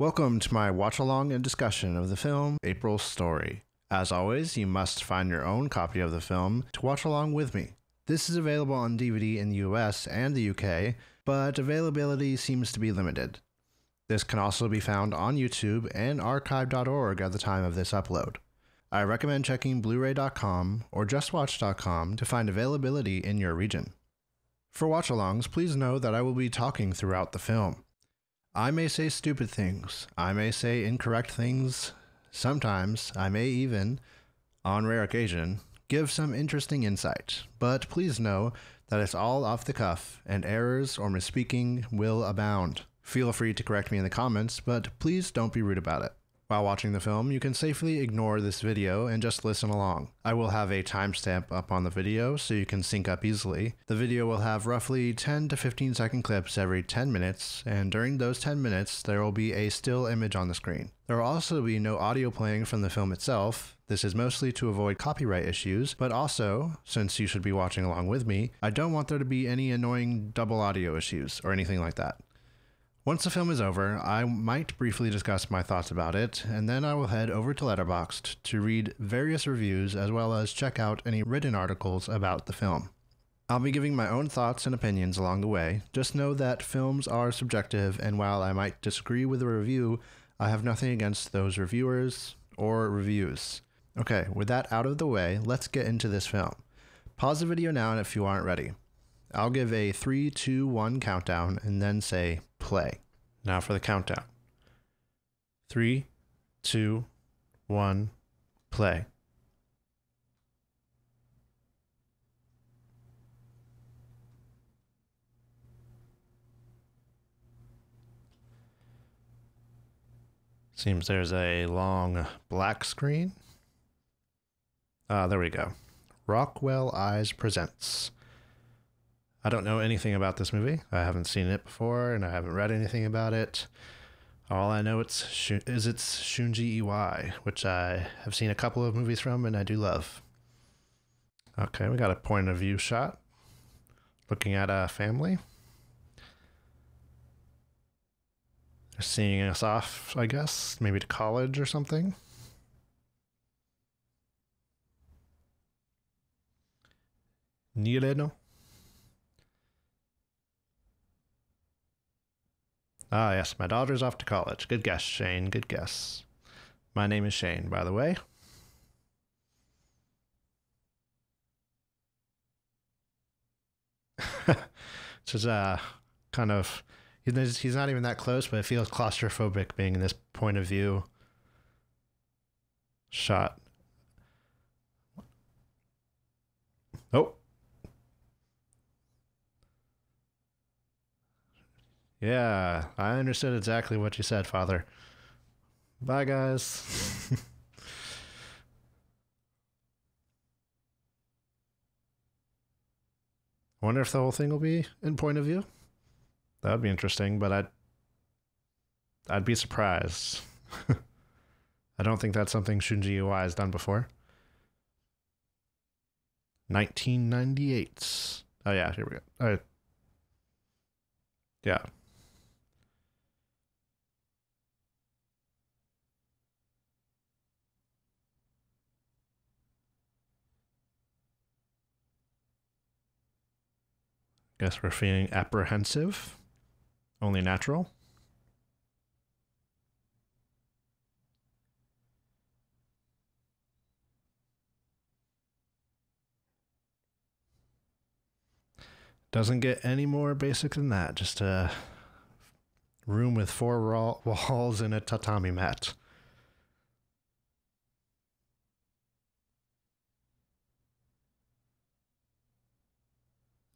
Welcome to my watch-along and discussion of the film April Story. As always, you must find your own copy of the film to watch along with me. This is available on DVD in the US and the UK, but availability seems to be limited. This can also be found on YouTube and archive.org at the time of this upload. I recommend checking blu-ray.com or justwatch.com to find availability in your region. For watch-alongs, please know that I will be talking throughout the film. I may say stupid things, I may say incorrect things, sometimes I may even, on rare occasion, give some interesting insight, but please know that it's all off the cuff and errors or misspeaking will abound. Feel free to correct me in the comments, but please don't be rude about it. While watching the film, you can safely ignore this video and just listen along. I will have a timestamp up on the video so you can sync up easily. The video will have roughly 10 to 15 second clips every 10 minutes, and during those 10 minutes, there will be a still image on the screen. There will also be no audio playing from the film itself. This is mostly to avoid copyright issues, but also, since you should be watching along with me, I don't want there to be any annoying double audio issues or anything like that. Once the film is over, I might briefly discuss my thoughts about it, and then I will head over to Letterboxd to read various reviews as well as check out any written articles about the film. I'll be giving my own thoughts and opinions along the way. Just know that films are subjective, and while I might disagree with a review, I have nothing against those reviewers or reviews. Okay, with that out of the way, let's get into this film. Pause the video now if you aren't ready. I'll give a 3, 2, 1 countdown and then say play. Now for the countdown. 3, 2, 1, play. Seems there's a long black screen. There we go. Rockwell Eyes presents. I don't know anything about this movie. I haven't seen it before, and I haven't read anything about it. All I know it's Shunji Iwai, which I have seen a couple of movies from, and I do love. Okay, we got a point of view shot. Looking at a family. They're seeing us off, I guess, maybe to college or something. Nireno. Ah, yes, my daughter's off to college. Good guess, Shane. Good guess. My name is Shane, by the way. Just kind of, he's not even that close, but it feels claustrophobic being in this point of view shot. Oh. Yeah, I understood exactly what you said, Father. Bye, guys. Wonder if the whole thing will be in point of view. That would be interesting, but I'd be surprised. I don't think that's something Shunji Iwai has done before. 1998. Oh yeah, here we go. Yeah. Guess we're feeling apprehensive. Only natural. Doesn't get any more basic than that. Just a room with 4 walls and a tatami mat.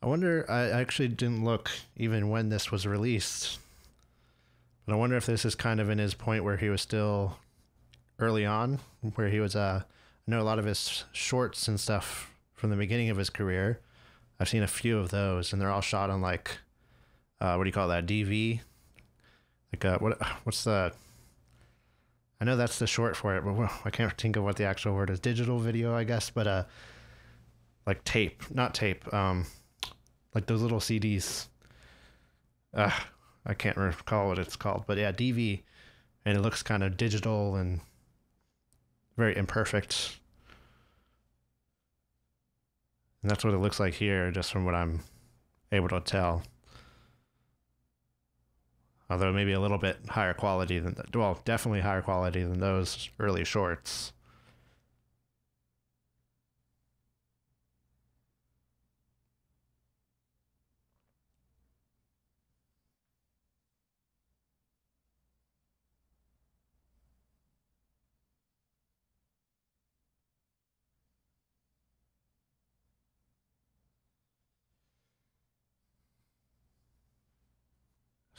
I wonder, I actually didn't look even when this was released, but I wonder if this is kind of in his point where he was still early on, where he was, I know a lot of his shorts and stuff from the beginning of his career. I've seen a few of those, and they're all shot on like, what do you call that, DV? Like, what's the, I know that's the short for it, but I can't think of what the actual word is. Digital video, I guess, but like tape, not tape, like those little CDs. I can't recall what it's called, but yeah, DV. and it looks kind of digital and very imperfect. And that's what it looks like here, just from what I'm able to tell. Although maybe a little bit higher quality than, well, definitely higher quality than those early shorts.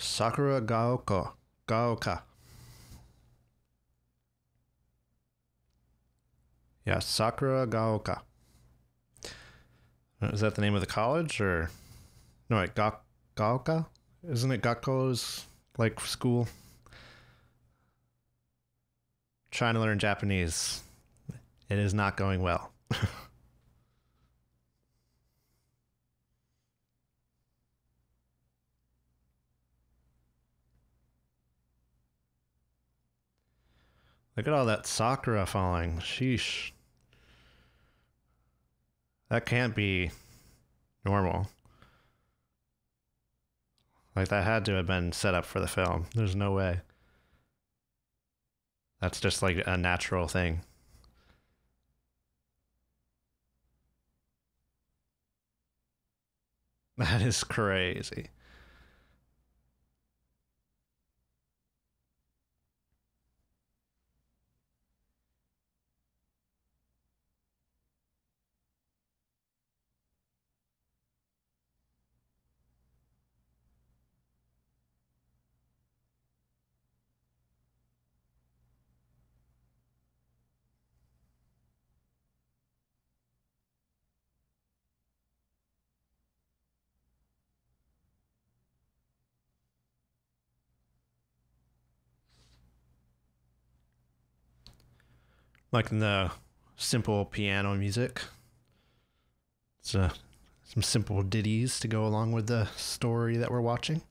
Sakura Gaoka. Yeah, Sakura Gaoka. Is that the name of the college, or no? Wait, Gaoka? Isn't it Gakko's like school? Trying to learn Japanese. It is not going well. Look at all that Sakura falling. Sheesh. That can't be normal. Like, that had to have been set up for the film. There's no way. That's just like a natural thing. That is crazy. Like in the simple piano music. It's some simple ditties to go along with the story that we're watching.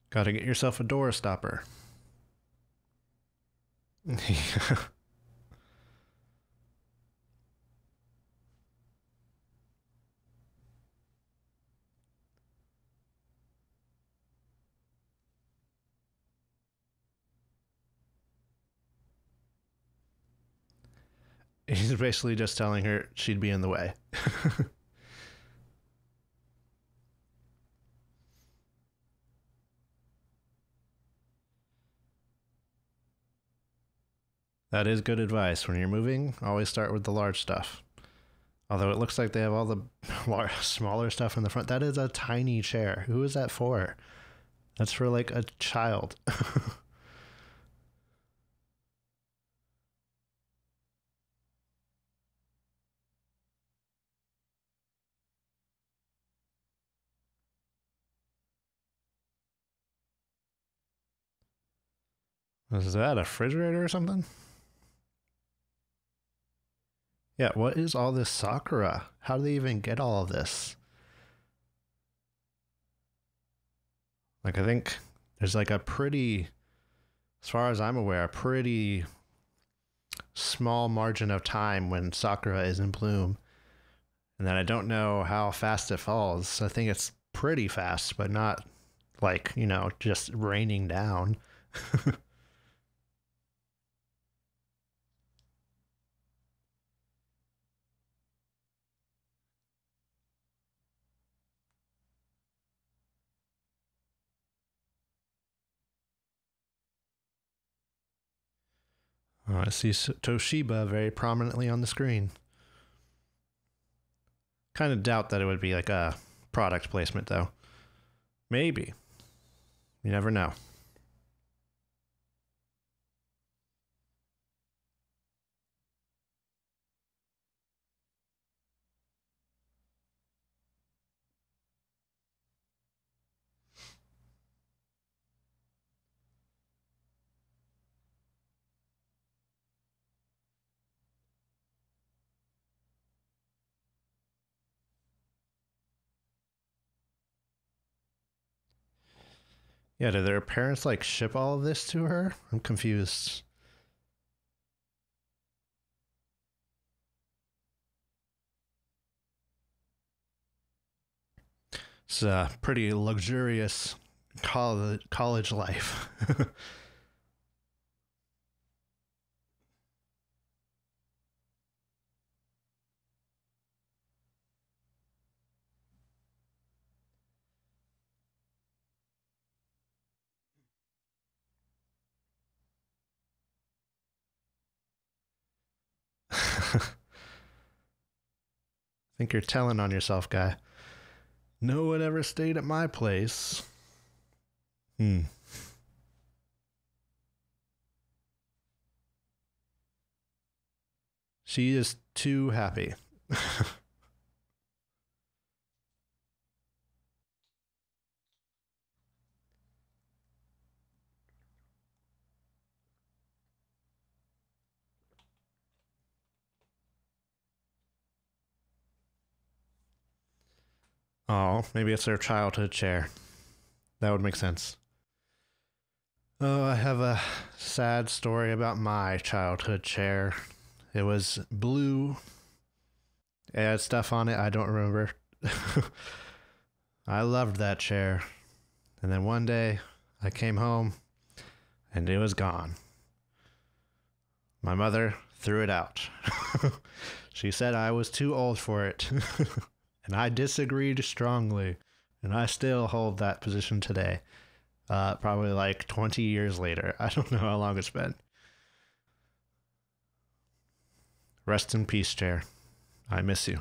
Gotta get yourself a door stopper. He's basically just telling her she'd be in the way. That is good advice. When you're moving, always start with the large stuff. Although it looks like they have all the smaller stuff in the front. That is a tiny chair. Who is that for? That's for like a child. Is that a refrigerator or something? Yeah, what is all this Sakura? How do they even get all of this? Like, I think there's like a pretty, as far as I'm aware, a pretty small margin of time when Sakura is in bloom. And then I don't know how fast it falls. I think it's pretty fast, but not like, just raining down. Oh, I see Toshiba very prominently on the screen. Kind of doubt that it would be like a product placement, though. Maybe. You never know. Yeah, did their parents like ship all of this to her? I'm confused. It's a pretty luxurious college life. I think you're telling on yourself, guy. No one ever stayed at my place. Hmm. She is too happy. Oh, maybe it's their childhood chair. That would make sense. Oh, I have a sad story about my childhood chair. It was blue. It had stuff on it I don't remember. I loved that chair. And then one day I came home and it was gone. My mother threw it out. She said I was too old for it. And I disagreed strongly. And I still hold that position today. Probably like 20 years later. I don't know how long it's been. Rest in peace, chair. I miss you.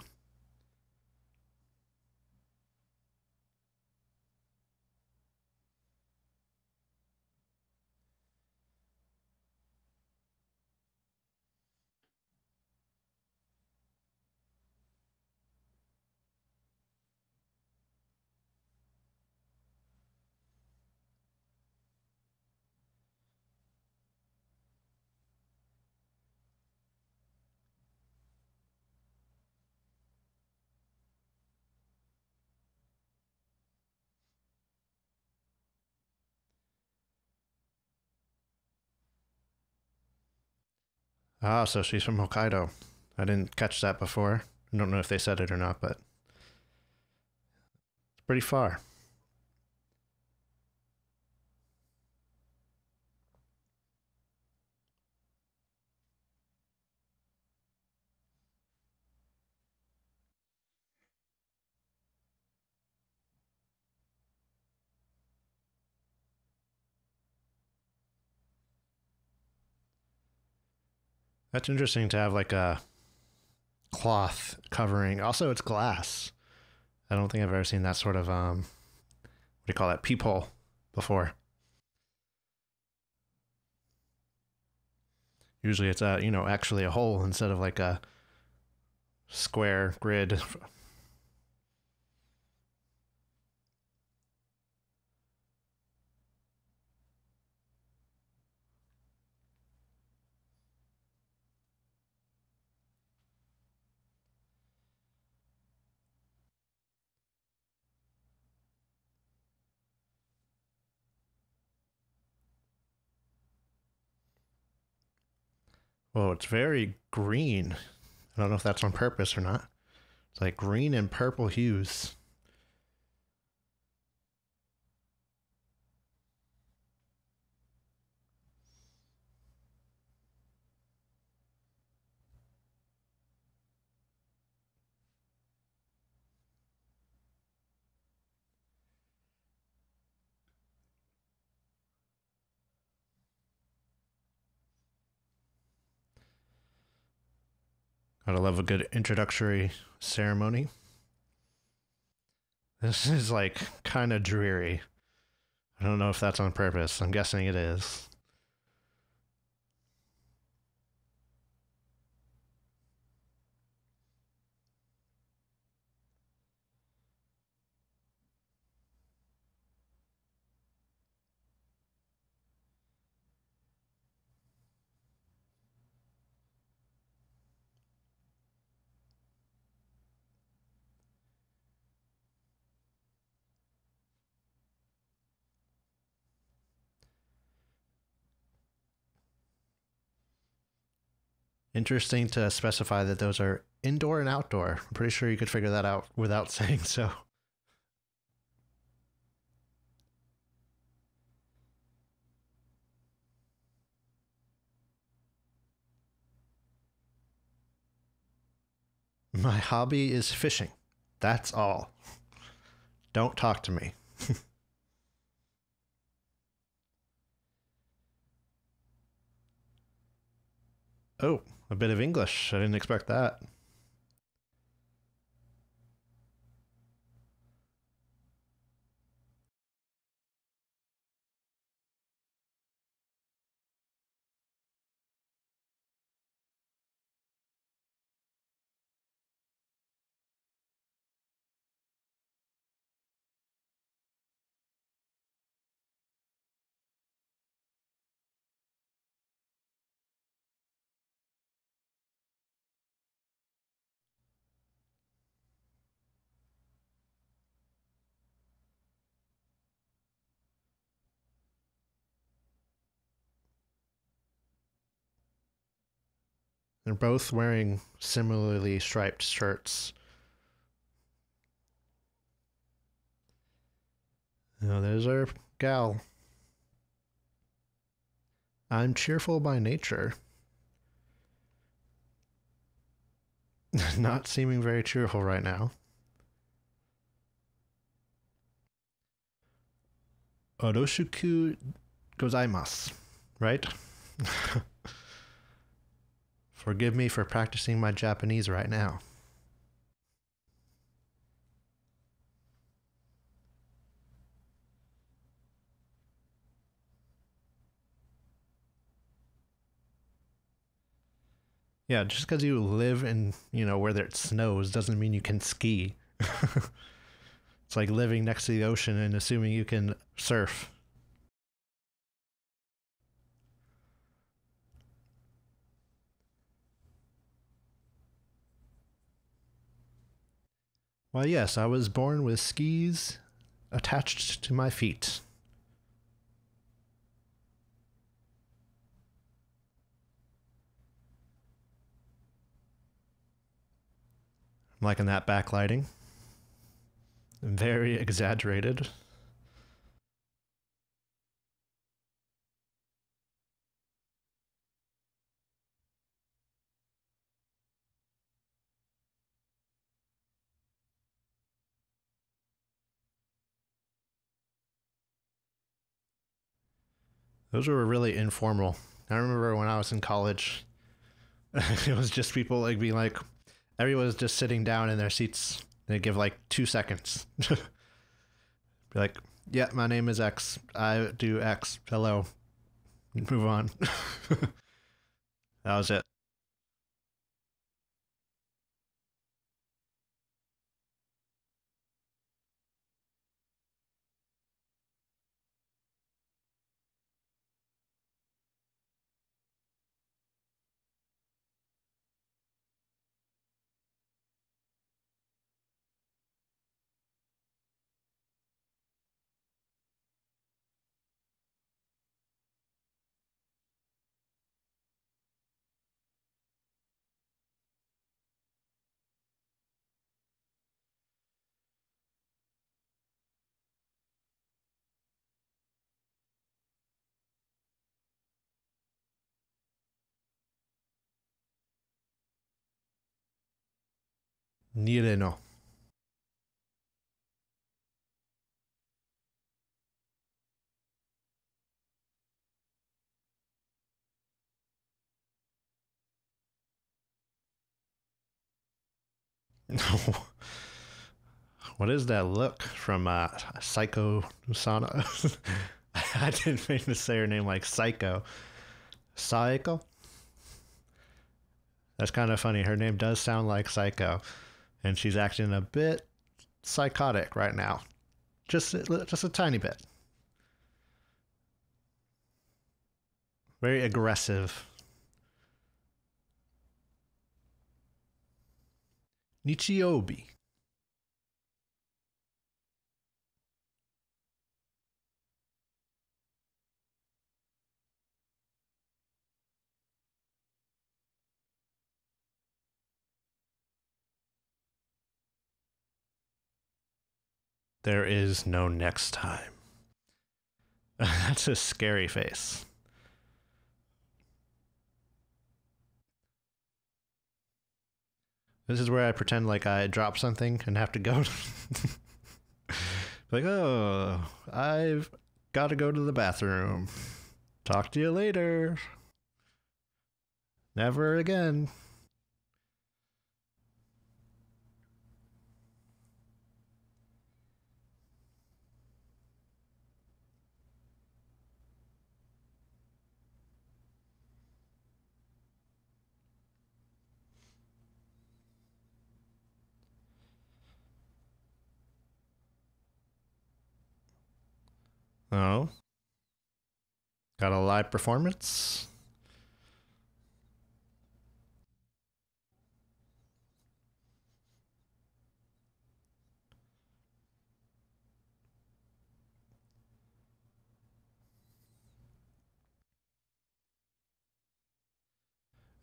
Ah, so she's from Hokkaido. I didn't catch that before. I don't know if they said it or not, but it's pretty far. That's interesting to have like a cloth covering. Also, it's glass. I don't think I've ever seen that sort of what do you call that, peephole before. Usually, it's actually a hole instead of like a square grid. Well, it's very green. I don't know if that's on purpose or not. It's like green and purple hues. Gotta love a good introductory ceremony. This is like kind of dreary. I don't know if that's on purpose. I'm guessing it is. Interesting to specify that those are indoor and outdoor. I'm pretty sure you could figure that out without saying so. My hobby is fishing. That's all. Don't talk to me. Oh, a bit of English. I didn't expect that. They're both wearing similarly striped shirts. Oh, there's our gal. I'm cheerful by nature. Not seeming very cheerful right now. Oroshuku gozaimasu, right? Forgive me for practicing my Japanese right now. Yeah, just because you live in, where it snows doesn't mean you can ski. It's like living next to the ocean and assuming you can surf. Well, yes, I was born with skis attached to my feet. I'm liking that backlighting. Very exaggerated. Those were really informal. I remember when I was in college, it was just people like being like, everyone was just sitting down in their seats. They give like 2 seconds. Be like, yeah, my name is X. I do X. Hello. Move on. That was it. Nire no. What is that look from Psycho Usana? I didn't mean to say her name like Psycho. Psycho? That's kind of funny. Her name does sound like Psycho, and she's acting a bit psychotic right now. Just a tiny bit. Very aggressive. Nichiobi. There is no next time. That's a scary face. This is where I pretend like I dropped something and have to go. Like, oh, I've got to go to the bathroom. Talk to you later. Never again. Oh, got a live performance?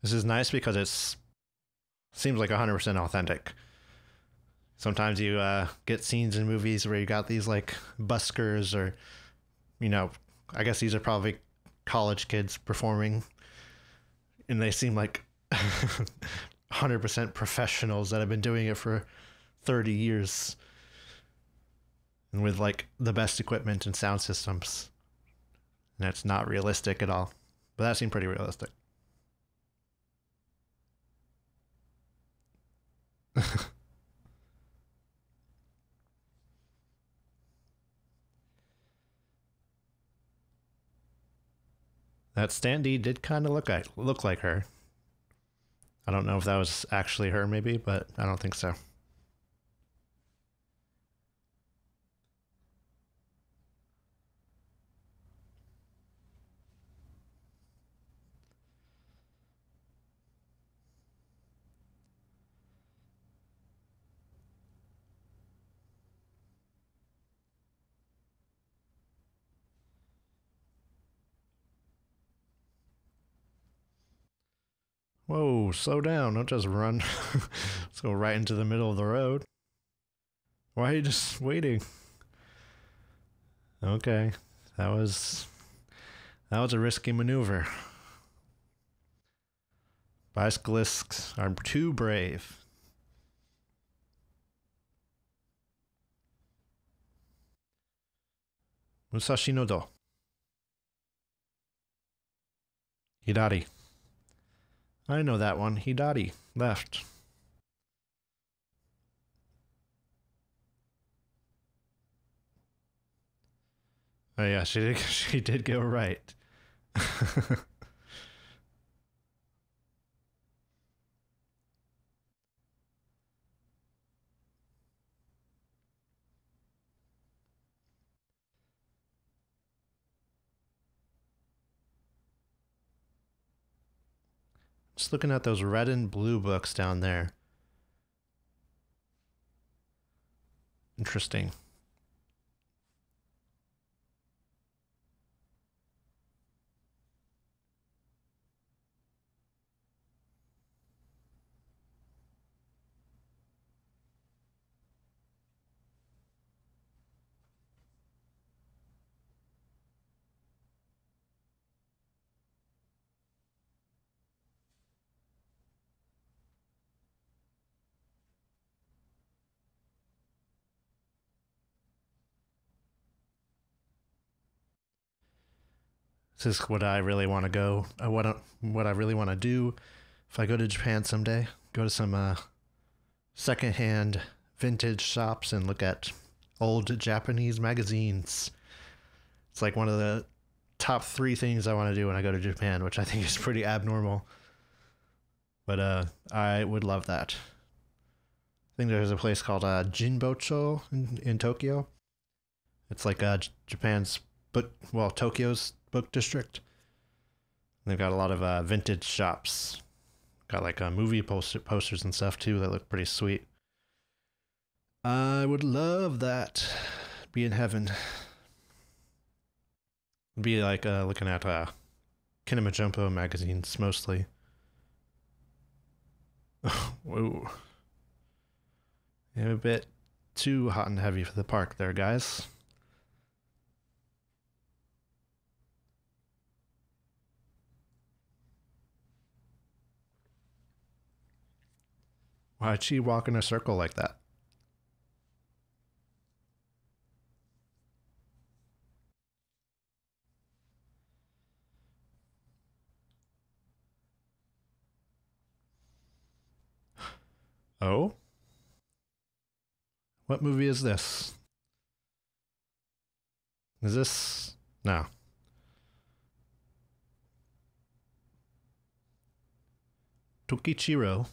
This is nice because it's seems like 100% authentic. Sometimes you get scenes in movies where you got these like buskers or, you know, I guess these are probably college kids performing, and they seem like 100% professionals that have been doing it for 30 years and with like the best equipment and sound systems. And it's not realistic at all. But that seemed pretty realistic. That standee did kind of look like her. I don't know if that was actually her, maybe, but I don't think so. Whoa, slow down. Don't just run. Let's go right into the middle of the road. Why are you just waiting? Okay. That was a risky maneuver. Bicyclists are too brave. Musashi no Do. Hidari. I know that one. Hidari. Left. Oh yeah, she did go right. Just looking at those red and blue books down there. Interesting. This is what I really want to go. What I really want to do if I go to Japan someday. Go to some secondhand vintage shops and look at old Japanese magazines. It's like one of the top 3 things I want to do when I go to Japan, which I think is pretty abnormal. But I would love that. I think there's a place called Jinbocho in Tokyo. It's like Japan's Tokyo's book district. They've got a lot of vintage shops. Got like movie posters and stuff too that look pretty sweet. I would love that. Be in heaven. Be like looking at Kinema Jumpo magazines mostly. Whoa. I'm a bit too hot and heavy for the park there, guys. Why'd she walk in a circle like that? Oh? What movie is this? Is this... No. Tokichiro.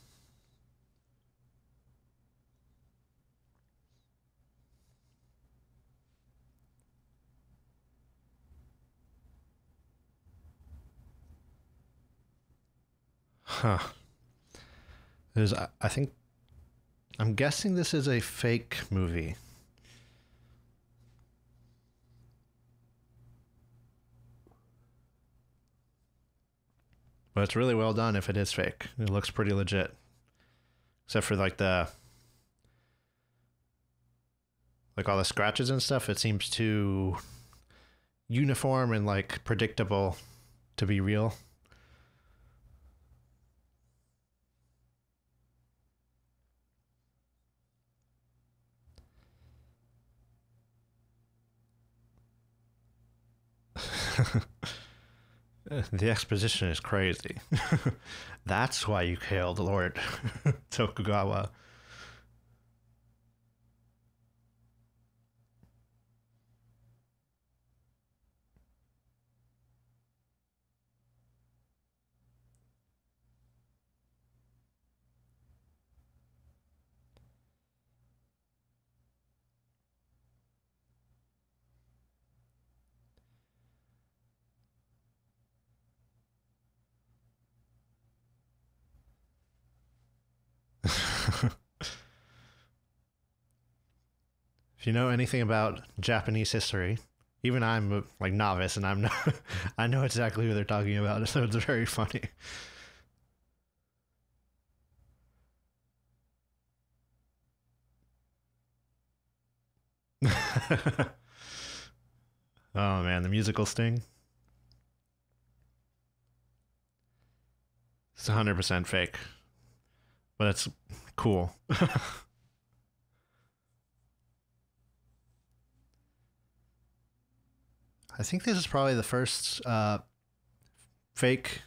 Huh. I think... I'm guessing this is a fake movie. But it's really well done if it is fake. It looks pretty legit. Except for like all the scratches and stuff, it seems too uniform and like predictable to be real. The exposition is crazy. That's why you killed Lord Tokugawa. If you know anything about Japanese history, even I'm like novice and I'm not, I know exactly who they're talking about, so it's very funny. Oh man, the musical sting. It's 100% fake, but it's cool. I think this is probably the first fake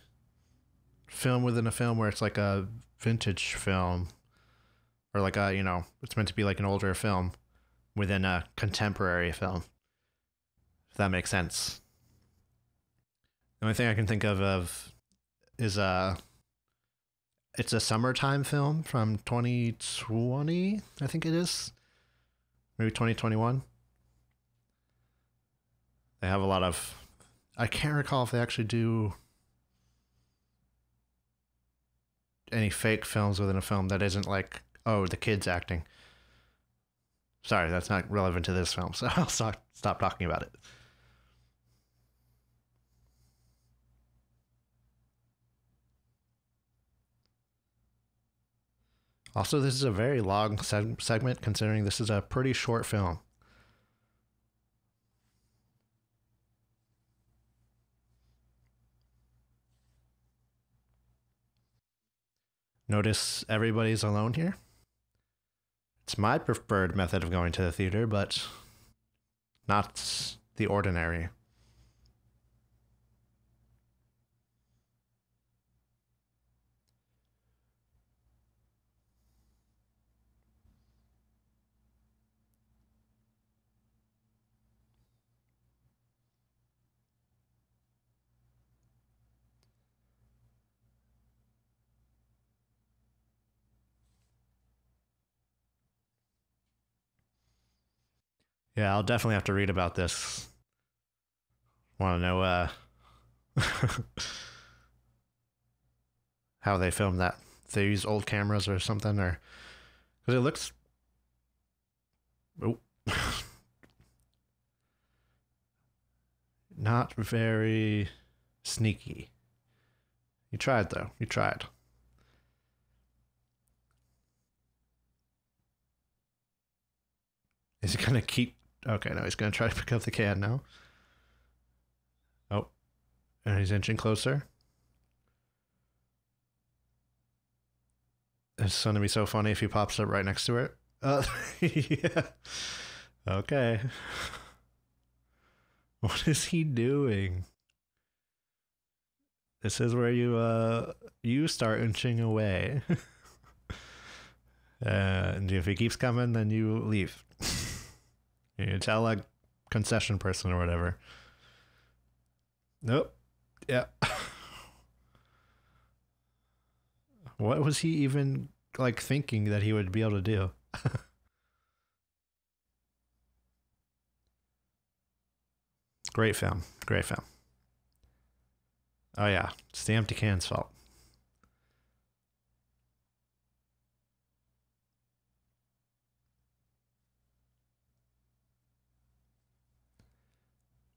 film within a film where it's like a vintage film, or like it's meant to be like an older film within a contemporary film, if that makes sense. The only thing I can think of is it's a summertime film from 2020, I think it is, maybe 2021. They have a lot of... I can't recall if they actually do any fake films within a film that isn't like, oh, the kid's acting. Sorry, that's not relevant to this film, so I'll stop talking about it. Also, this is a very long segment, considering this is a pretty short film. Notice everybody's alone here. It's my preferred method of going to the theater, but not the ordinary. Yeah, I'll definitely have to read about this. Want to know how they filmed that? If they use old cameras or something, or because it looks... Oh. Not very sneaky. You tried, though. You tried. Is he gonna keep? Okay, no, he's gonna try to pick up the can now. Oh, and he's inching closer. It's gonna be so funny if he pops up right next to it. Yeah. Okay. What is he doing? This is where you start inching away. And if he keeps coming, then you leave. You tell a concession person or whatever. Nope. Yeah. What was he even like thinking that he would be able to do? Great film. Great film. Oh yeah, it's the empty can's fault.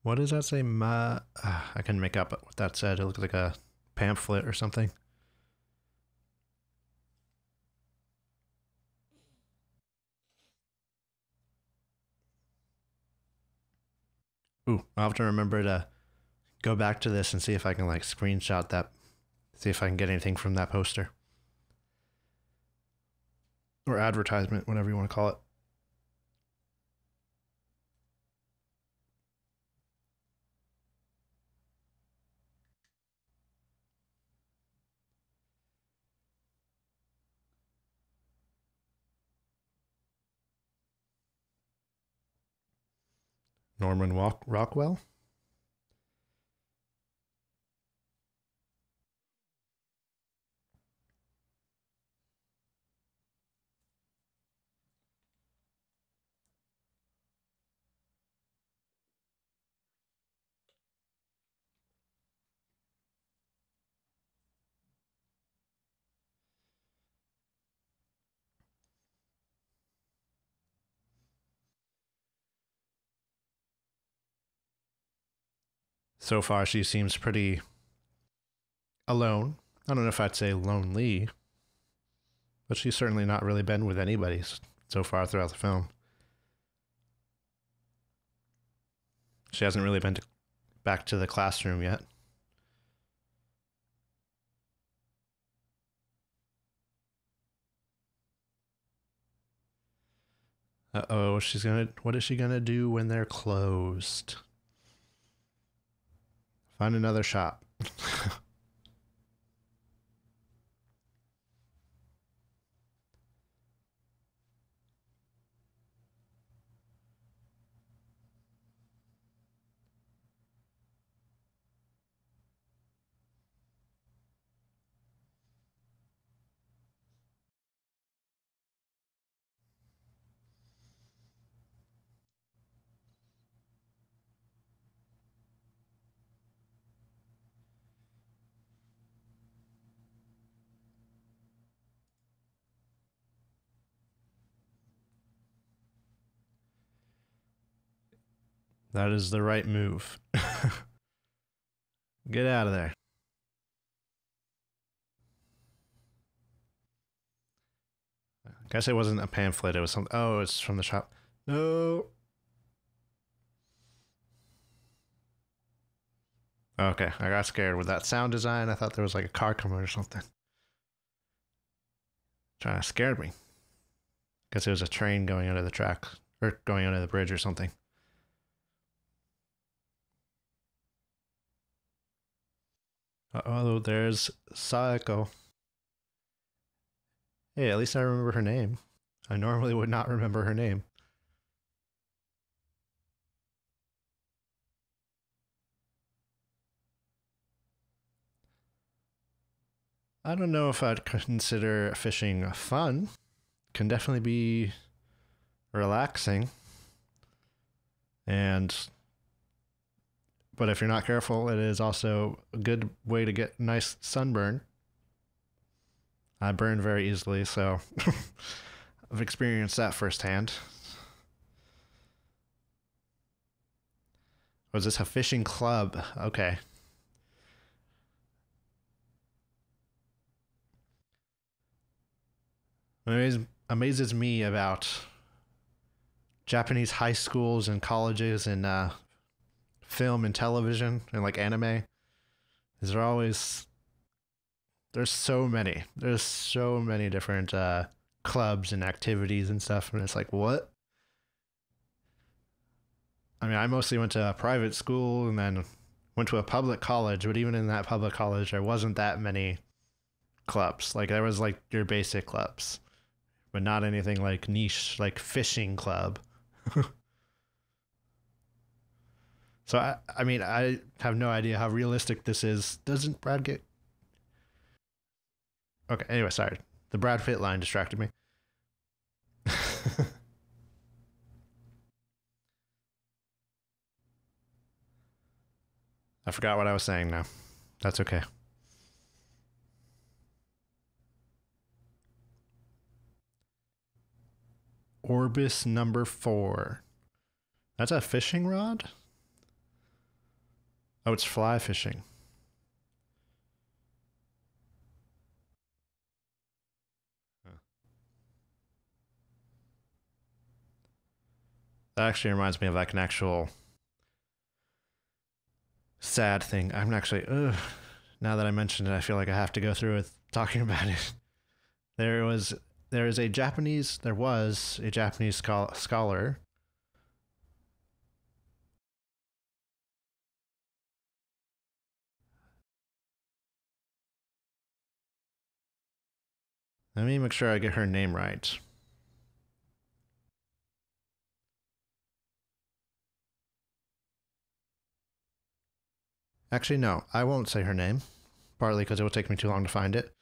What does that say? I can make up what that said. It looked like a pamphlet or something. Ooh, I'll have to remember to go back to this and see if I can like screenshot that. See if I can get anything from that poster. Or advertisement, whatever you want to call it. Norman Rockwell? So far, she seems pretty alone. I don't know if I'd say lonely, but she's certainly not really been with anybody so far throughout the film. She hasn't really been back to the classroom yet. Uh-oh, what is she gonna do when they're closed? Find another shop. That is the right move. Get out of there. I guess it wasn't a pamphlet. It was something. Oh, it's from the shop. No. Okay, I got scared with that sound design. I thought there was like a car coming or something. Trying to scare me. Guess it was a train going under the track or going under the bridge or something. Oh, there's Saeko. Hey, at least I remember her name. I normally would not remember her name. I don't know if I'd consider fishing fun. Can definitely be relaxing. But if you're not careful, it is also a good way to get nice sunburn. I burn very easily, so I've experienced that firsthand. Was this a fishing club? Okay. What amazes me about Japanese high schools and colleges and film and television and like anime. These are always there's so many different clubs and activities and stuff, and it's like, what? I mean, I mostly went to a private school and then went to a public college, but even in that public college there wasn't that many clubs. Like there was like your basic clubs, but not anything like niche like fishing club. So I mean, I have no idea how realistic this is. Doesn't Brad get Okay, anyway, sorry. The Brad Pitt line distracted me. I forgot what I was saying now. That's okay. Orbis number 4. That's a fishing rod? Oh, it's fly fishing. Huh. That actually reminds me of like an actual sad thing. I'm actually, now that I mentioned it, I feel like I have to go through with talking about it. There was a Japanese scholar. Let me make sure I get her name right. Actually, no, I won't say her name, partly because it will take me too long to find it,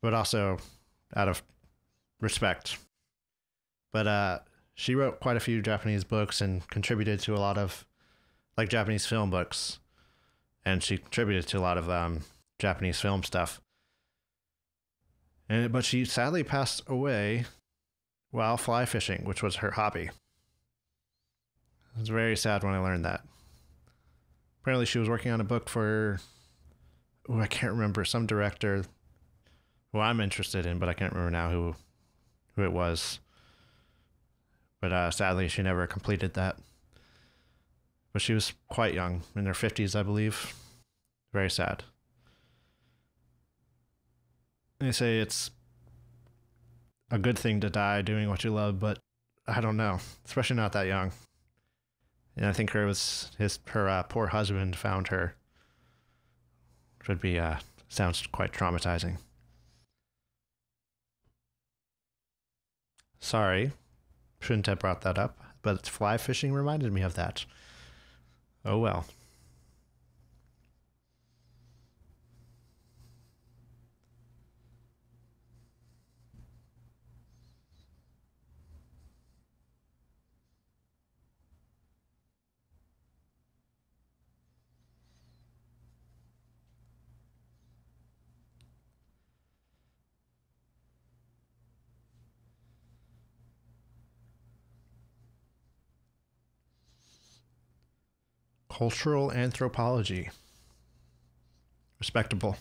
but also out of respect. But she wrote quite a few Japanese books and contributed to a lot of like Japanese film books, and she contributed to a lot of Japanese film stuff. But she sadly passed away while fly fishing, which was her hobby. It was very sad when I learned that. Apparently, she was working on a book for, I can't remember, some director who I'm interested in, but I can't remember now who it was. But sadly, she never completed that. But she was quite young, in her 50s, I believe. Very sad. They say it's a good thing to die doing what you love, but I don't know, especially not that young. And I think her poor husband found her. Which would be sounds quite traumatizing. Sorry, shouldn't have brought that up, but fly fishing reminded me of that. Oh well. Cultural anthropology. Respectable.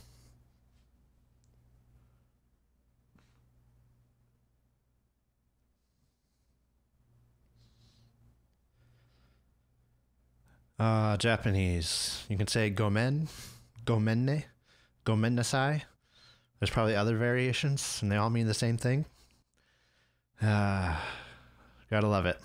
Japanese. You can say gomen, gomenne, gomennasai. There's probably other variations, and they all mean the same thing. Gotta love it.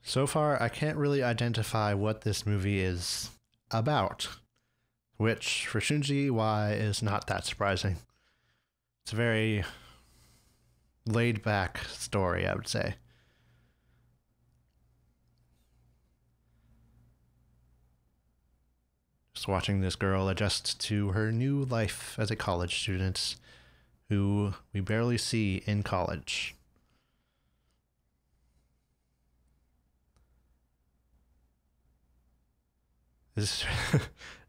So far, I can't really identify what this movie is about, which for Shunji Iwai is not that surprising. It's a very laid back story, I would say. Just watching this girl adjust to her new life as a college student who we barely see in college. This,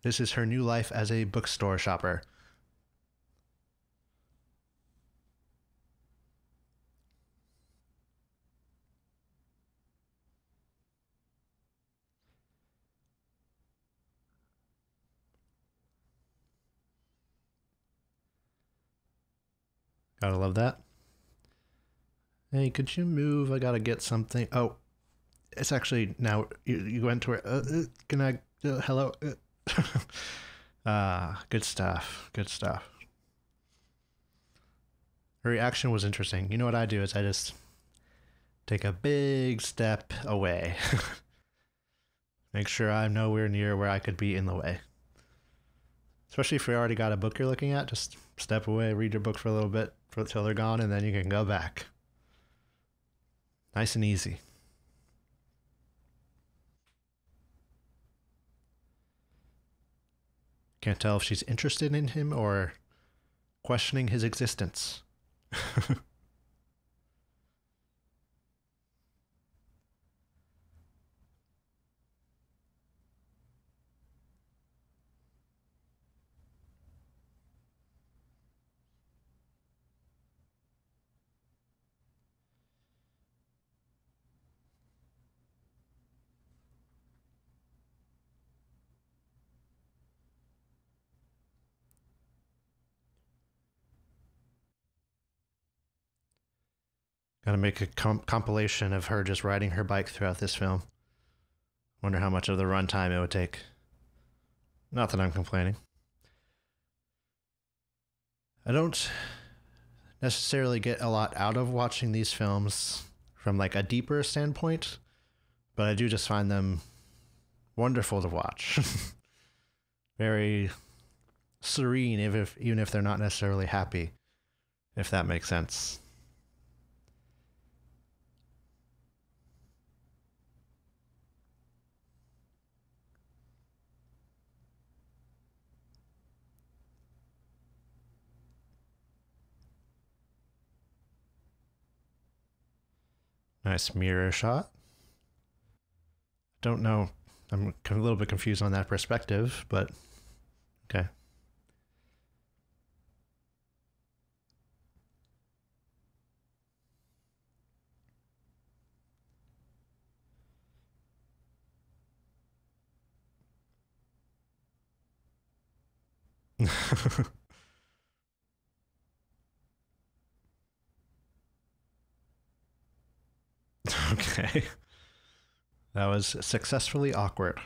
this is her new life as a bookstore shopper. Gotta love that. Hey, could you move? I gotta get something. Oh, it's actually now you went to where. Can I? Hello. Good stuff. Good stuff. Her reaction was interesting. You know what I do is I just take a big step away. Make sure I'm nowhere near where I could be in the way. Especially if you already got a book you're looking at, just step away, read your book for a little bit until they're gone, and then you can go back. Nice and easy. Can't tell if she's interested in him or questioning his existence. Gotta make a compilation of her just riding her bike throughout this film. Wonder how much of the runtime it would take. Not that I'm complaining. I don't necessarily get a lot out of watching these films from like a deeper standpoint, but I do just find them wonderful to watch. Very serene, even if they're not necessarily happy, if that makes sense. Nice mirror shot. Don't know. I'm a little bit confused on that perspective, but okay. Okay. That was successfully awkward.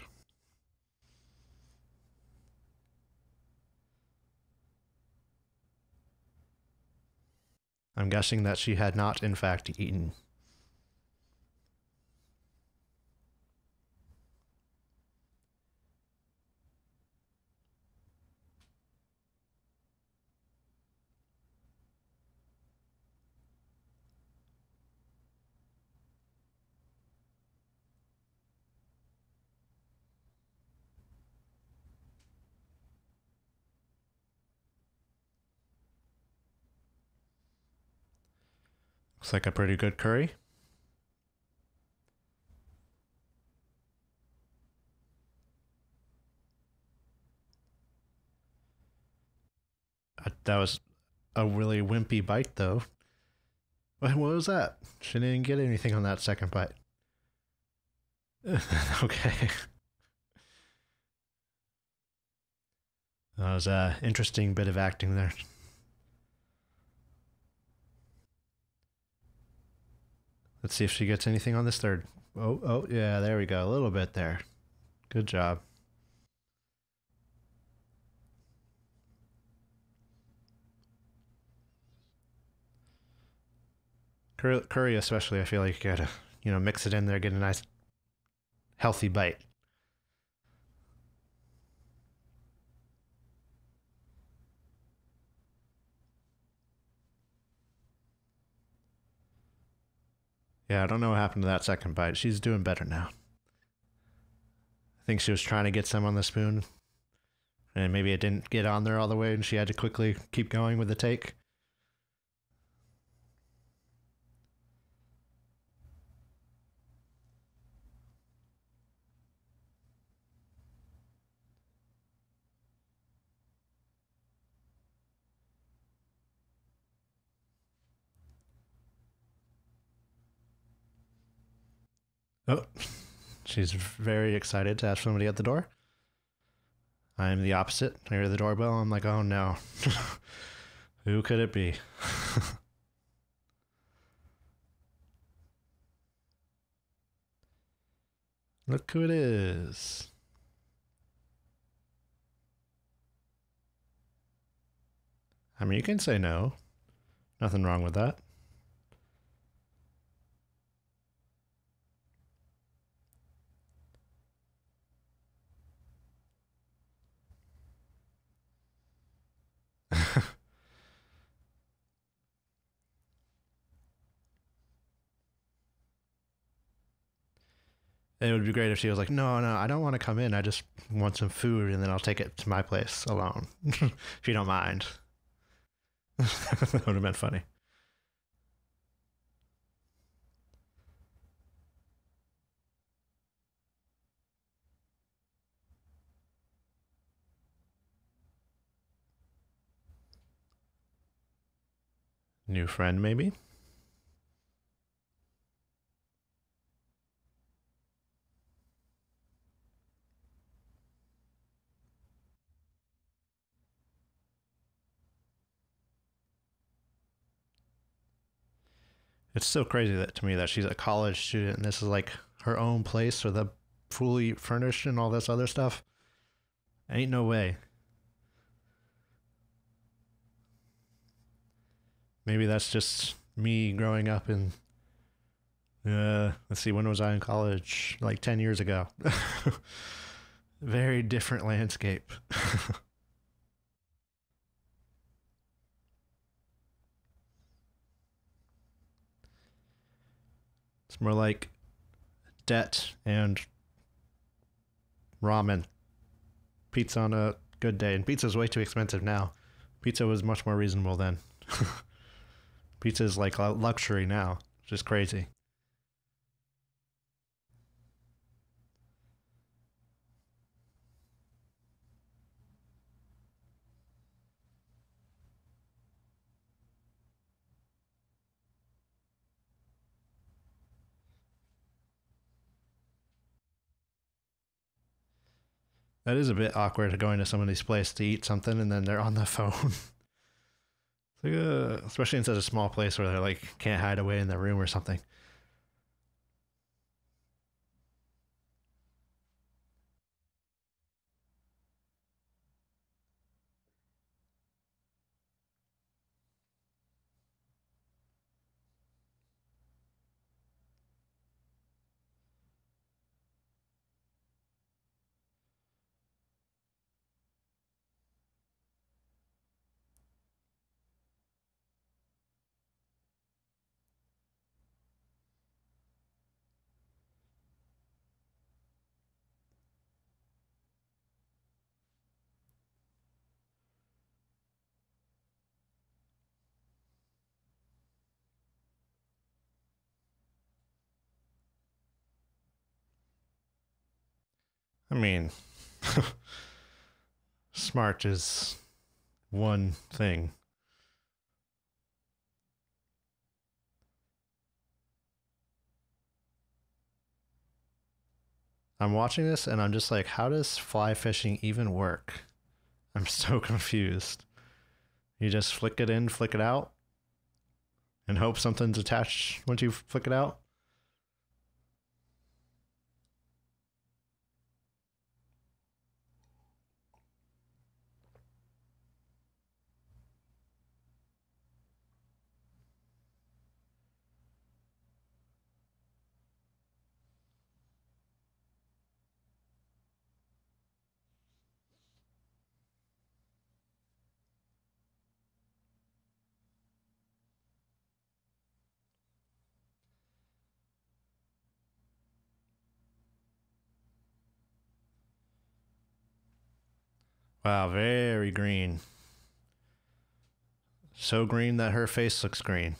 I'm guessing that she had not, in fact, eaten. Looks like a pretty good curry. That was a really wimpy bite, though. What was that? She didn't get anything on that second bite. Okay. That was an interesting bit of acting there. Let's see if she gets anything on this third. Oh, yeah, there we go. A little bit there. Good job. Curry especially, I feel like you gotta, mix it in there, get a nice healthy bite. Yeah, I don't know what happened to that second bite. She's doing better now. I think she was trying to get some on the spoon, and maybe it didn't get on there all the way, and she had to quickly keep going with the take. Oh, she's very excited to have somebody at the door. I'm the opposite. I hear the doorbell. I'm like, oh no. Who could it be? Look who it is. I mean, you can say no. Nothing wrong with that. It would be great if she was like, no, no, I don't want to come in. I just want some food and then I'll take it to my place alone. If you don't mind. That would have been funny. New friend, maybe? It's so crazy that to me that she's a college student and this is like her own place or the fully furnished and all this other stuff. Ain't no way. Maybe that's just me growing up in let's see, when was I in college? Like 10 years ago. Very different landscape. It's more like debt and ramen. Pizza on a good day. And pizza's way too expensive now. Pizza was much more reasonable then. Pizza is like a luxury now. Just crazy. That is a bit awkward going to somebody's place to eat something and then they're on the phone. Like, especially in such a small place where they like can't hide away in their room or something. I mean, smart is one thing. I'm watching this and I'm just like, how does fly fishing even work? I'm so confused. You just flick it in, flick it out, and hope something's attached once you flick it out? Wow, very green. So green that her face looks green.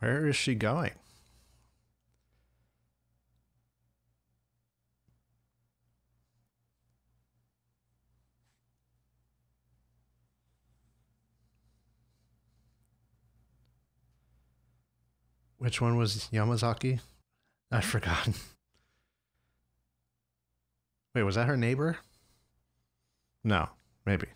Where is she going? Which one was Yamazaki? I forgot. Wait, was that her neighbor? No, maybe.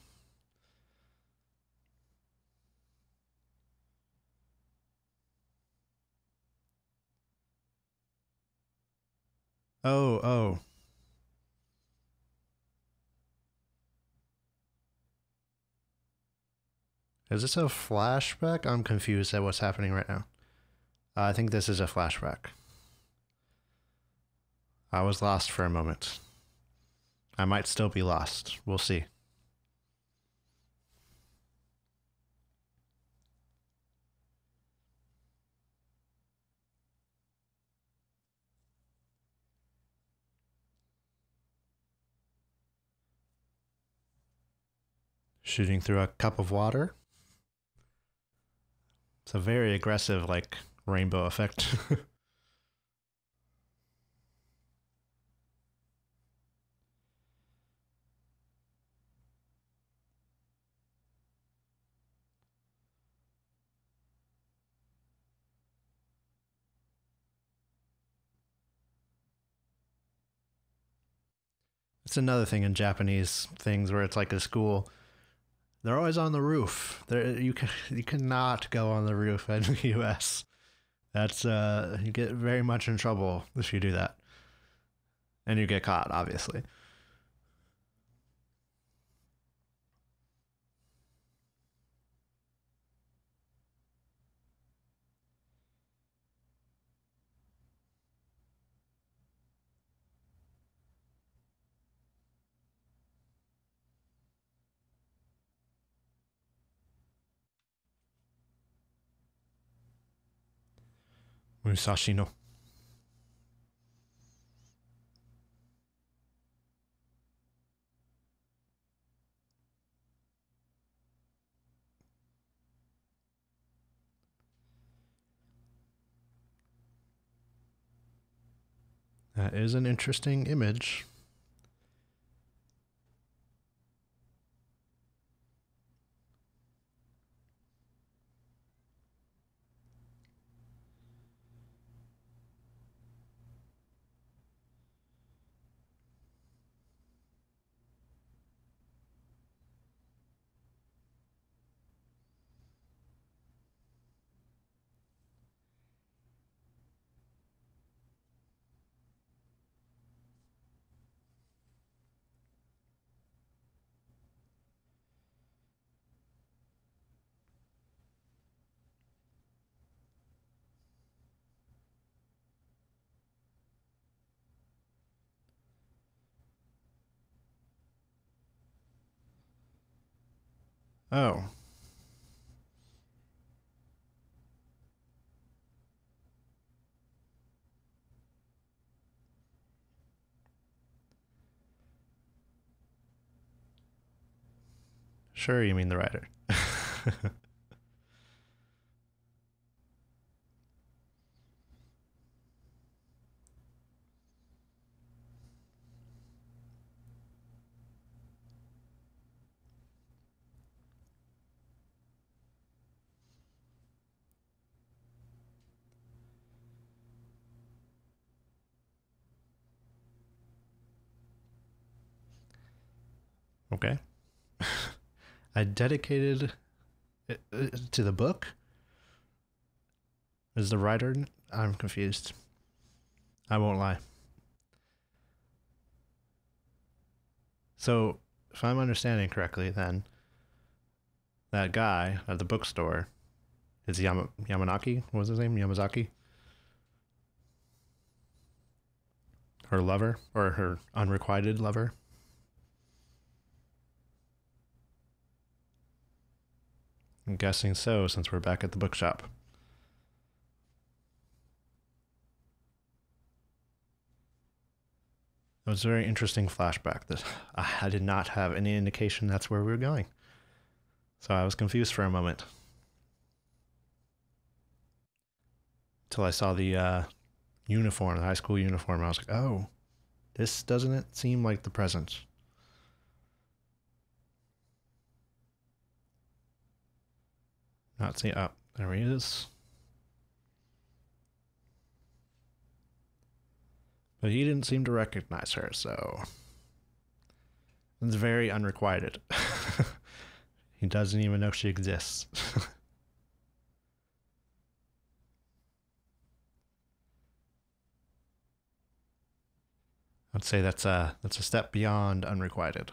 Oh, oh. Is this a flashback? I'm confused at what's happening right now. I think this is a flashback. I was lost for a moment. I might still be lost. We'll see. Shooting through a cup of water. It's a very aggressive, like, rainbow effect. It's another thing in Japanese things where it's like a school. They're always on the roof. You cannot go on the roof in the U.S. That's you get very much in trouble if you do that, and you get caught, obviously. Musashi no. That is an interesting image. Oh, sure, you mean the writer. Okay. I dedicated it to the book. Is the writer? I'm confused. I won't lie. So, if I'm understanding correctly, then that guy at the bookstore is Yamanaki. What was his name? Yamazaki. Her lover or her unrequited lover. I'm guessing so, since we're back at the bookshop. It was a very interesting flashback. That I did not have any indication that's where we were going, so I was confused for a moment until I saw the uniform, the high school uniform. I was like, "Oh, this doesn't it seem like the present?" Not see. Oh, there he is. But he didn't seem to recognize her, so it's very unrequited. He doesn't even know she exists. I'd say that's a step beyond unrequited.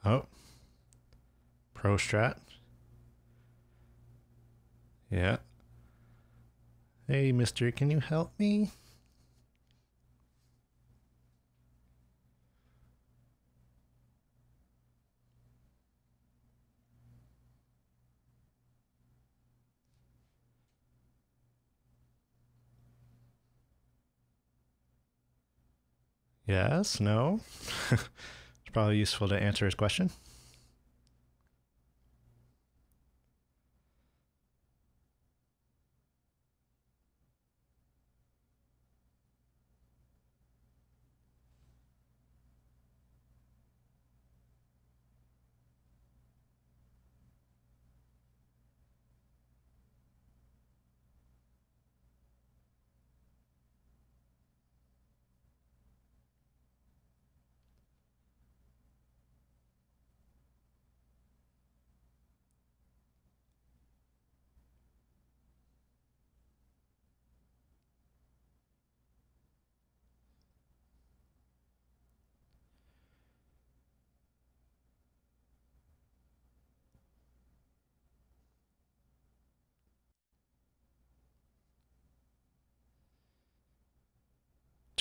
Oh, pro strat. Yeah. Hey, mister, can you help me? Yes, no. It's probably useful to answer his question.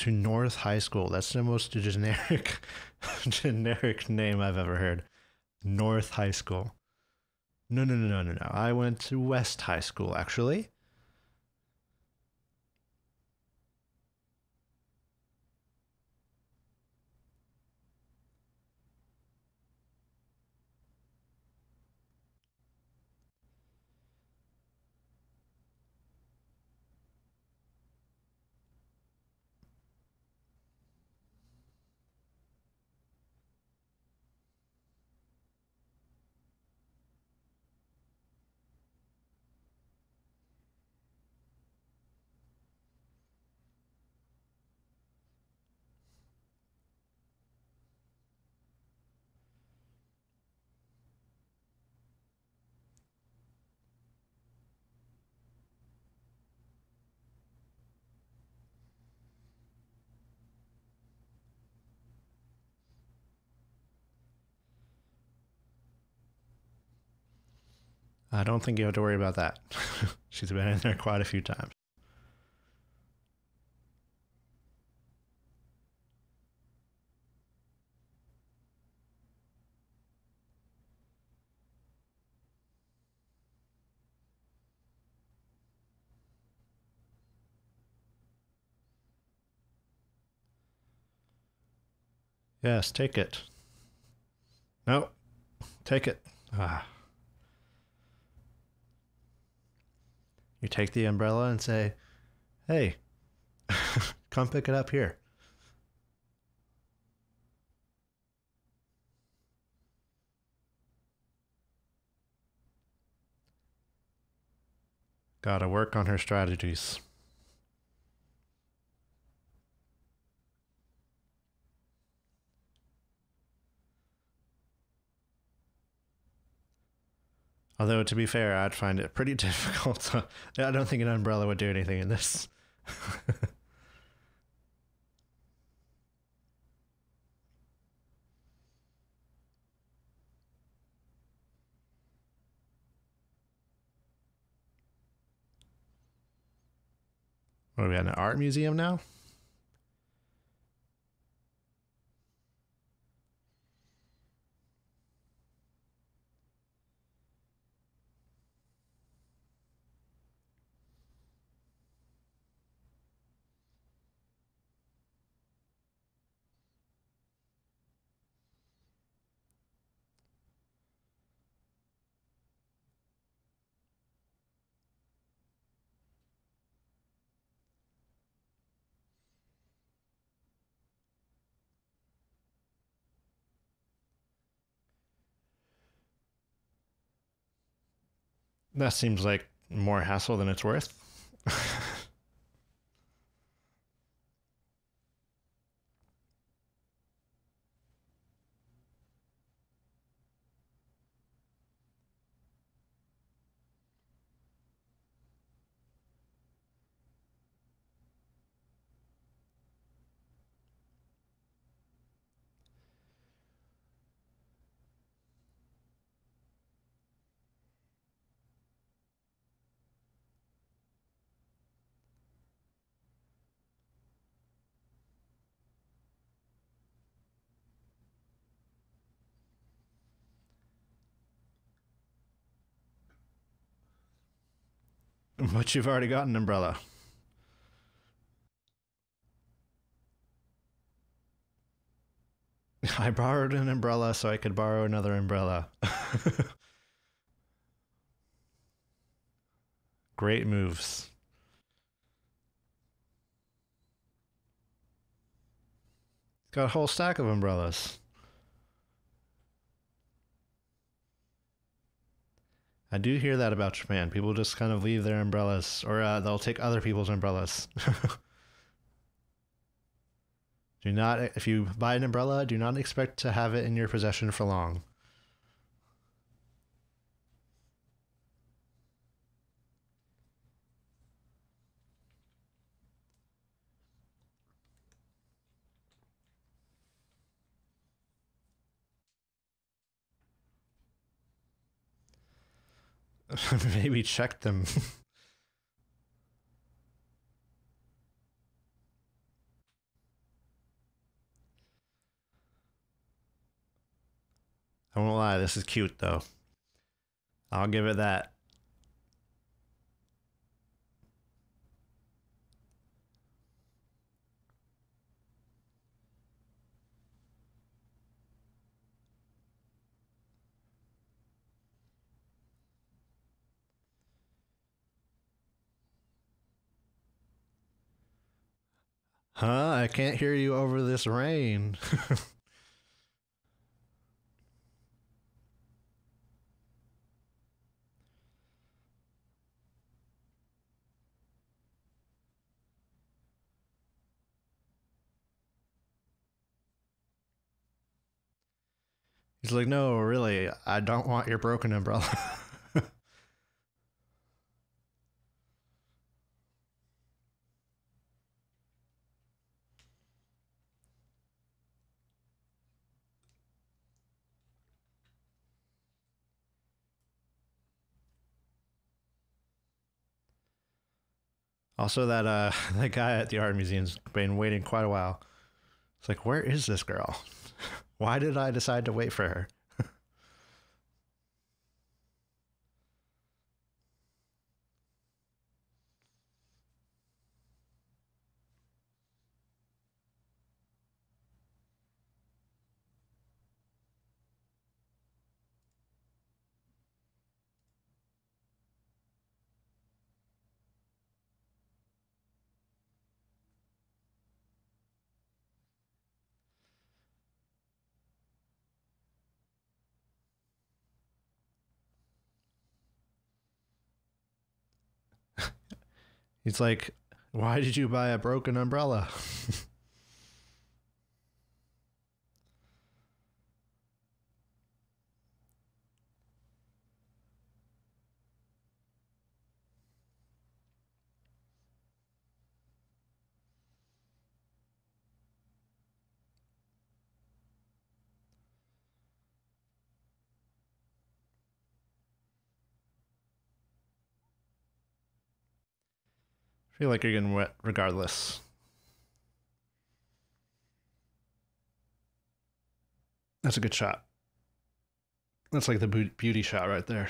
To North High School. That's the most generic generic name I've ever heard. North High School. No, no, no, no, no, no. I went to West High School, actually. I don't think you have to worry about that. She's been in there quite a few times. Yes, take it. No, take it. Ah. You take the umbrella and say, hey, come pick it up here. Gotta work on her strategies. Although, to be fair, I'd find it pretty difficult. I don't think an umbrella would do anything in this. What are we at, an art museum now? That seems like more hassle than it's worth. But you've already got an umbrella. I borrowed an umbrella so I could borrow another umbrella. Great moves. Got a whole stack of umbrellas. I do hear that about Japan. People just kind of leave their umbrellas, or they'll take other people's umbrellas. Do not, if you buy an umbrella, do not expect to have it in your possession for long. Maybe check them. I won't lie, this is cute though. I'll give it that. Huh? I can't hear you over this rain. He's like, no, really, I don't want your broken umbrella. Also, that that guy at the art museum's been waiting quite a while. It's like, where is this girl? Why did I decide to wait for her? He's like, why did you buy a broken umbrella? I feel like you're getting wet regardless. That's a good shot. That's like the beauty shot right there.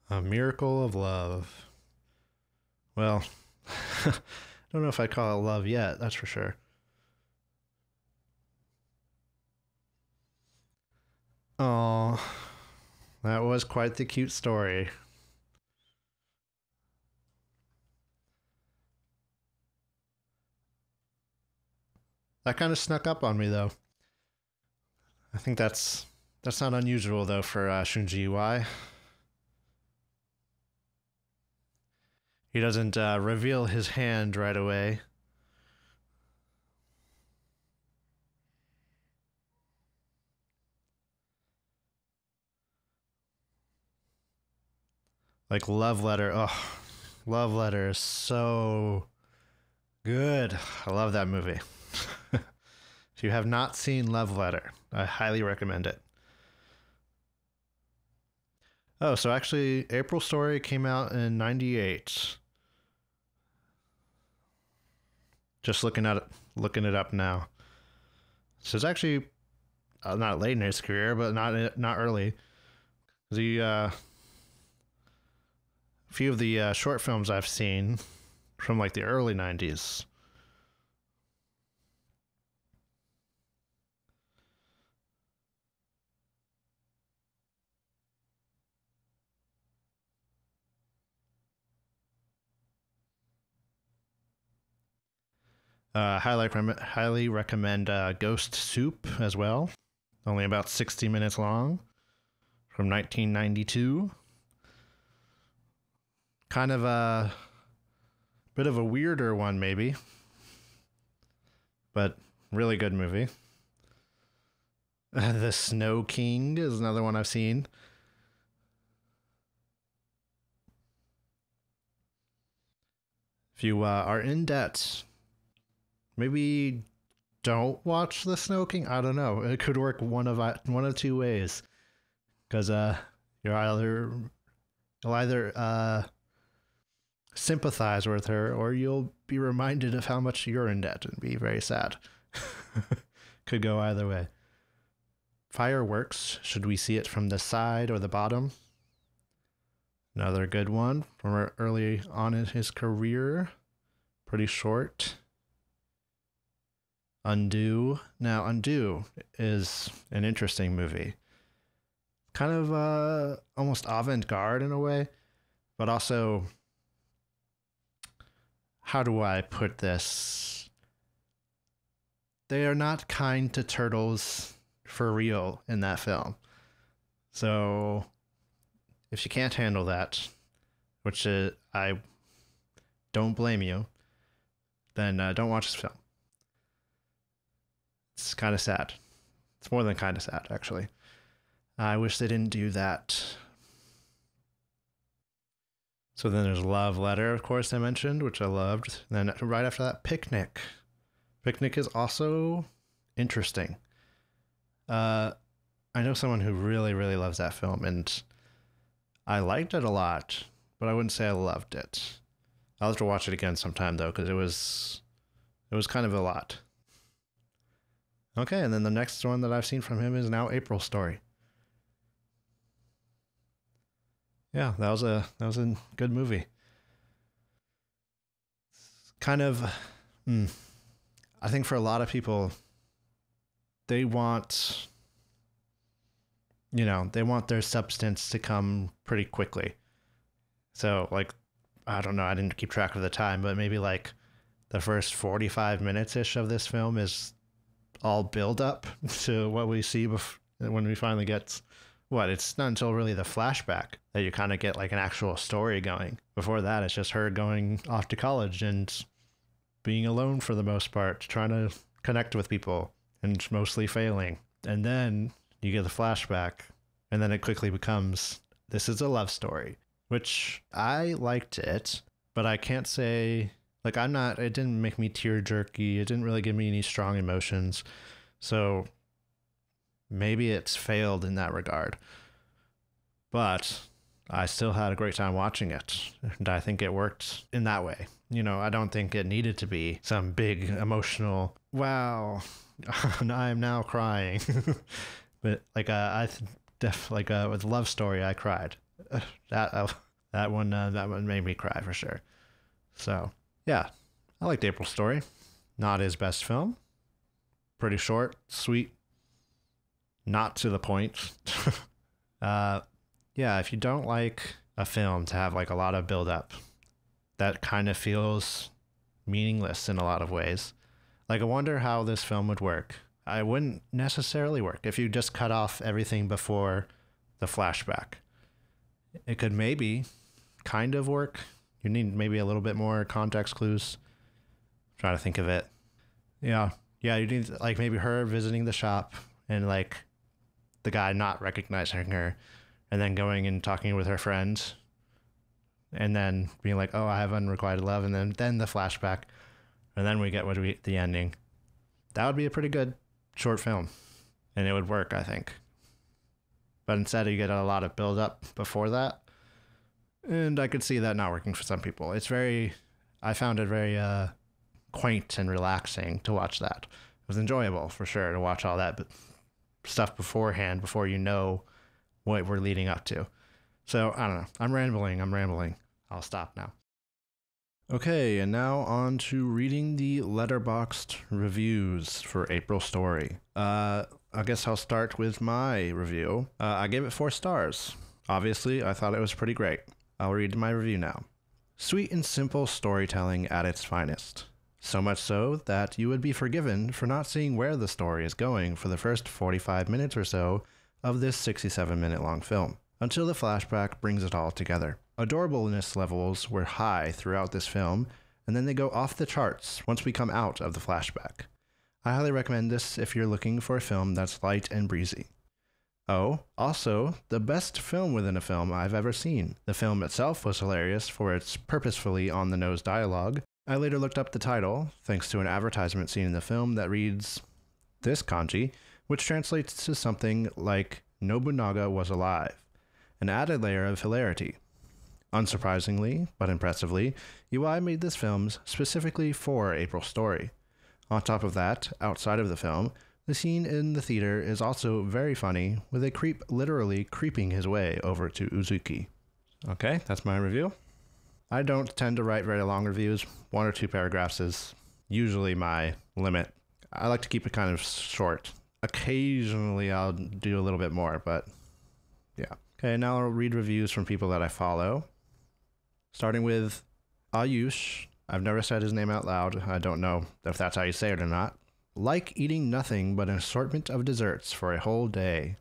A Miracle of Love. Well, I don't know if I'd call it love yet, that's for sure. Oh, that was quite the cute story. That kind of snuck up on me, though. I think that's not unusual, though, for Shunji Iwai. He doesn't reveal his hand right away. Like Love Letter. Oh, Love Letter is so good. I love that movie. If you have not seen Love Letter, I highly recommend it. Oh, so actually, April Story came out in '98. Just looking it up now. So it's actually not late in his career, but not early. The few of the short films I've seen from like the early '90s. Highly recommend Ghost Soup as well. Only about 60 minutes long, from 1992. Kind of a bit of a weirder one, maybe, but really good movie. The Snow King is another one I've seen. If you are in debt, maybe don't watch The Snow King. I don't know. It could work one of two ways, because you'll either sympathize with her, or you'll be reminded of how much you're in debt and be very sad. Could go either way. Fireworks. Should we see it from the side or the bottom? Another good one from early on in his career. Pretty short. Undo. Now, Undo is an interesting movie. Kind of almost avant-garde in a way, but also, how do I put this? They are not kind to turtles for real in that film. So if you can't handle that, which I don't blame you, then don't watch this film. It's kind of sad. It's more than kind of sad, actually. I wish they didn't do that. So then there's Love Letter, of course, I mentioned, which I loved. Then right after that, Picnic. Picnic is also interesting. I know someone who really, really loves that film, and I liked it a lot, but I wouldn't say I loved it. I'll have to watch it again sometime, though, because it was kind of a lot. Okay, and then the next one that I've seen from him is now April Story. Yeah, that was a good movie. Kind of, I think for a lot of people, they want their substance to come pretty quickly. So, like, I don't know, I didn't keep track of the time, but maybe like the first 45 minutes-ish of this film is all build up to what we see when we finally get it's not until really the flashback that you kind of get like an actual story going. Before that, it's just her going off to college and being alone for the most part, trying to connect with people and mostly failing. And then you get the flashback, and then it quickly becomes, this is a love story, which I liked it, but I can't say, like, it didn't make me tear jerky. It didn't really give me any strong emotions. So maybe it's failed in that regard, but I still had a great time watching it, and I think it worked in that way. I don't think it needed to be some big emotional, wow, I am now crying. But like with Love Story, I cried. That that one made me cry for sure. So yeah, I liked April Story. Not his best film. Pretty short, sweet, not to the point. uh, yeah, if you don't like a film to have like a lot of build up, that kind of feels meaningless in a lot of ways. Like, I wonder how this film would work. I wouldn't necessarily work if you just cut off everything before the flashback. It could maybe kind of work. You need maybe a little bit more context clues. I'm trying to think of it. Yeah. Yeah, you need like maybe her visiting the shop and like the guy not recognizing her and then going and talking with her friends and then being like, oh, I have unrequited love, and then the flashback, and then we get the ending. That would be a pretty good short film, and it would work, I think. But instead, you get a lot of build up before that, and I could see that not working for some people. I found it very quaint and relaxing to watch that. It was enjoyable for sure to watch all that stuff beforehand before you know what we're leading up to. So, I don't know. I'm rambling. I'll stop now. Okay, and now on to reading the letterboxed reviews for April Story. I guess I'll start with my review. I gave it 4 stars. Obviously, I thought it was pretty great. I'll read my review now. Sweet and simple storytelling at its finest. So much so that you would be forgiven for not seeing where the story is going for the first 45 minutes or so of this 67-minute long film, until the flashback brings it all together. Adorableness levels were high throughout this film, and then they go off the charts once we come out of the flashback. I highly recommend this if you're looking for a film that's light and breezy. Oh, also, the best film within a film I've ever seen. The film itself was hilarious for its purposefully on-the-nose dialogue. I later looked up the title, thanks to an advertisement scene in the film that reads, this kanji, which translates to something like Nobunaga was alive, an added layer of hilarity. Unsurprisingly, but impressively, Iwai made this film specifically for April Story. On top of that, outside of the film, the scene in the theater is also very funny, with a creep literally creeping his way over to Uzuki. Okay, that's my review. I don't tend to write very long reviews. 1 or 2 paragraphs is usually my limit. I like to keep it kind of short. Occasionally I'll do a little bit more, but yeah. Okay, now I'll read reviews from people that I follow. Starting with Ayush. I've never said his name out loud. I don't know if that's how you say it or not. Like eating nothing but an assortment of desserts for a whole day.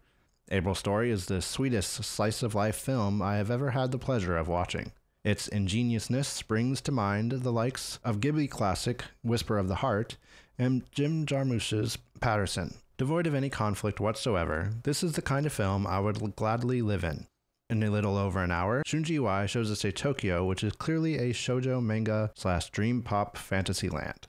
April Story is the sweetest slice of life film I have ever had the pleasure of watching. Its ingeniousness brings to mind the likes of Ghibli classic Whisper of the Heart and Jim Jarmusch's Patterson. Devoid of any conflict whatsoever, this is the kind of film I would gladly live in. In a little over an hour, Shunji Iwai shows us a Tokyo which is clearly a shoujo manga / dream pop fantasy land.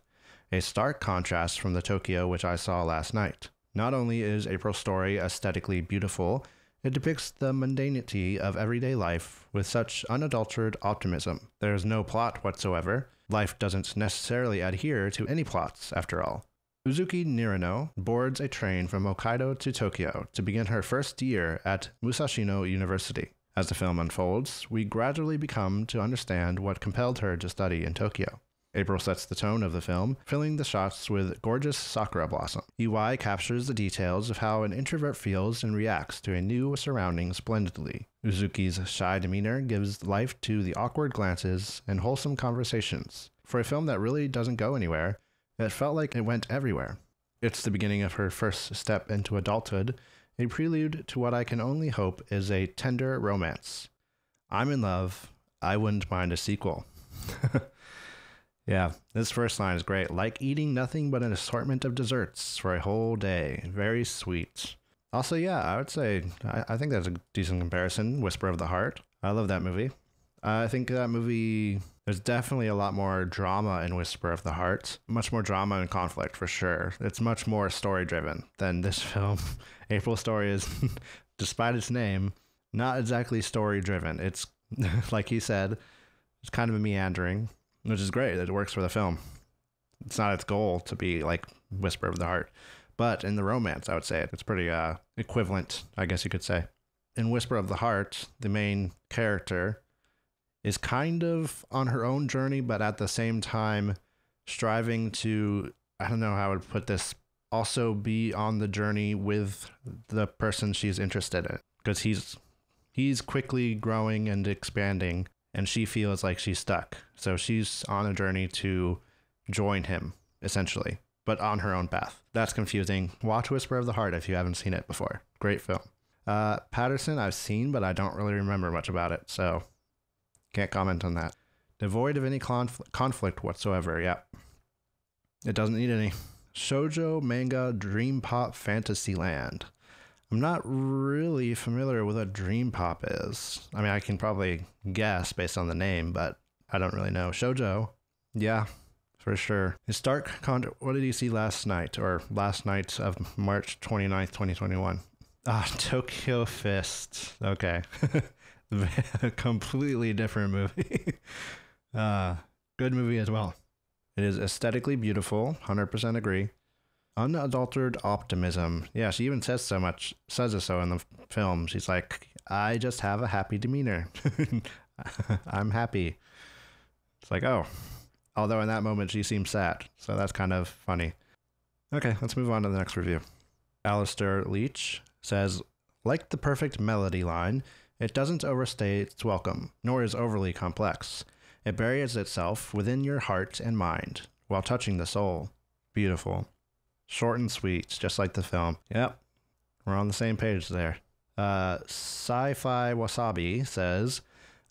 A stark contrast from the Tokyo which I saw last night. Not only is April Story aesthetically beautiful, it depicts the mundanity of everyday life with such unadulterated optimism. There is no plot whatsoever. Life doesn't necessarily adhere to any plots, after all. Uzuki Nirano boards a train from Hokkaido to Tokyo to begin her first year at Musashino University. As the film unfolds, we gradually become to understand what compelled her to study in Tokyo. April sets the tone of the film, filling the shots with gorgeous sakura blossom. Iwai captures the details of how an introvert feels and reacts to a new surrounding splendidly. Uzuki's shy demeanor gives life to the awkward glances and wholesome conversations. For a film that really doesn't go anywhere, it felt like it went everywhere. It's the beginning of her first step into adulthood, a prelude to what I can only hope is a tender romance. I'm in love. I wouldn't mind a sequel. Yeah, this first line is great. Like eating nothing but an assortment of desserts for a whole day. Very sweet. Also, yeah, I would say, I think that's a decent comparison. Whisper of the Heart. I love that movie. I think that movie, there's definitely a lot more drama in Whisper of the Heart. Much more drama and conflict, for sure. It's much more story-driven than this film. April Story is, despite its name, not exactly story-driven. It's, like he said, it's kind of a meandering, which is great. It works for the film. It's not its goal to be like Whisper of the Heart. But in the romance, I would say it's pretty equivalent, I guess you could say. in Whisper of the Heart, the main character is kind of on her own journey, but at the same time striving to, I don't know how I would put this, also be on the journey with the person she's interested in, because he's quickly growing and expanding, and she feels like she's stuck. So she's on a journey to join him, essentially, but on her own path. That's confusing. Watch Whisper of the Heart if you haven't seen it before. Great film. Patterson I've seen, but I don't really remember much about it, so can't comment on that. Devoid of any conflict whatsoever. Yep. It doesn't need any. Shoujo manga dream pop fantasy land. I'm not really familiar with what dream pop is. I mean, I can probably guess based on the name, but I don't really know. Shoujo. Yeah, for sure. What did you see last night, or last night of March 29th, 2021? Tokyo Fist. Okay. A completely different movie. Good movie as well. It is aesthetically beautiful. 100% agree. Unadulterated optimism. Yeah, she even says it so in the film. She's like, I just have a happy demeanor. I'm happy. It's like, oh. Although in that moment she seems sad. So that's kind of funny. Okay, let's move on to the next review. Alistair Leach says, like the perfect melody line, it doesn't overstay its welcome, nor is overly complex. It buries itself within your heart and mind, while touching the soul. Beautiful. Short and sweet, just like the film. Yep, we're on the same page there. Sci-Fi Wasabi says,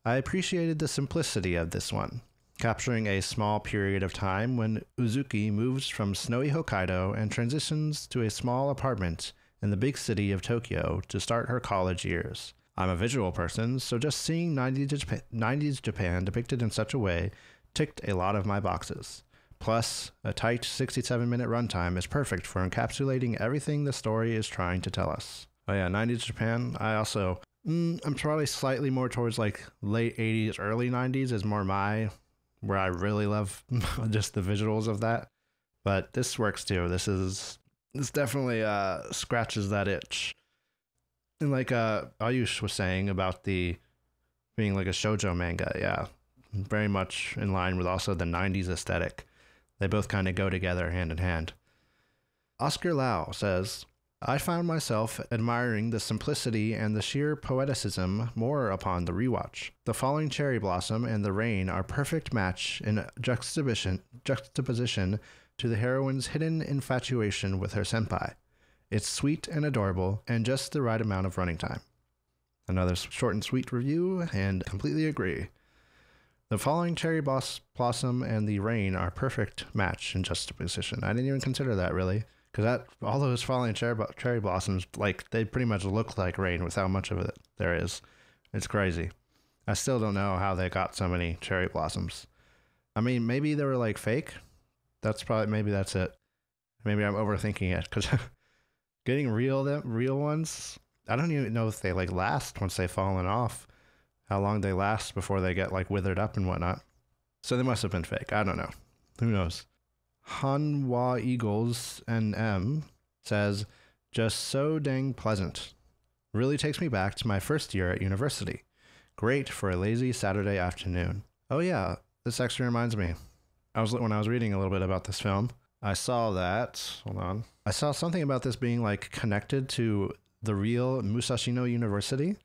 I appreciated the simplicity of this one, capturing a small period of time when Uzuki moves from snowy Hokkaido and transitions to a small apartment in the big city of Tokyo to start her college years. I'm a visual person, so just seeing 90s Japan depicted in such a way ticked a lot of my boxes. Plus, a tight 67-minute runtime is perfect for encapsulating everything the story is trying to tell us. Oh yeah, 90s Japan, I also, I'm probably slightly more towards like late 80s, early 90s is more where I really love just the visuals of that. But this works too. This definitely scratches that itch. And like Ayush was saying about the being like a shoujo manga, yeah, very much in line with also the 90s aesthetic. They both kind of go together hand in hand. Oscar Lau says, I found myself admiring the simplicity and the sheer poeticism more upon the rewatch. The falling cherry blossom and the rain are perfect match in juxtaposition to the heroine's hidden infatuation with her senpai. It's sweet and adorable, and just the right amount of running time. Another short and sweet review, and completely agree. The falling cherry blossom and the rain are perfect match in juxtaposition. I didn't even consider that, really, because all those falling cherry blossoms, like, they pretty much look like rain with how much of it there is. It's crazy. I still don't know how they got so many cherry blossoms. I mean, maybe they were, like, fake. Maybe that's it. Maybe I'm overthinking it, because getting real ones, I don't even know if they like last once they've fallen off, how long they last before they get like withered up and whatnot. So they must have been fake. I don't know. Who knows? Hanwha Eagles NM says, just so dang pleasant. Really takes me back to my first year at university. Great for a lazy Saturday afternoon. Oh yeah, this actually reminds me. When I was reading a little bit about this film, I saw something about this being like connected to the real Musashino University.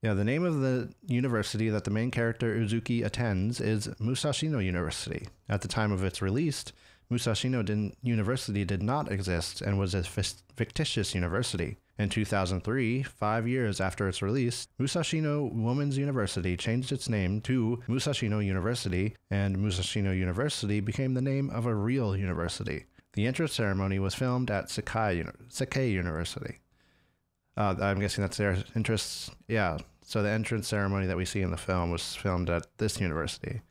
Yeah, the name of the university that the main character Uzuki attends is Musashino University. At the time of its release, Musashino University did not exist and was a fictitious university. In 2003, 5 years after its release, Musashino Women's University changed its name to Musashino University, and Musashino University became the name of a real university. The entrance ceremony was filmed at Sekai University. I'm guessing that's their entrance. Yeah, so the entrance ceremony that we see in the film was filmed at this university.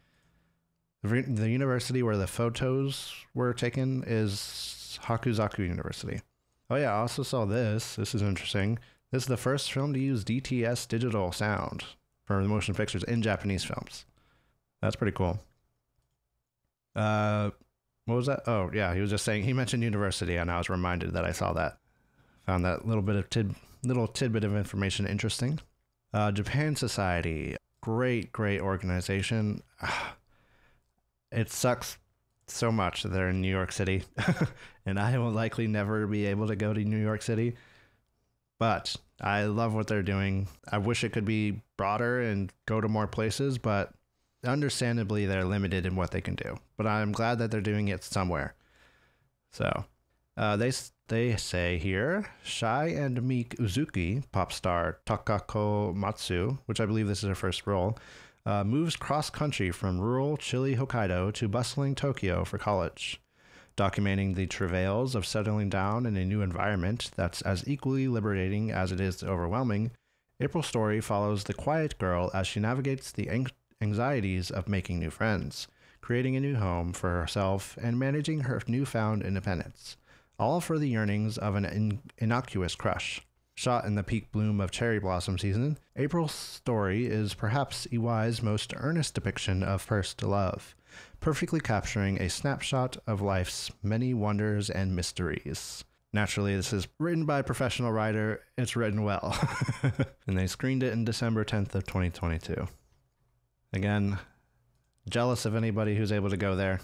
The university where the photos were taken is Hakuzaku University. Oh yeah, I also saw this. This is interesting. This is the first film to use DTS digital sound for the motion pictures in Japanese films. That's pretty cool. What was that? Oh yeah, he was just saying, he mentioned university and I was reminded that I saw that. Found that little tidbit of information interesting. Japan Society, great organization. It sucks so much that they're in New York City, and I will likely never be able to go to New York City. But I love what they're doing. I wish it could be broader and go to more places, but understandably they're limited in what they can do. But I'm glad that they're doing it somewhere. So they say here, shy and meek Uzuki, pop star Takako Matsu, which I believe this is her first role, moves cross-country from rural chilly Hokkaido to bustling Tokyo for college. Documenting the travails of settling down in a new environment that's as equally liberating as it is overwhelming, April's story follows the quiet girl as she navigates the anxieties of making new friends, creating a new home for herself, and managing her newfound independence, all for the yearnings of an innocuous crush. Shot in the peak bloom of cherry blossom season, April's story is perhaps Iwai's most earnest depiction of first love, perfectly capturing a snapshot of life's many wonders and mysteries. Naturally, this is written by a professional writer. It's written well. And they screened it in December 10th of 2022. Again, jealous of anybody who's able to go there,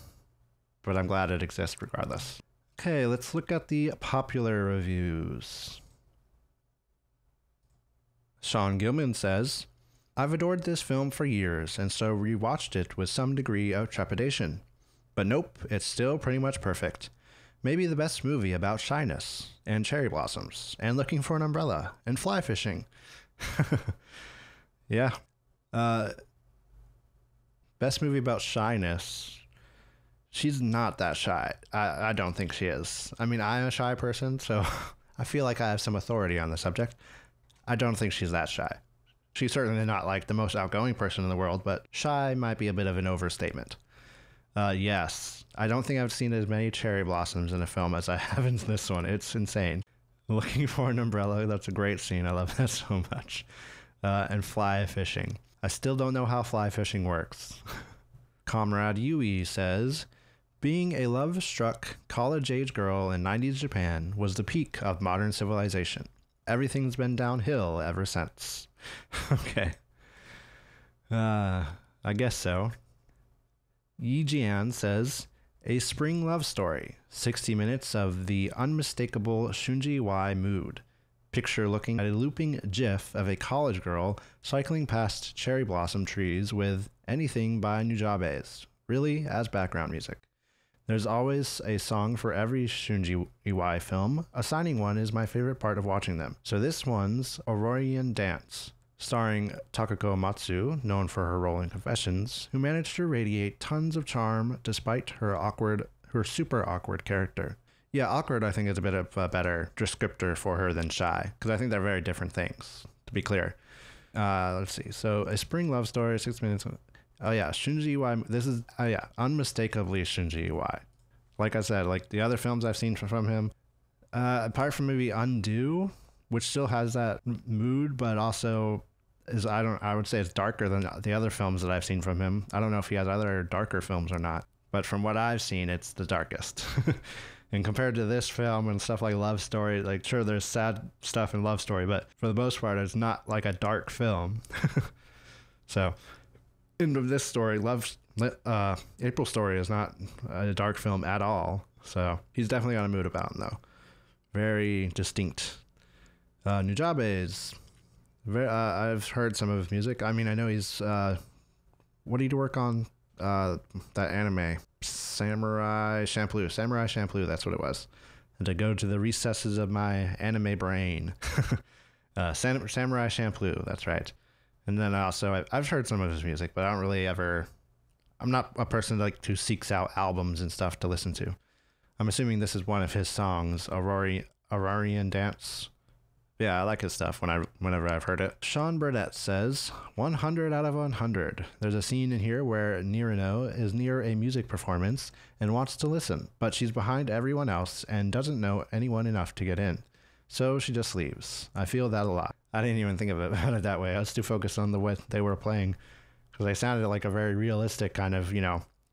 but I'm glad it exists regardless. Okay, let's look at the popular reviews. Sean Gilman says, I've adored this film for years, and so rewatched it with some degree of trepidation. But nope, it's still pretty much perfect. Maybe the best movie about shyness, and cherry blossoms, and looking for an umbrella, and fly fishing. Yeah. Best movie about shyness. She's not that shy. I don't think she is. I mean, I'm a shy person, so I feel like I have some authority on the subject. I don't think she's that shy. She's certainly not like the most outgoing person in the world, but shy might be a bit of an overstatement. Yes, I don't think I've seen as many cherry blossoms in a film as I have in this one. It's insane. Looking for an umbrella, that's a great scene. I love that so much. And fly fishing. I still don't know how fly fishing works. Comrade Yui says, being a love-struck college-age girl in 90s Japan was the peak of modern civilization. Everything's been downhill ever since. Okay. I guess so. Yi Jian says, a spring love story. 60 minutes of the unmistakable Shunji Iwai mood. Picture looking at a looping gif of a college girl cycling past cherry blossom trees with anything by Nujabes, really, as background music. There's always a song for every Shunji Iwai film. Assigning one is my favorite part of watching them. So this one's Aurorian Dance, starring Takako Matsu, known for her role in Confessions, who managed to radiate tons of charm despite her super awkward character. Yeah, awkward I think is a bit of a better descriptor for her than shy, because I think they're very different things, to be clear. Let's see. So a spring love story, 6 minutes. Oh yeah, Shunji Iwai. This is, unmistakably Shunji Iwai. Like I said, like the other films I've seen from him, apart from maybe Undo, which still has that mood, but also is, I would say it's darker than the other films that I've seen from him. I don't know if he has other darker films or not, but from what I've seen, it's the darkest. And compared to this film and stuff like Love Story, like sure, there's sad stuff in Love Story, but for the most part, it's not like a dark film. So, in this story, April's story is not a dark film at all. So he's definitely on a mood about him, though. Very distinct. Nujabes. I've heard some of his music. I mean, I know he's. What did he work on? That anime, Samurai Champloo, that's what it was. And to go to the recesses of my anime brain. Samurai Champloo, that's right. And then also, I've heard some of his music, but I don't really I'm not a person who seeks out albums and stuff to listen to. I'm assuming this is one of his songs, Aurorian Dance. Yeah, I like his stuff whenever I've heard it. Sean Burdett says, 100 out of 100. There's a scene in here where Nirino is near a music performance and wants to listen, but she's behind everyone else and doesn't know anyone enough to get in. So she just leaves. I feel that a lot. I didn't even think of it about it that way. I was too focused on what they were playing because they sounded like a very realistic kind of,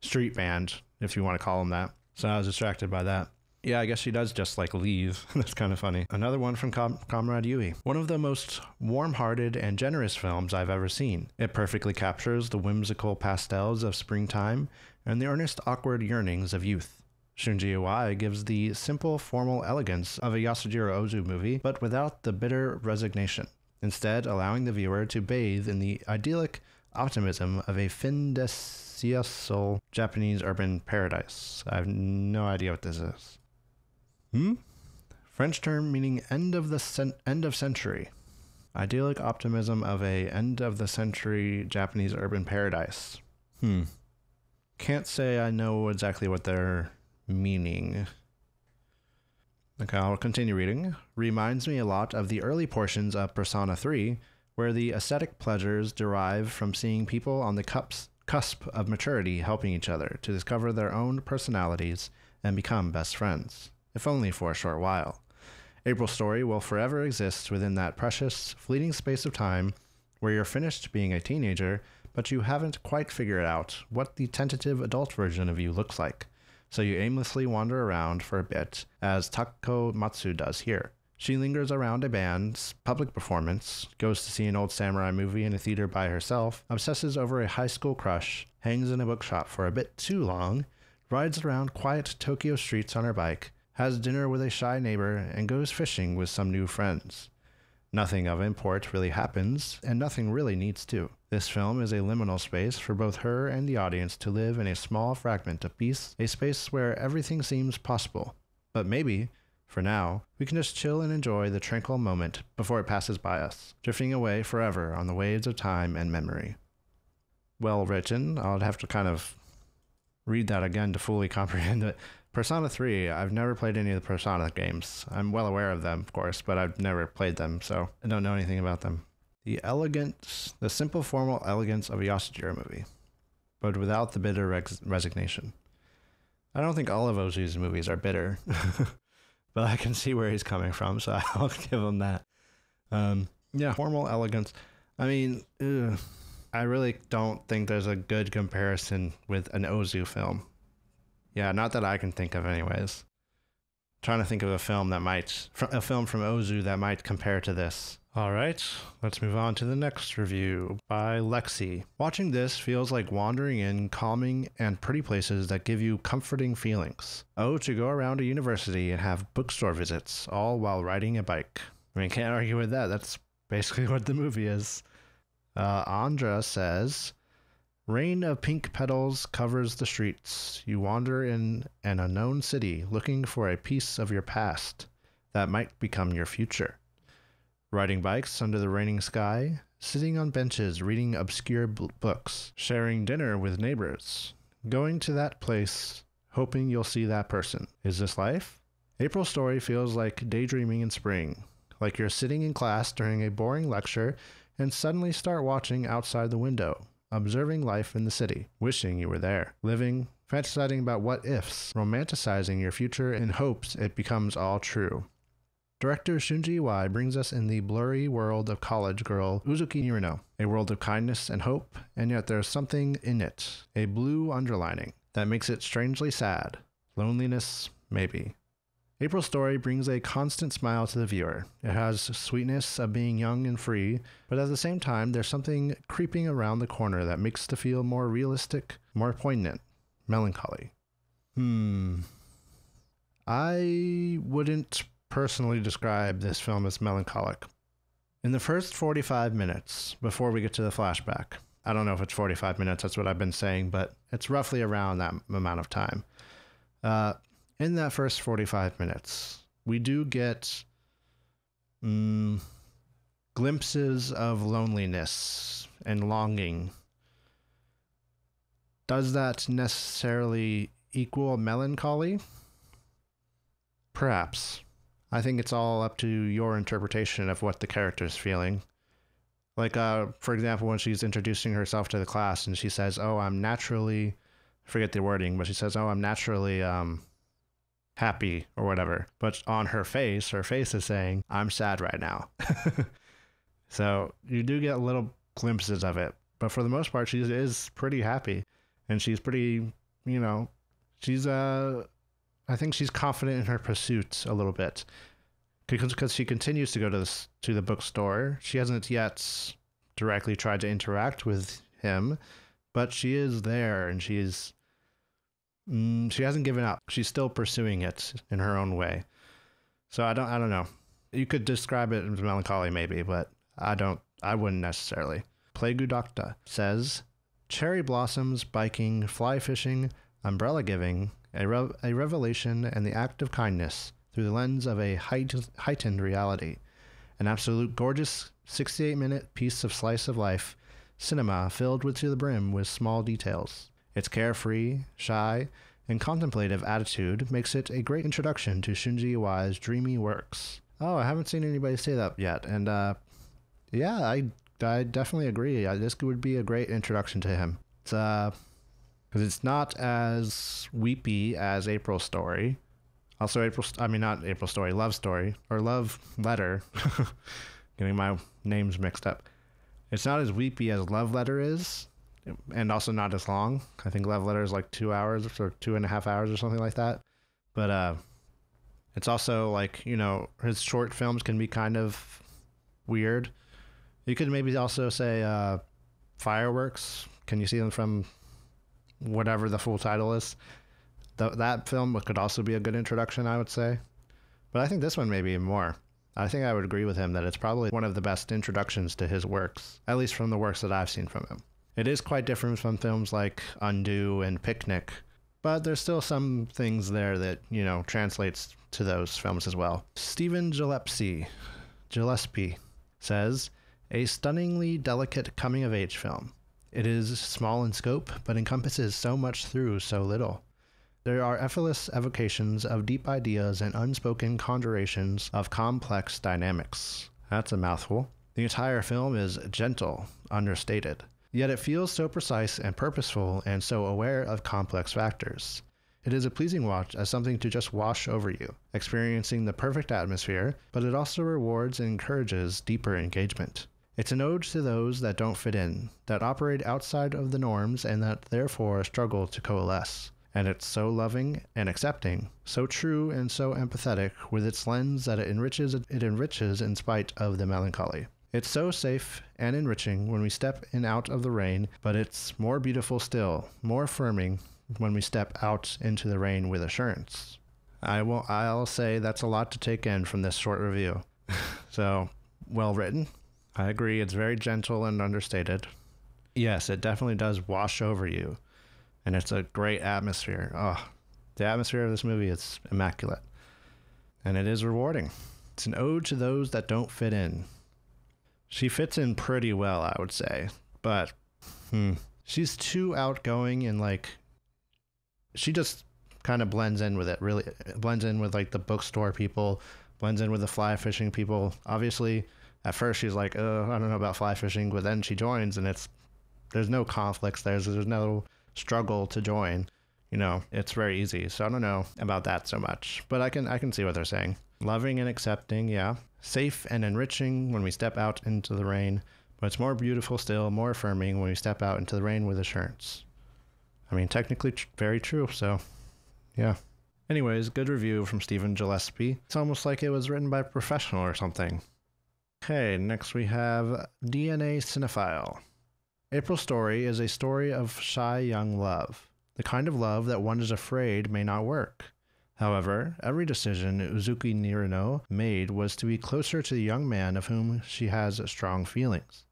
street band, if you want to call them that. So I was distracted by that. Yeah, I guess she does just like leave. That's kind of funny. Another one from Comrade Yui. One of the most warm-hearted and generous films I've ever seen. It perfectly captures the whimsical pastels of springtime and the earnest, awkward yearnings of youth. Shunji Iwai gives the simple, formal elegance of a Yasujiro Ozu movie, but without the bitter resignation, instead allowing the viewer to bathe in the idyllic optimism of a quintessential Japanese urban paradise. I have no idea what this is. French term meaning end of century. Idyllic optimism of a end of the century Japanese urban paradise. Can't say I know exactly what they're meaning. Okay, I'll continue reading. Reminds me a lot of the early portions of Persona 3, where the aesthetic pleasures derive from seeing people on the cusp of maturity helping each other to discover their own personalities and become best friends, if only for a short while. April's story will forever exist within that precious, fleeting space of time where you're finished being a teenager, but you haven't quite figured out what the tentative adult version of you looks like. So you aimlessly wander around for a bit, as Takako Matsu does here. She lingers around a band's public performance, goes to see an old samurai movie in a theater by herself, obsesses over a high school crush, hangs in a bookshop for a bit too long, rides around quiet Tokyo streets on her bike, has dinner with a shy neighbor, and goes fishing with some new friends. Nothing of import really happens, and nothing really needs to. This film is a liminal space for both her and the audience to live in a small fragment of peace, a space where everything seems possible. But maybe, for now, we can just chill and enjoy the tranquil moment before it passes by us, drifting away forever on the waves of time and memory. Well written. I'll have to kind of read that again to fully comprehend it. Persona 3, I've never played any of the Persona games. I'm well aware of them, of course, but I've never played them, so I don't know anything about them. The simple formal elegance of a Yasujiro movie, but without the bitter resignation. I don't think all of Ozu's movies are bitter, but I can see where he's coming from, so I'll give him that. Yeah, formal elegance. I mean, I really don't think there's a good comparison with an Ozu film. Yeah, not that I can think of anyways. Trying to think of a film from Ozu that might compare to this. All right, let's move on to the next review by Lexi. Watching this feels like wandering in calming and pretty places that give you comforting feelings. Oh, to go around a university and have bookstore visits, all while riding a bike. I mean, can't argue with that. That's basically what the movie is. Andra says, rain of pink petals covers the streets. You wander in an unknown city looking for a piece of your past that might become your future. Riding bikes under the raining sky, sitting on benches reading obscure books, sharing dinner with neighbors, going to that place, hoping you'll see that person. Is this life? April's story feels like daydreaming in spring, like you're sitting in class during a boring lecture and suddenly start watching outside the window, observing life in the city, wishing you were there, living, fantasizing about what ifs, romanticizing your future in hopes it becomes all true. Director Shunji Iwai brings us in the blurry world of college girl Uzuki Nirino, a world of kindness and hope, and yet there's something in it, a blue underlining, that makes it strangely sad. Loneliness, maybe. April's story brings a constant smile to the viewer. It has sweetness of being young and free, but at the same time, there's something creeping around the corner that makes the feel more realistic, more poignant, melancholy. I wouldn't personally describe this film as melancholic. In the first 45 minutes, before we get to the flashback, I don't know if it's 45 minutes, that's what I've been saying, but it's roughly around that amount of time. In that first 45 minutes, we do get glimpses of loneliness and longing. Does that necessarily equal melancholy? Perhaps. I think it's all up to your interpretation of what the character's feeling. Like, for example, when she's introducing herself to the class and she says, oh, I'm naturally, I forget the wording, but she says, oh, I'm naturally happy or whatever. But on her face is saying, I'm sad right now. So you do get little glimpses of it. But for the most part, she is pretty happy. And she's pretty, she's I think she's confident in her pursuits a little bit because she continues to go to the bookstore. She hasn't yet directly tried to interact with him, but she is there, and she hasn't given up. She's still pursuing it in her own way. So I don't know. You could describe it as melancholy maybe, but I wouldn't necessarily. Playgudakta says, cherry blossoms, biking, fly fishing, umbrella giving, a revelation and the act of kindness through the lens of a heightened reality. An absolute gorgeous 68-minute piece of slice of life, cinema filled to the brim with small details. Its carefree, shy, and contemplative attitude makes it a great introduction to Shunji Iwai's dreamy works. Oh, I haven't seen anybody say that yet, and yeah, I definitely agree. This would be a great introduction to him. It's because it's not as weepy as April's Story. Also, not April's Story, Love Story, or Love Letter. Getting my names mixed up. It's not as weepy as Love Letter is, and also not as long. I think Love Letter is like 2 hours or 2.5 hours or something like that. But it's also like, his short films can be kind of weird. You could maybe also say Fireworks. Can you see them from whatever the full title is? That film could also be a good introduction, I would say. But I think this one maybe more. I think I would agree with him that it's probably one of the best introductions to his works, at least from the works that I've seen from him. It is quite different from films like Undo and Picnic, but there's still some things there that, translates to those films as well. Stephen Gillespie says, a stunningly delicate coming-of-age film. It is small in scope, but encompasses so much through so little. There are effortless evocations of deep ideas and unspoken conjurations of complex dynamics. That's a mouthful. The entire film is gentle, understated. Yet it feels so precise and purposeful and so aware of complex factors. It is a pleasing watch as something to just wash over you, experiencing the perfect atmosphere, but it also rewards and encourages deeper engagement. It's an ode to those that don't fit in, that operate outside of the norms and that therefore struggle to coalesce. And it's so loving and accepting, so true and so empathetic with its lens that it enriches in spite of the melancholy. It's so safe and enriching when we step in out of the rain, but it's more beautiful still, more affirming when we step out into the rain with assurance. I'll say that's a lot to take in from this short review. So, well written. I agree, it's very gentle and understated. Yes, it definitely does wash over you. And it's a great atmosphere. Oh, the atmosphere of this movie is immaculate. And it is rewarding. It's an ode to those that don't fit in. She fits in pretty well, I would say. But, she's too outgoing and she just kind of blends in with it, really. Blends in with the bookstore people, blends in with the fly fishing people. Obviously, at first she's like, oh, I don't know about fly fishing, but then she joins and there's no conflicts, there's no struggle to join. It's very easy. So I don't know about that so much, but I can see what they're saying. Loving and accepting, yeah. Safe and enriching when we step out into the rain, but it's more beautiful still, more affirming when we step out into the rain with assurance. I mean, technically very true, so yeah. Anyways, good review from Stephen Gillespie. It's almost like it was written by a professional or something. Okay, next we have DNA Cinephile. April's Story is a story of shy young love, the kind of love that one is afraid may not work. However, every decision Uzuki Nirino made was to be closer to the young man of whom she has strong feelings.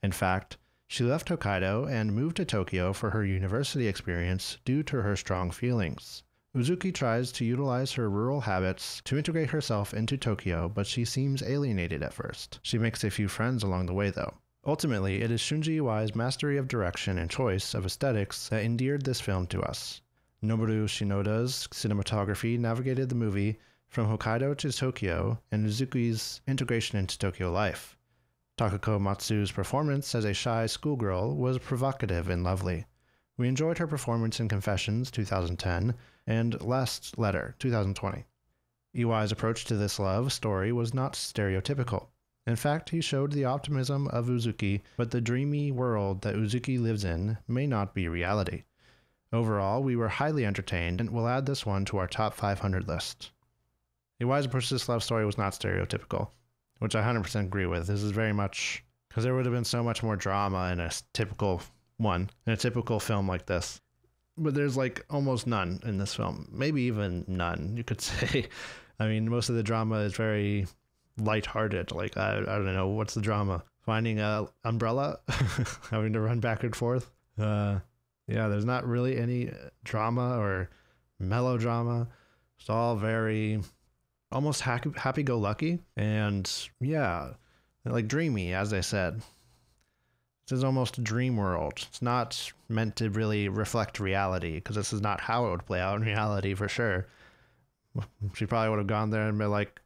In fact, she left Hokkaido and moved to Tokyo for her university experience due to her strong feelings. Uzuki tries to utilize her rural habits to integrate herself into Tokyo, but she seems alienated at first. She makes a few friends along the way, though. Ultimately, it is Shunji Iwai's mastery of direction and choice of aesthetics that endeared this film to us. Noboru Shinoda's cinematography navigated the movie from Hokkaido to Tokyo, and Uzuki's integration into Tokyo life. Takako Matsu's performance as a shy schoolgirl was provocative and lovely. We enjoyed her performance in Confessions, 2010, and Last Letter, 2020. Iwai's approach to this love story was not stereotypical. In fact, he showed the optimism of Uzuki, but the dreamy world that Uzuki lives in may not be reality. Overall, we were highly entertained and will add this one to our top 500 list. Iwai's approach to this love story was not stereotypical, which I 100% agree with. This is very much, because there would have been so much more drama in a typical film like this. But there's like almost none in this film. Maybe even none, you could say. I mean, most of the drama is very lighthearted. Like, I don't know, what's the drama? Finding a umbrella? Having to run back and forth? Yeah, there's not really any drama or melodrama. It's all very almost happy-go-lucky. And yeah, like dreamy, as I said. This is almost a dream world. It's not meant to really reflect reality, because this is not how it would play out in reality for sure. She probably would have gone there and been like,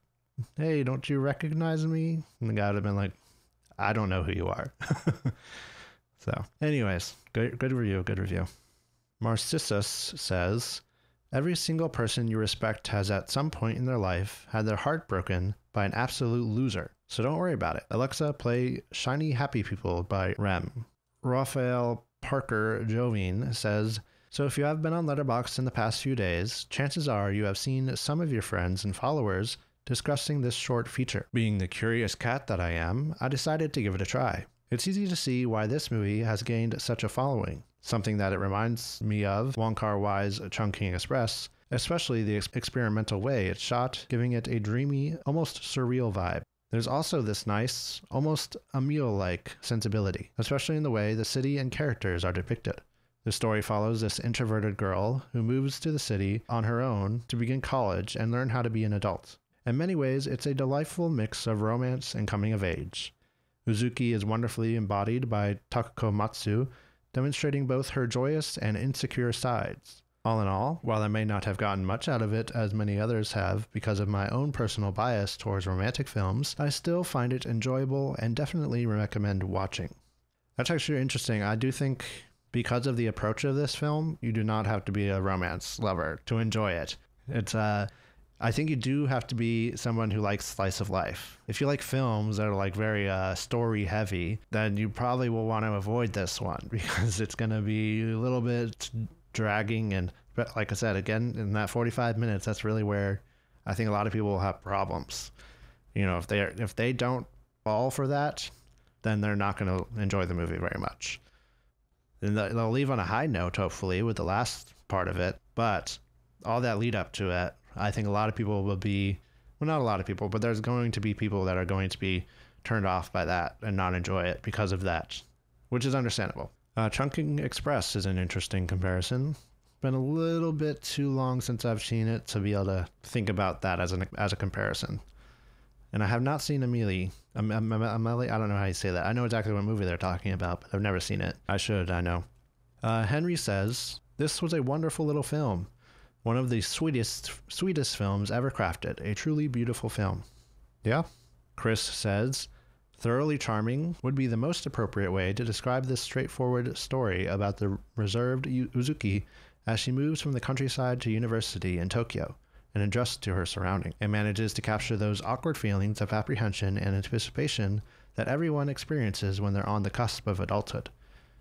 hey, don't you recognize me? And the guy would have been like, I don't know who you are. So anyways, good review. Marcissus says, every single person you respect has at some point in their life had their heart broken by an absolute loser. So don't worry about it. Alexa, play Shiny Happy People by Rem. Raphael Parker Jovine says, so if you have been on Letterboxd in the past few days, chances are you have seen some of your friends and followers discussing this short feature. Being the curious cat that I am, I decided to give it a try. It's easy to see why this movie has gained such a following, something that it reminds me of Wong Kar-wai's Chungking Express, especially the experimental way it's shot, giving it a dreamy, almost surreal vibe. There's also this nice, almost Emile-like sensibility, especially in the way the city and characters are depicted. The story follows this introverted girl who moves to the city on her own to begin college and learn how to be an adult. In many ways, it's a delightful mix of romance and coming of age. Uzuki is wonderfully embodied by Takako Matsu, demonstrating both her joyous and insecure sides. All in all, while I may not have gotten much out of it as many others have because of my own personal bias towards romantic films, I still find it enjoyable and definitely recommend watching. That's actually interesting. I do think because of the approach of this film, you do not have to be a romance lover to enjoy it. I think you do have to be someone who likes slice of life. If you like films that are like very story heavy, then you probably will want to avoid this one because it's going to be a little bit dragging. And like I said, again, in that 45 minutes, that's really where I think a lot of people will have problems. You know, if they don't fall for that, then they're not going to enjoy the movie very much. And they'll leave on a high note, hopefully, with the last part of it. But all that lead up to it, I think a lot of people will be, well, not a lot of people, but there's going to be people that are going to be turned off by that and not enjoy it because of that, which is understandable. Chungking Express is an interesting comparison. Been a little bit too long since I've seen it to be able to think about that as a comparison. And I have not seen Amelie. I don't know how you say that. I know exactly what movie they're talking about, but I've never seen it. I should, I know. Henry says, this was a wonderful little film. One of the sweetest films ever crafted. A truly beautiful film. Yeah. Chris says, thoroughly charming would be the most appropriate way to describe this straightforward story about the reserved Uzuki as she moves from the countryside to university in Tokyo and adjusts to her surroundings, and manages to capture those awkward feelings of apprehension and anticipation that everyone experiences when they're on the cusp of adulthood.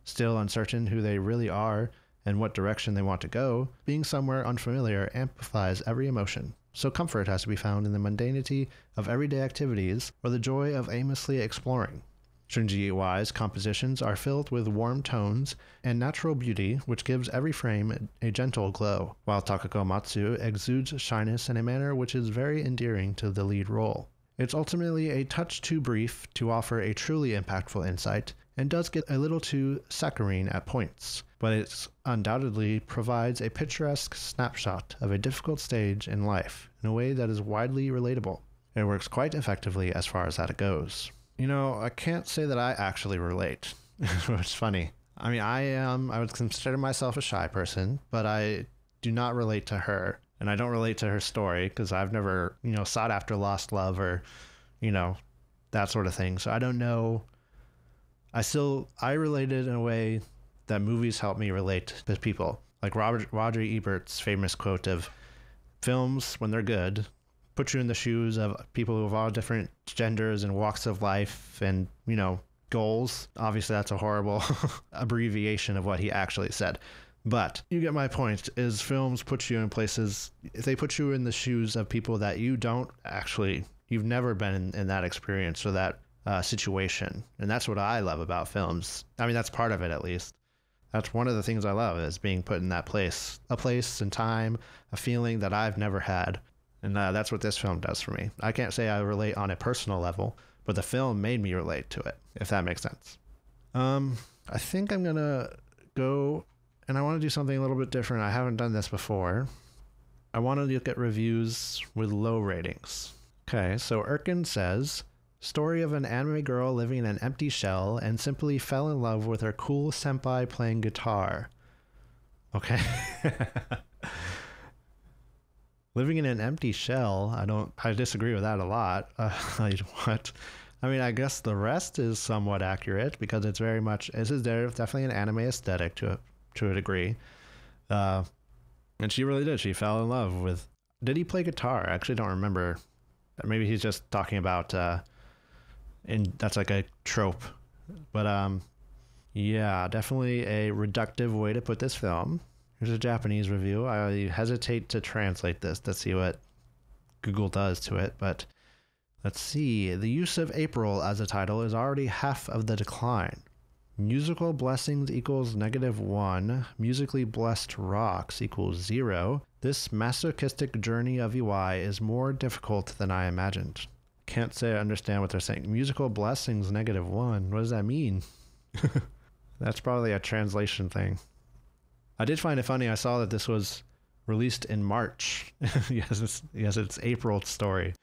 Still uncertain who they really are and what direction they want to go, being somewhere unfamiliar amplifies every emotion. So comfort has to be found in the mundanity of everyday activities or the joy of aimlessly exploring. Shunji Iwai's compositions are filled with warm tones and natural beauty, which gives every frame a gentle glow, while Takako Matsu exudes shyness in a manner which is very endearing to the lead role. It's ultimately a touch too brief to offer a truly impactful insight, and does get a little too saccharine at points, but it undoubtedly provides a picturesque snapshot of a difficult stage in life in a way that is widely relatable. It works quite effectively as far as that goes. You know, I can't say that I actually relate, which is funny. I mean, I would consider myself a shy person, but I do not relate to her, and I don't relate to her story because I've never, sought after lost love or, that sort of thing. So I don't know. I related in a way that movies help me relate to people. Like Roger Ebert's famous quote of, films, when they're good, put you in the shoes of people of all different genders and walks of life and, goals. Obviously, that's a horrible abbreviation of what he actually said. But you get my point, is films put you in places, if they put you in the shoes of people that you don't actually, you've never been in that experience or that situation. And that's what I love about films. I mean, that's part of it, at least. That's one of the things I love, is being put in that place, a place and time, a feeling that I've never had. And that's what this film does for me. I can't say I relate on a personal level, but the film made me relate to it, if that makes sense. I think I'm going to go, and I want to do something a little bit different. I haven't done this before. I want to look at reviews with low ratings. Okay, so Erkin says, story of an anime girl living in an empty shell and simply fell in love with her cool senpai playing guitar. Okay. Living in an empty shell, I disagree with that a lot. What? I mean, I guess the rest is somewhat accurate because it's very much, this is definitely an anime aesthetic to a degree. And she really did. She fell in love with, did he play guitar? I actually don't remember. Maybe he's just talking about, and that's like a trope. But yeah, definitely a reductive way to put this film. Here's a Japanese review. I hesitate to translate this to see what Google does to it, but let's see. The use of April as a title is already half of the decline. Musical blessings equals -1. Musically blessed rocks equals 0. This masochistic journey of Iwai is more difficult than I imagined. Can't say I understand what they're saying. Musical blessings -1. What does that mean? That's probably a translation thing. I did find it funny. I saw that this was released in March. yes, it's April's story.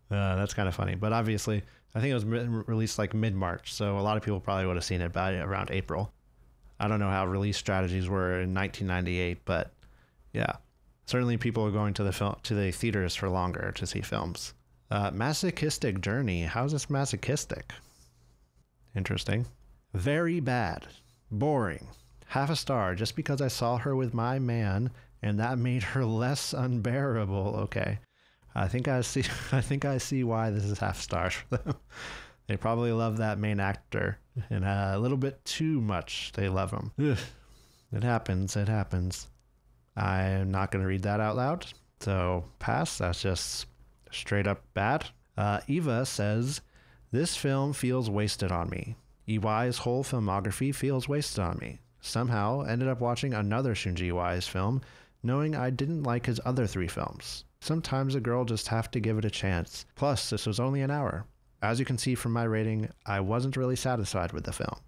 That's kind of funny. But obviously, I think it was released like mid-March, so a lot of people probably would have seen it by around April. I don't know how release strategies were in 1998, but yeah, certainly people are going to the theaters for longer to see films. Masochistic journey. How's this masochistic? Interesting. Very bad. Boring. Half a star just because I saw her with my man and that made her less unbearable. Okay. I think I see why this is half stars for them. They probably love that main actor and a little bit too much. They love him. Ugh. It happens. I'm not going to read that out loud. So pass. That's just straight up bad. Eva says, this film feels wasted on me. Iwai's whole filmography feels wasted on me. Somehow ended up watching another Shunji Iwai's film, knowing I didn't like his other 3 films. Sometimes a girl just have to give it a chance. Plus, this was only an hour. As you can see from my rating, I wasn't really satisfied with the film.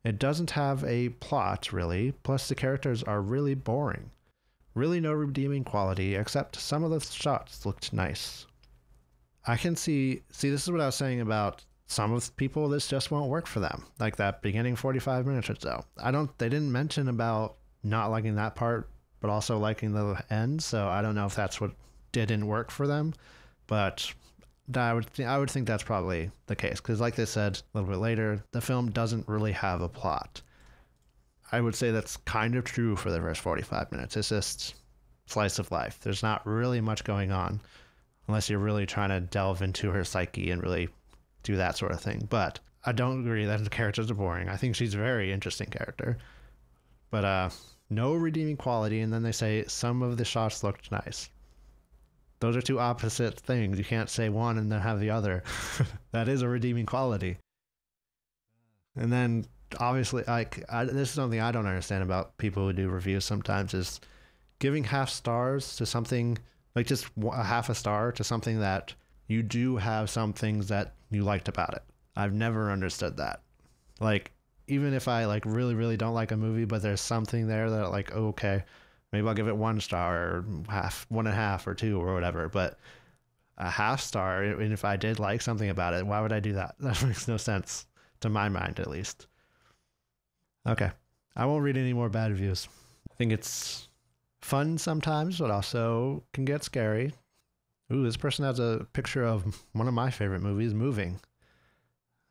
It doesn't have a plot, really, plus the characters are really boring. Really no redeeming quality, except some of the shots looked nice. I can see this is what I was saying about some of the people, this just won't work for them. Like that beginning 45 minutes or so. They didn't mention about not liking that part, but also liking the end. So I don't know if that's what didn't work for them, but I would think that's probably the case. Because like they said a little bit later, the film doesn't really have a plot. I would say that's kind of true for the first 45 minutes. It's just slice of life. There's not really much going on unless you're really trying to delve into her psyche and really do that sort of thing. But I don't agree that the characters are boring. I think she's a very interesting character, but no redeeming quality. And then they say some of the shots looked nice. Those are two opposite things. You can't say one and then have the other. That is a redeeming quality. And then obviously, this is something I don't understand about people who do reviews sometimes, is giving half stars to something, like just a half a star to something that you do have some things that you liked about it. I've never understood that. Like, even if I like really, really don't like a movie, but there's something there that like, oh, okay, maybe I'll give it 1 star or 1.5 or 2 or whatever. But a half star, and if I did like something about it, why would I do that? That makes no sense to my mind, at least. Okay, I won't read any more bad reviews. I think it's fun sometimes, but also can get scary. Ooh, this person has a picture of one of my favorite movies, Moving.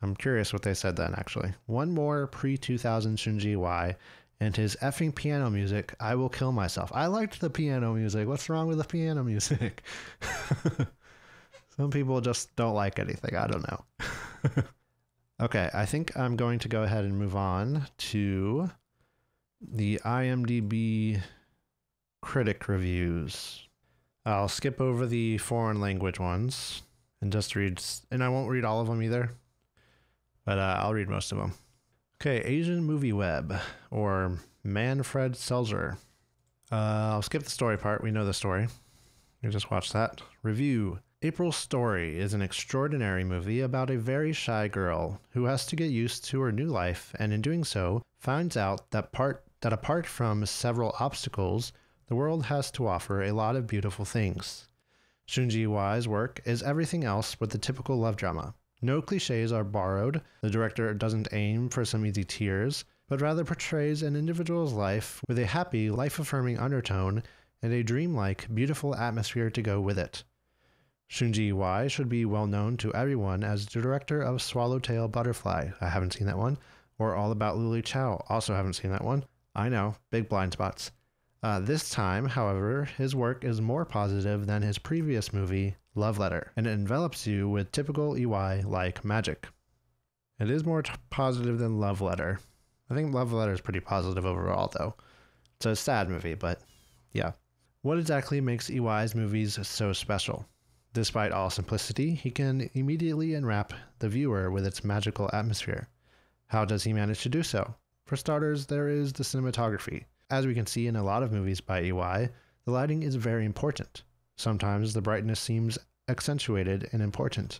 I'm curious what they said then, actually. One more pre-2000 Shunji Iwai and his effing piano music, I will kill myself. I liked the piano music. What's wrong with the piano music? Some people just don't like anything. I don't know. Okay, I think I'm going to go ahead and move on to the IMDb critic reviews. I'll skip over the foreign language ones and just read, and I won't read all of them either, but I'll read most of them. Okay, Asian Movie Web, or Manfred Selzer. I'll skip the story part. We know the story. You just watch that. Review. April's Story is an extraordinary movie about a very shy girl who has to get used to her new life, and in doing so, finds out that apart from several obstacles, the world has to offer a lot of beautiful things. Shunji Iwai's work is everything else but the typical love drama. No cliches are borrowed. The director doesn't aim for some easy tears, but rather portrays an individual's life with a happy, life-affirming undertone and a dreamlike, beautiful atmosphere to go with it. Shunji Iwai should be well known to everyone as the director of Swallowtail Butterfly. I haven't seen that one. Or All About Lily Chow. Also haven't seen that one. I know, big blind spots. This time, however, his work is more positive than his previous movie, Love Letter, and it envelops you with typical Iwai-like magic. It is more positive than Love Letter. I think Love Letter is pretty positive overall, though. It's a sad movie, but yeah. What exactly makes Iwai's movies so special? Despite all simplicity, he can immediately enwrap the viewer with its magical atmosphere. How does he manage to do so? For starters, there is the cinematography. As we can see in a lot of movies by Iwai, the lighting is very important. Sometimes the brightness seems accentuated and important.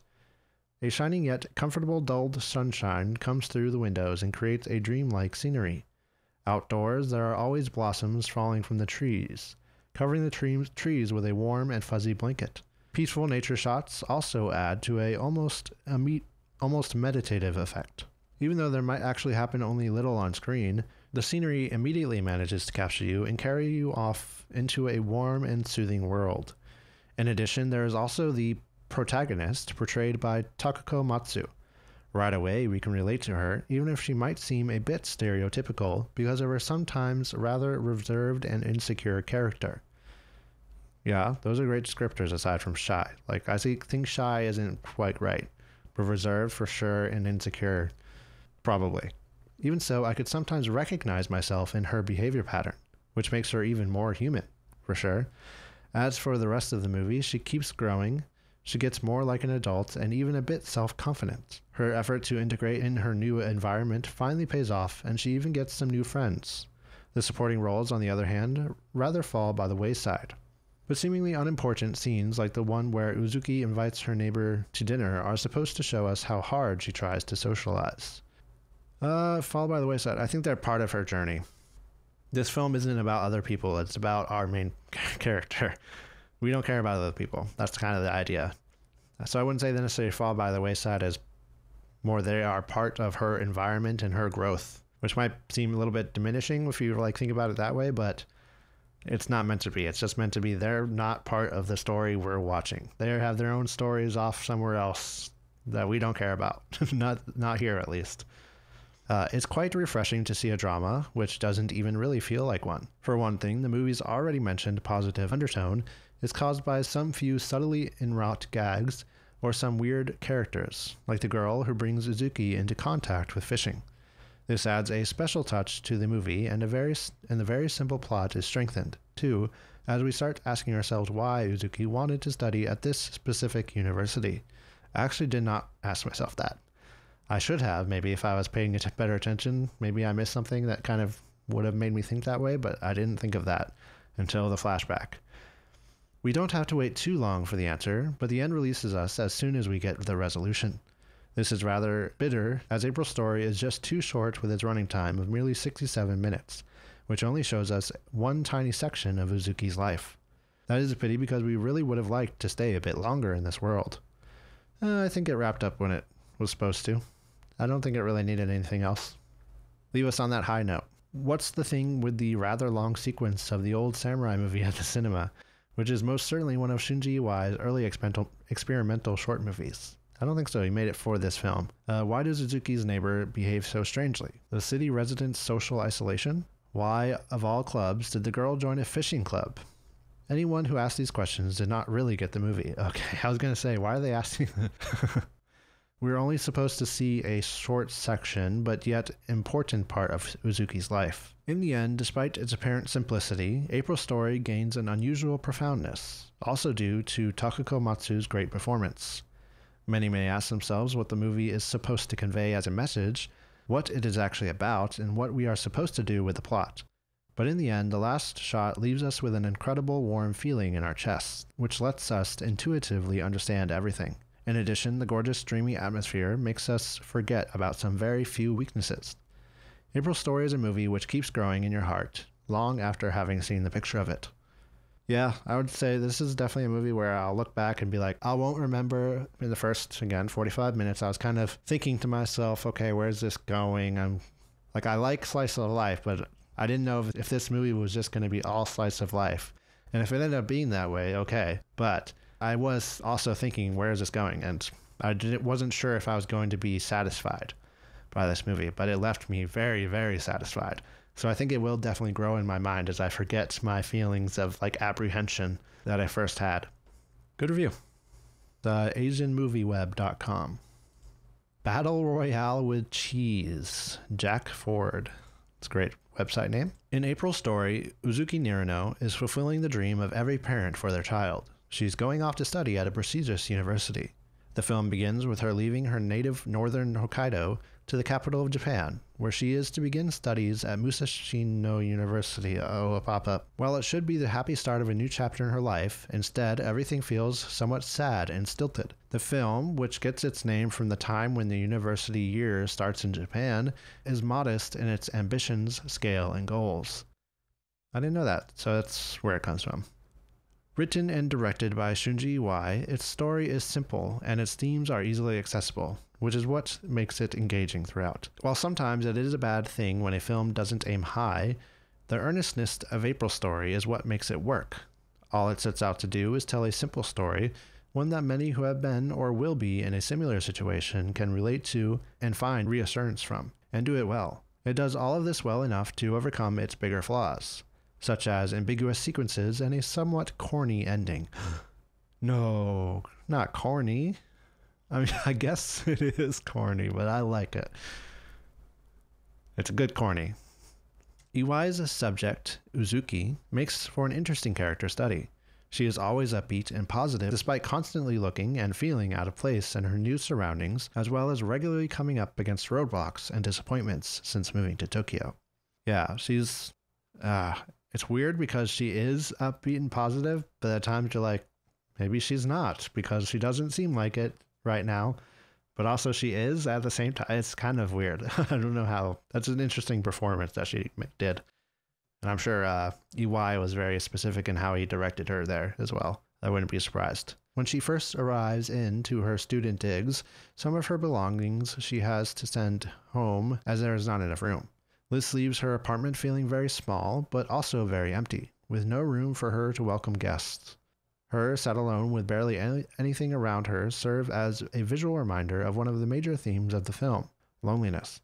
A shining yet comfortable dulled sunshine comes through the windows and creates a dreamlike scenery. Outdoors, there are always blossoms falling from the trees, covering the trees with a warm and fuzzy blanket. Peaceful nature shots also add to a almost meditative effect. Even though there might actually happen only little on screen, the scenery immediately manages to capture you and carry you off into a warm and soothing world. In addition, there is also the protagonist, portrayed by Takako Matsu. Right away, we can relate to her, even if she might seem a bit stereotypical because of her sometimes rather reserved and insecure character. Yeah, those are great descriptors aside from shy. Like, I think shy isn't quite right, but reserved for sure and insecure, probably. Even so, I could sometimes recognize myself in her behavior pattern, which makes her even more human, for sure. As for the rest of the movie, she keeps growing. She gets more like an adult and even a bit self-confident. Her effort to integrate in her new environment finally pays off, and she even gets some new friends. The supporting roles, on the other hand, rather fall by the wayside. But seemingly unimportant scenes like the one where Uzuki invites her neighbor to dinner are supposed to show us how hard she tries to socialize. Fall by the wayside. I think they're part of her journey. This film isn't about other people, it's about our main character. We don't care about other people. That's kind of the idea. So I wouldn't say they necessarily fall by the wayside as more they are part of her environment and her growth, which might seem a little bit diminishing if you think about it that way, but it's not meant to be. It's just meant to be they're not part of the story we're watching. They have their own stories off somewhere else that we don't care about. not here, at least. It's quite refreshing to see a drama, which doesn't even really feel like one. For one thing, the movie's already mentioned positive undertone is caused by some few subtly enwrought gags or some weird characters, like the girl who brings Uzuki into contact with fishing. This adds a special touch to the movie, and the very simple plot is strengthened, too, as we start asking ourselves why Uzuki wanted to study at this specific university. I actually did not ask myself that. I should have, maybe if I was paying better attention. Maybe I missed something that kind of would have made me think that way, but I didn't think of that until the flashback. We don't have to wait too long for the answer, but the end releases us as soon as we get the resolution. This is rather bitter, as April's story is just too short with its running time of merely 67 minutes, which only shows us one tiny section of Uzuki's life. That is a pity because we really would have liked to stay a bit longer in this world. I think it wrapped up when it was supposed to. I don't think it really needed anything else. Leave us on that high note. What's the thing with the rather long sequence of the old samurai movie at the cinema, which is most certainly one of Shunji Iwai's early experimental short movies? I don't think so. He made it for this film. Why does Uzuki's neighbor behave so strangely? The city residents' social isolation? Why, of all clubs, did the girl join a fishing club? Anyone who asked these questions did not really get the movie. Okay, I was going to say, why are they asking? We're only supposed to see a short section, but yet important part of Uzuki's life. In the end, despite its apparent simplicity, April's story gains an unusual profoundness, also due to Takako Matsu's great performance. Many may ask themselves what the movie is supposed to convey as a message, what it is actually about, and what we are supposed to do with the plot. But in the end, the last shot leaves us with an incredible warm feeling in our chests, which lets us intuitively understand everything. In addition, the gorgeous dreamy atmosphere makes us forget about some very few weaknesses. April's Story is a movie which keeps growing in your heart, long after having seen the picture of it. Yeah, I would say this is definitely a movie where I'll look back and be like, I won't remember in the first, 45 minutes, I was kind of thinking to myself, okay, where's this going? I like slice of life, but I didn't know if this movie was just going to be all slice of life. And if it ended up being that way, okay. But I was also thinking, where is this going? And I wasn't sure if I was going to be satisfied by this movie, but it left me very, very satisfied. So I think it will definitely grow in my mind as I forget my feelings of apprehension that I first had. Good review. The AsianMovieWeb.com. Battle Royale with Cheese. Jack Ford. It's a great website name. In April's story, Uzuki Nirino is fulfilling the dream of every parent for their child. She's going off to study at a prestigious university. The film begins with her leaving her native northern Hokkaido to the capital of Japan, where she is to begin studies at Musashino University. Oh, a pop-up. While it should be the happy start of a new chapter in her life, instead everything feels somewhat sad and stilted. The film, which gets its name from the time when the university year starts in Japan, is modest in its ambitions, scale, and goals. I didn't know that, so that's where it comes from. Written and directed by Shunji Iwai, its story is simple and its themes are easily accessible, which is what makes it engaging throughout. While sometimes it is a bad thing when a film doesn't aim high, the earnestness of April's story is what makes it work. All it sets out to do is tell a simple story, one that many who have been or will be in a similar situation can relate to and find reassurance from, and do it well. It does all of this well enough to overcome its bigger flaws, such as ambiguous sequences and a somewhat corny ending. No, not corny. I mean, I guess it is corny, but I like it. It's a good corny. Iwai's subject, Uzuki, makes for an interesting character study. She is always upbeat and positive despite constantly looking and feeling out of place in her new surroundings, as well as regularly coming up against roadblocks and disappointments since moving to Tokyo. Yeah, she's... it's weird because she is upbeat and positive, but at times you're like, maybe she's not, because she doesn't seem like it right now, but also she is at the same time. It's kind of weird. I don't know how. That's an interesting performance that she did. And I'm sure Iwai was very specific in how he directed her there as well. I wouldn't be surprised. When she first arrives into her student digs, some of her belongings she has to send home as there is not enough room. This leaves her apartment feeling very small, but also very empty, with no room for her to welcome guests. Her, sat alone with barely anything around her, serve as a visual reminder of one of the major themes of the film, loneliness.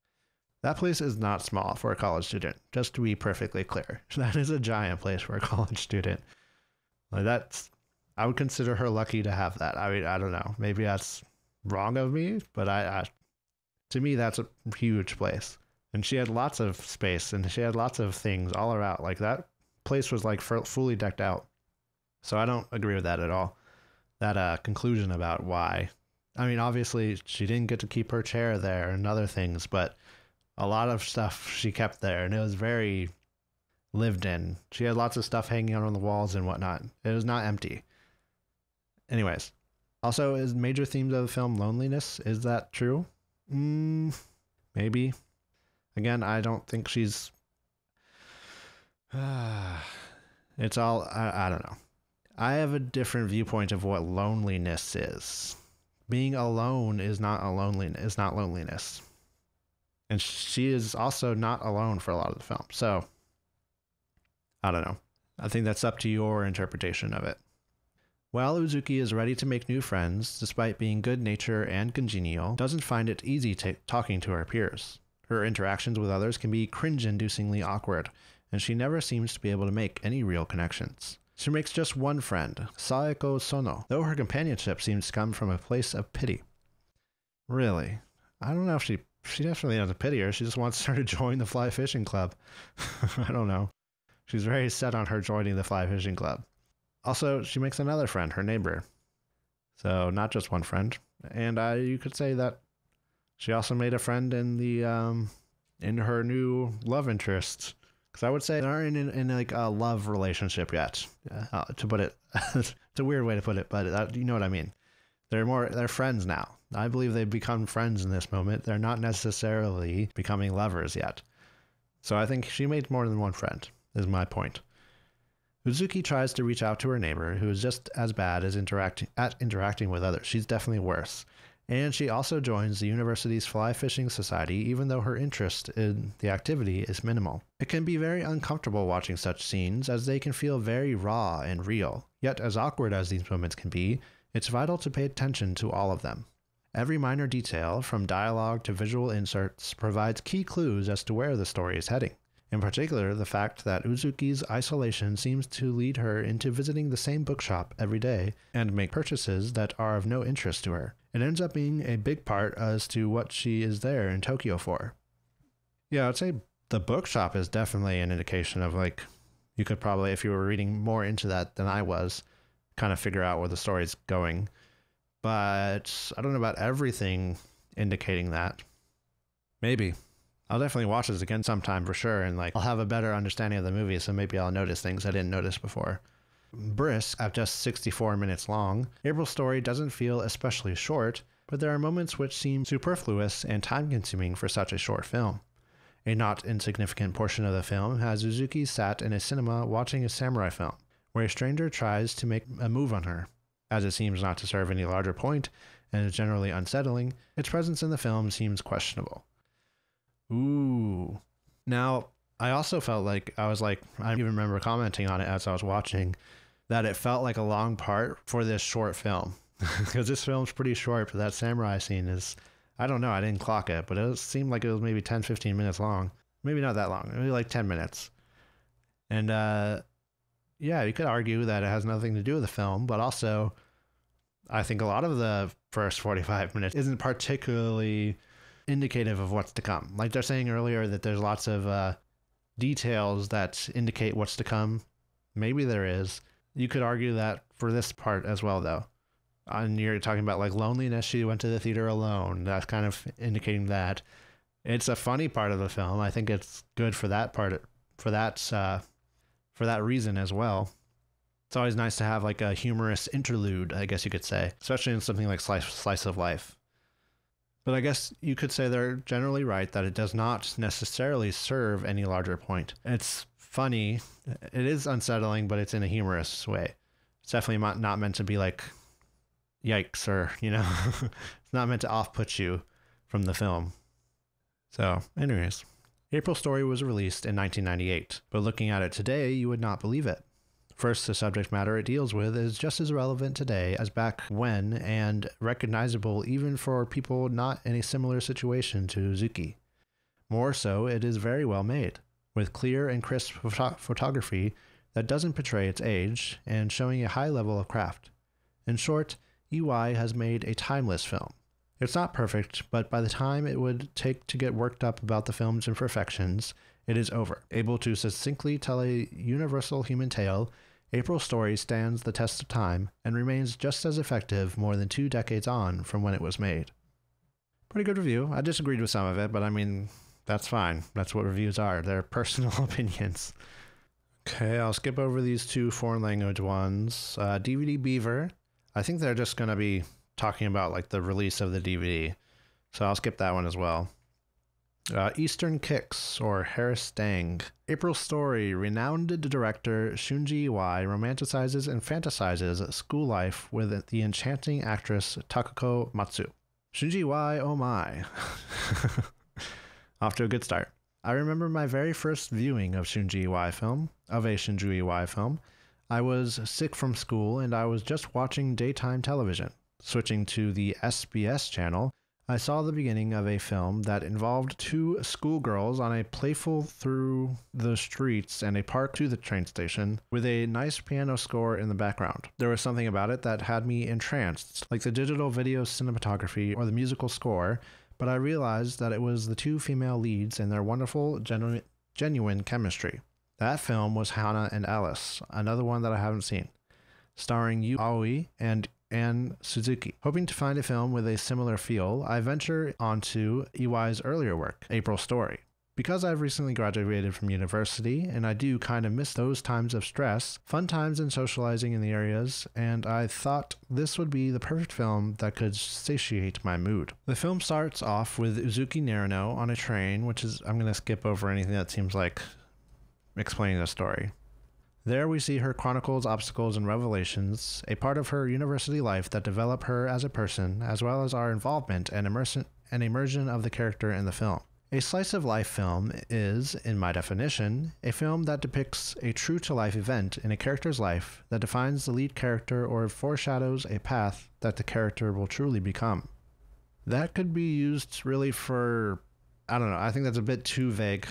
That place is not small for a college student, just to be perfectly clear. That is a giant place for a college student. I would consider her lucky to have that. I mean, I don't know. Maybe that's wrong of me, but to me, that's a huge place. And she had lots of space, and she had lots of things all around. That place was fully decked out. So I don't agree with that at all. That conclusion about why. I mean, obviously, she didn't get to keep her chair there and other things, but a lot of stuff she kept there, and it was very lived in. She had lots of stuff hanging out on the walls and whatnot. It was not empty. Anyways. Also, is major themes of the film loneliness? Is that true? Maybe. Again, I don't think she's... It's all... I don't know. I have a different viewpoint of what loneliness is. Being alone is not loneliness. And she is also not alone for a lot of the film. So, I don't know. I think that's up to your interpretation of it. While Uzuki is ready to make new friends, despite being good-natured and congenial, doesn't find it easy talking to her peers. Her interactions with others can be cringe-inducingly awkward, and she never seems to be able to make any real connections. She makes just one friend, Saeko Sono, though her companionship seems to come from a place of pity. Really? I don't know if she definitely has a pity her. She just wants her to join the fly fishing club. I don't know. She's very set on her joining the fly fishing club. Also, she makes another friend, her neighbor. So not just one friend. And you could say that she also made a friend in the in her new love interest. Because I would say they aren't in like a love relationship yet. To put it, it's a weird way to put it, but you know what I mean. They're friends now. I believe they've become friends in this moment. They're not necessarily becoming lovers yet. So I think she made more than one friend, is my point. Uzuki tries to reach out to her neighbor, who is just as bad as interacting with others. She's definitely worse. And she also joins the university's fly fishing society, even though her interest in the activity is minimal. It can be very uncomfortable watching such scenes, as they can feel very raw and real. Yet, as awkward as these moments can be, it's vital to pay attention to all of them. Every minor detail, from dialogue to visual inserts, provides key clues as to where the story is heading. In particular, the fact that Uzuki's isolation seems to lead her into visiting the same bookshop every day and make purchases that are of no interest to her. It ends up being a big part as to what she is there in Tokyo for. Yeah, I'd say the bookshop is definitely an indication of, like, you could probably, if you were reading more into that than I was, kind of figure out where the story's going. But I don't know about everything indicating that. Maybe. I'll definitely watch this again sometime for sure, and like I'll have a better understanding of the movie, so maybe I'll notice things I didn't notice before. Brisk, at just 64 minutes long, April's story doesn't feel especially short, but there are moments which seem superfluous and time-consuming for such a short film. A not insignificant portion of the film has Uzuki sat in a cinema watching a samurai film, where a stranger tries to make a move on her. As it seems not to serve any larger point, and is generally unsettling, its presence in the film seems questionable. Ooh. Now, I also felt like, I even remember commenting on it as I was watching, that it felt like a long part for this short film. Because this film's pretty short, but that samurai scene is, I don't know, I didn't clock it, but it seemed like it was maybe 10-15 minutes long. Maybe not that long, maybe like 10 minutes. And yeah, you could argue that it has nothing to do with the film, but also I think a lot of the first 45 minutes isn't particularly indicative of what's to come. Like they're saying earlier that there's lots of details that indicate what's to come. Maybe there is. You could argue that for this part as well, though. And you're talking about like loneliness. She went to the theater alone. That's kind of indicating that. It's a funny part of the film. I think it's good for that part, for that reason as well. It's always nice to have like a humorous interlude, I guess you could say, especially in something like Slice of Life. But I guess you could say they're generally right that it does not necessarily serve any larger point. It's funny. It is unsettling, but it's in a humorous way. It's definitely not meant to be like, yikes, or, you know, it's not meant to off-put you from the film. So, anyways, April Story was released in 1998, but looking at it today, you would not believe it. First, the subject matter it deals with is just as relevant today as back when, and recognizable even for people not in a similar situation to Uzuki. More so, it is very well made, with clear and crisp photography that doesn't betray its age, and showing a high level of craft. In short, Iwai has made a timeless film. It's not perfect, but by the time it would take to get worked up about the film's imperfections, it is over. Able to succinctly tell a universal human tale, April's Story stands the test of time and remains just as effective more than 2 decades on from when it was made. Pretty good review. I disagreed with some of it, but I mean, that's fine. That's what reviews are. They're personal opinions. Okay, I'll skip over these 2 foreign language ones. DVD Beaver. I think they're just going to be talking about like the release of the DVD. So I'll skip that one as well. Eastern Kicks, or Harris Dang. April Story. Renowned director Shunji Iwai romanticizes and fantasizes school life with the enchanting actress Takako Matsu. Shunji Iwai, oh my. Off to a good start. I remember my very first viewing of a Shunji Iwai film. I was sick from school and I was just watching daytime television. Switching to the SBS channel, I saw the beginning of a film that involved two schoolgirls on a playful through the streets and a park to the train station with a nice piano score in the background. There was something about it that had me entranced, like the digital video cinematography or the musical score, but I realized that it was the two female leads and their wonderful, genuine chemistry. That film was Hannah and Alice, another one that I haven't seen, starring Yu Aoi and Anne Suzuki. Hoping to find a film with a similar feel, I venture onto Iwai's earlier work, April Story. Because I've recently graduated from university, and I do kind of miss those times of stress, fun times and socializing in the areas, and I thought this would be the perfect film that could satiate my mood. The film starts off with Uzuki Narano on a train, which is, I'm going to skip over anything that seems like explaining the story. There we see her chronicles, obstacles, and revelations, a part of her university life that develop her as a person, as well as our involvement and immersion of the character in the film. A slice of life film is, in my definition, a film that depicts a true-to-life event in a character's life that defines the lead character or foreshadows a path that the character will truly become. That could be used really for, I don't know, I think that's a bit too vague.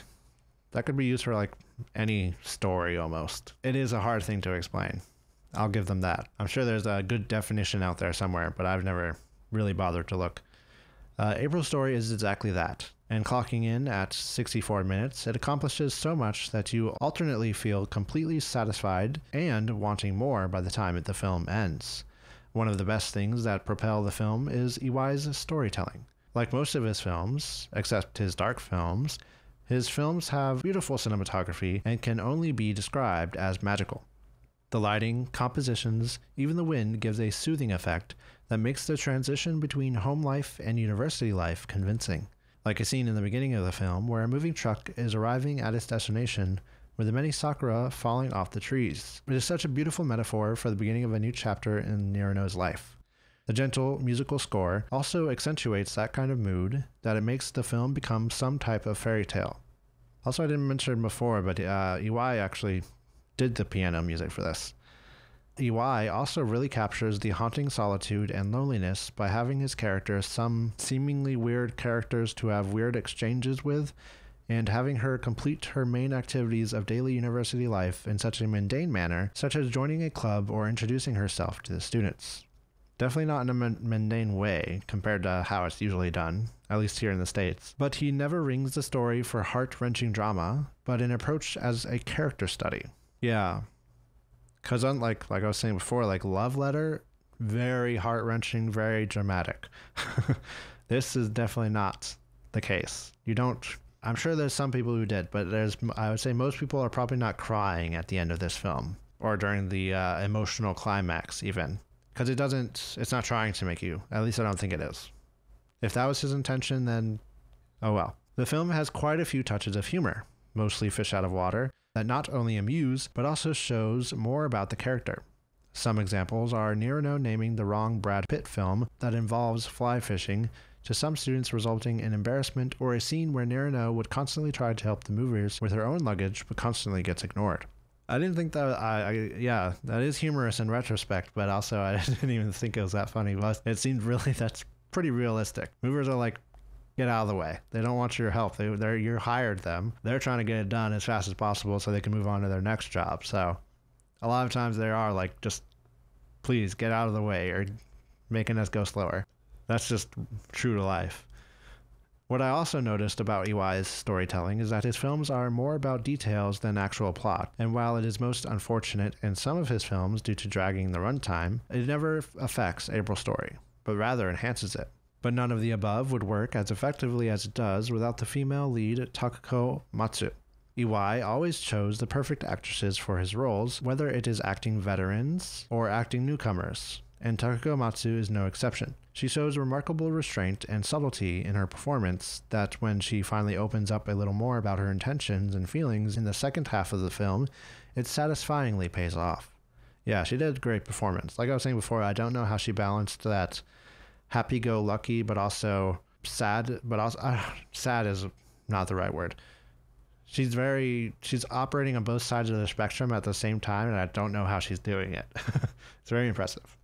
That could be used for like any story almost. It is a hard thing to explain. I'll give them that. I'm sure there's a good definition out there somewhere, but I've never really bothered to look. April's Story is exactly that. And clocking in at 64 minutes, it accomplishes so much that you alternately feel completely satisfied and wanting more by the time the film ends. One of the best things that propel the film is Iwai's storytelling. Like most of his films, except his dark films, his films have beautiful cinematography and can only be described as magical. The lighting, compositions, even the wind gives a soothing effect that makes the transition between home life and university life convincing. Like a scene in the beginning of the film where a moving truck is arriving at its destination with the many sakura falling off the trees. It is such a beautiful metaphor for the beginning of a new chapter in Narano's life. The gentle musical score also accentuates that kind of mood that it makes the film become some type of fairy tale. Also, I didn't mention before, but Iwai actually did the piano music for this. Iwai also really captures the haunting solitude and loneliness by having his characters some seemingly weird characters to have weird exchanges with, and having her complete her main activities of daily university life in such a mundane manner, such as joining a club or introducing herself to the students. Definitely not in a mundane way compared to how it's usually done, at least here in the States. But he never rings the story for heart-wrenching drama, but an approach as a character study. Yeah. Because unlike, like I was saying before, like Love Letter, very heart-wrenching, very dramatic. This is definitely not the case. You don't... I'm sure there's some people who did, but I would say most people are probably not crying at the end of this film, or during the emotional climax even. Because it's not trying to make you. At least I don't think it is. If that was his intention, then oh well. The film has quite a few touches of humor, mostly fish out of water, that not only amuse, but also shows more about the character. Some examples are Narano naming the wrong Brad Pitt film that involves fly fishing to some students, resulting in embarrassment, or a scene where Narano would constantly try to help the movers with her own luggage but constantly gets ignored. I didn't think that, yeah, that is humorous in retrospect, but also I didn't even think it was that funny. But it seemed really, that's pretty realistic. Movers are like, get out of the way. They don't want your help. You hired them. They're trying to get it done as fast as possible so they can move on to their next job. So a lot of times they are like, just please get out of the way or making us go slower. That's just true to life. What I also noticed about Iwai's storytelling is that his films are more about details than actual plot, and while it is most unfortunate in some of his films due to dragging the runtime, it never affects April's story, but rather enhances it. But none of the above would work as effectively as it does without the female lead Takako Matsu. Iwai always chose the perfect actresses for his roles, whether it is acting veterans or acting newcomers, and Takako Matsu is no exception. She shows remarkable restraint and subtlety in her performance that when she finally opens up a little more about her intentions and feelings in the second half of the film, it satisfyingly pays off. Yeah, she did a great performance. Like I was saying before, I don't know how she balanced that happy-go-lucky but also sad, but also sad is not the right word. She's operating on both sides of the spectrum at the same time, and I don't know how she's doing it. It's very impressive.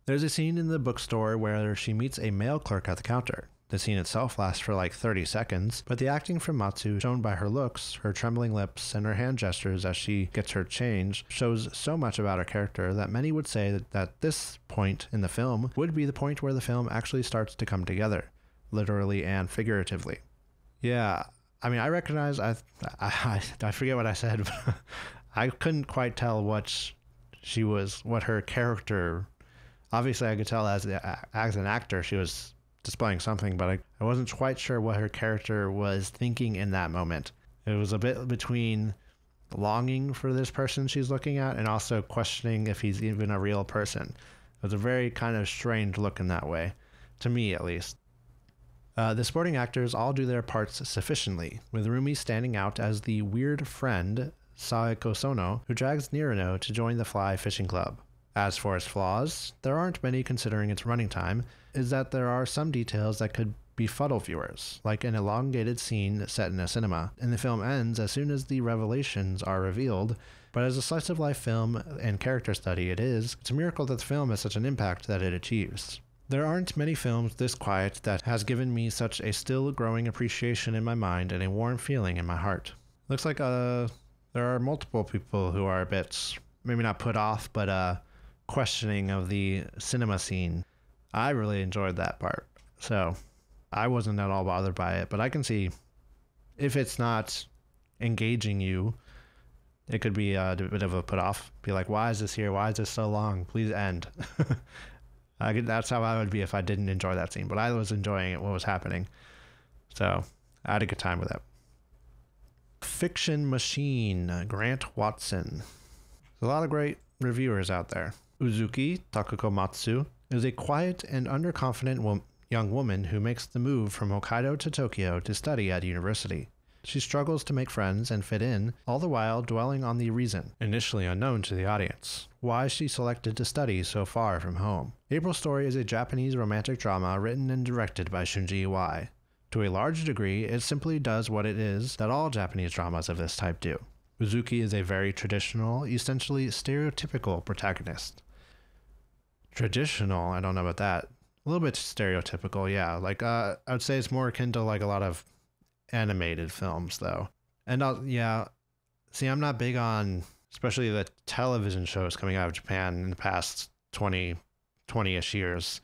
There's a scene in the bookstore where she meets a male clerk at the counter. The scene itself lasts for like 30 seconds, but the acting from Matsu, shown by her looks, her trembling lips, and her hand gestures as she gets her change, shows so much about her character that many would say that this point in the film would be the point where the film actually starts to come together, literally and figuratively. Yeah, I mean, I recognize, I forget what I said, but I couldn't quite tell what her character, obviously I could tell as an actor she was displaying something, but I wasn't quite sure what her character was thinking in that moment. It was a bit between longing for this person she's looking at and also questioning if he's even a real person. It was a very kind of strange look in that way, to me at least. The supporting actors all do their parts sufficiently, with Rumi standing out as the weird friend, Saeko Sono, who drags Nirino to join the Fly Fishing Club. As for its flaws, there aren't many considering its running time, is that there are some details that could befuddle viewers, like an elongated scene set in a cinema, and the film ends as soon as the revelations are revealed, but as a slice-of-life film and character study it's a miracle that the film has such an impact that it achieves. There aren't many films this quiet that has given me such a still growing appreciation in my mind and a warm feeling in my heart. Looks like there are multiple people who are a bit, maybe not put off, but questioning of the cinema scene. I really enjoyed that part, so I wasn't at all bothered by it, but I can see if it's not engaging you, it could be a bit of a put off. Be like, why is this here? Why is this so long? Please end. That's how I would be if I didn't enjoy that scene, but I was enjoying it, what was happening. So I had a good time with it. Fiction Machine, Grant Watson. There's a lot of great reviewers out there. Uzuki Takako Matsu is a quiet and underconfident young woman who makes the move from Hokkaido to Tokyo to study at university. She struggles to make friends and fit in, all the while dwelling on the reason, initially unknown to the audience, why she selected to study so far from home. April Story is a Japanese romantic drama written and directed by Shunji Iwai. To a large degree, it simply does what it is that all Japanese dramas of this type do. Uzuki is a very traditional, essentially stereotypical protagonist. Traditional, I don't know about that. A little bit stereotypical, yeah. Like, I would say it's more akin to like a lot of animated films, though. And see, I'm not big on, especially the television shows coming out of Japan in the past 20-ish years.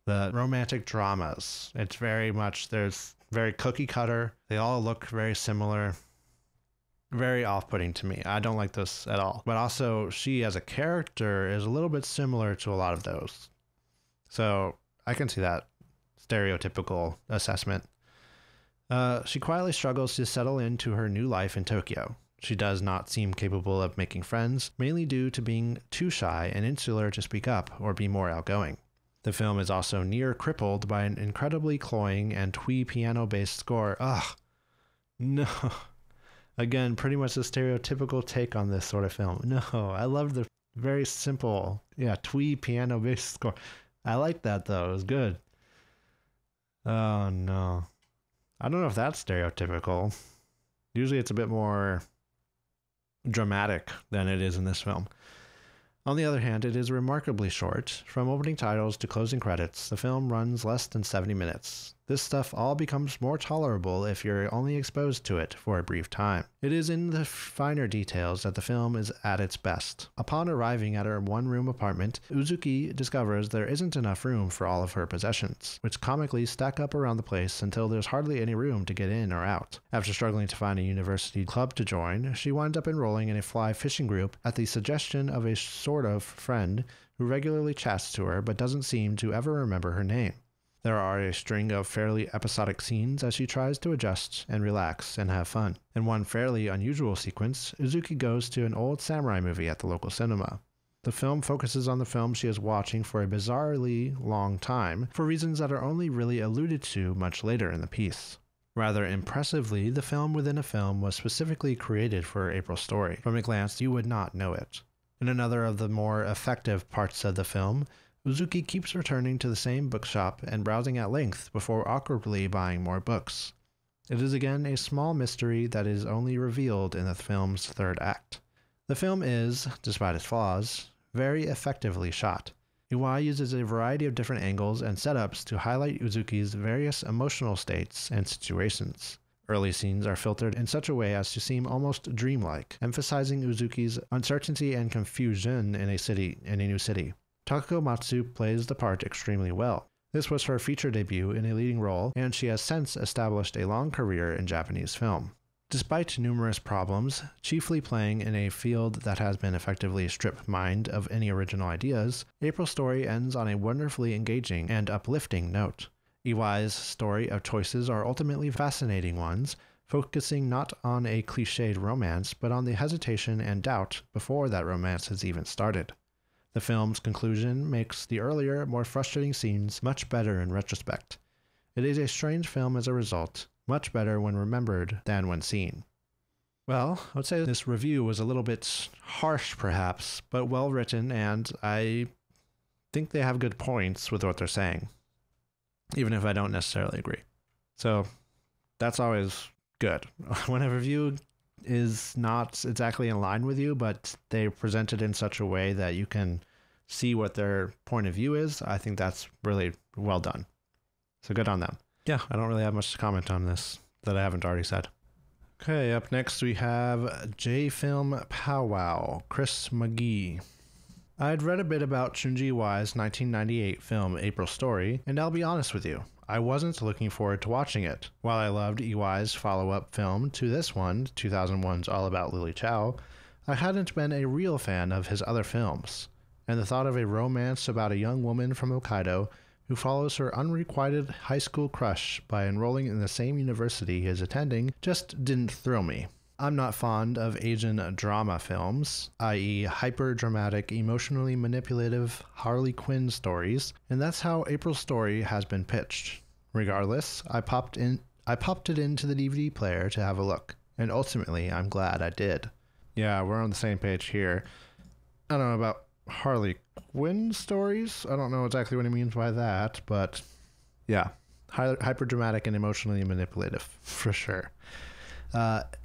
The romantic dramas, it's very much, there's very cookie cutter. They all look very similar. Very off-putting to me. I don't like this at all. But also, she as a character is a little bit similar to a lot of those. So I can see that stereotypical assessment. She quietly struggles to settle into her new life in Tokyo. She does not seem capable of making friends, mainly due to being too shy and insular to speak up or be more outgoing. The film is also near crippled by an incredibly cloying and twee piano-based score. Ugh, no. Again, pretty much a stereotypical take on this sort of film. No, I love the very simple, twee piano-based score. I like that, though. It was good. Oh, no. I don't know if that's stereotypical. Usually it's a bit more dramatic than it is in this film. On the other hand, it is remarkably short. From opening titles to closing credits, the film runs less than 70 minutes. This stuff all becomes more tolerable if you're only exposed to it for a brief time. It is in the finer details that the film is at its best. Upon arriving at her one-room apartment, Uzuki discovers there isn't enough room for all of her possessions, which comically stack up around the place until there's hardly any room to get in or out. After struggling to find a university club to join, she winds up enrolling in a fly fishing group at the suggestion of a sort of friend who regularly chats to her but doesn't seem to ever remember her name. There are a string of fairly episodic scenes as she tries to adjust and relax and have fun. In one fairly unusual sequence, Uzuki goes to an old samurai movie at the local cinema. The film focuses on the film she is watching for a bizarrely long time, for reasons that are only really alluded to much later in the piece. Rather impressively, the film within a film was specifically created for April's story. From a glance, you would not know it. In another of the more effective parts of the film, Uzuki keeps returning to the same bookshop and browsing at length before awkwardly buying more books. It is again a small mystery that is only revealed in the film's third act. The film is, despite its flaws, very effectively shot. Iwai uses a variety of different angles and setups to highlight Uzuki's various emotional states and situations. Early scenes are filtered in such a way as to seem almost dreamlike, emphasizing Uzuki's uncertainty and confusion in a new city. Takako Matsu plays the part extremely well. This was her feature debut in a leading role, and she has since established a long career in Japanese film. Despite numerous problems, chiefly playing in a field that has been effectively strip-mined of any original ideas, April's story ends on a wonderfully engaging and uplifting note. Iwai's story of choices are ultimately fascinating ones, focusing not on a cliched romance, but on the hesitation and doubt before that romance has even started. The film's conclusion makes the earlier, more frustrating scenes much better in retrospect. It is a strange film as a result, much better when remembered than when seen. Well, I would say this review was a little bit harsh perhaps, but well written, and I think they have good points with what they're saying, even if I don't necessarily agree. So that's always good. When a review is not exactly in line with you, but they present it in such a way that you can see what their point of view is, I think that's really well done. So good on them. Yeah, I don't really have much to comment on this that I haven't already said. Okay, up next we have J-Film Powwow, Chris McGee. I'd read a bit about Shunji Iwai's 1998 film April Story, and I'll be honest with you, I wasn't looking forward to watching it. While I loved Iwai's follow-up film to this one, 2001's All About Lily Chow, I hadn't been a real fan of his other films, and the thought of a romance about a young woman from Hokkaido who follows her unrequited high school crush by enrolling in the same university he is attending just didn't thrill me. I'm not fond of Asian drama films, i.e. hyper-dramatic, emotionally manipulative Harley Quinn stories, and that's how April's Story has been pitched. Regardless, I popped it into the DVD player to have a look, and ultimately I'm glad I did. Yeah, we're on the same page here. I don't know about Harley Quinn stories. I don't know exactly what he means by that, but yeah, hyper-dramatic and emotionally manipulative, for sure.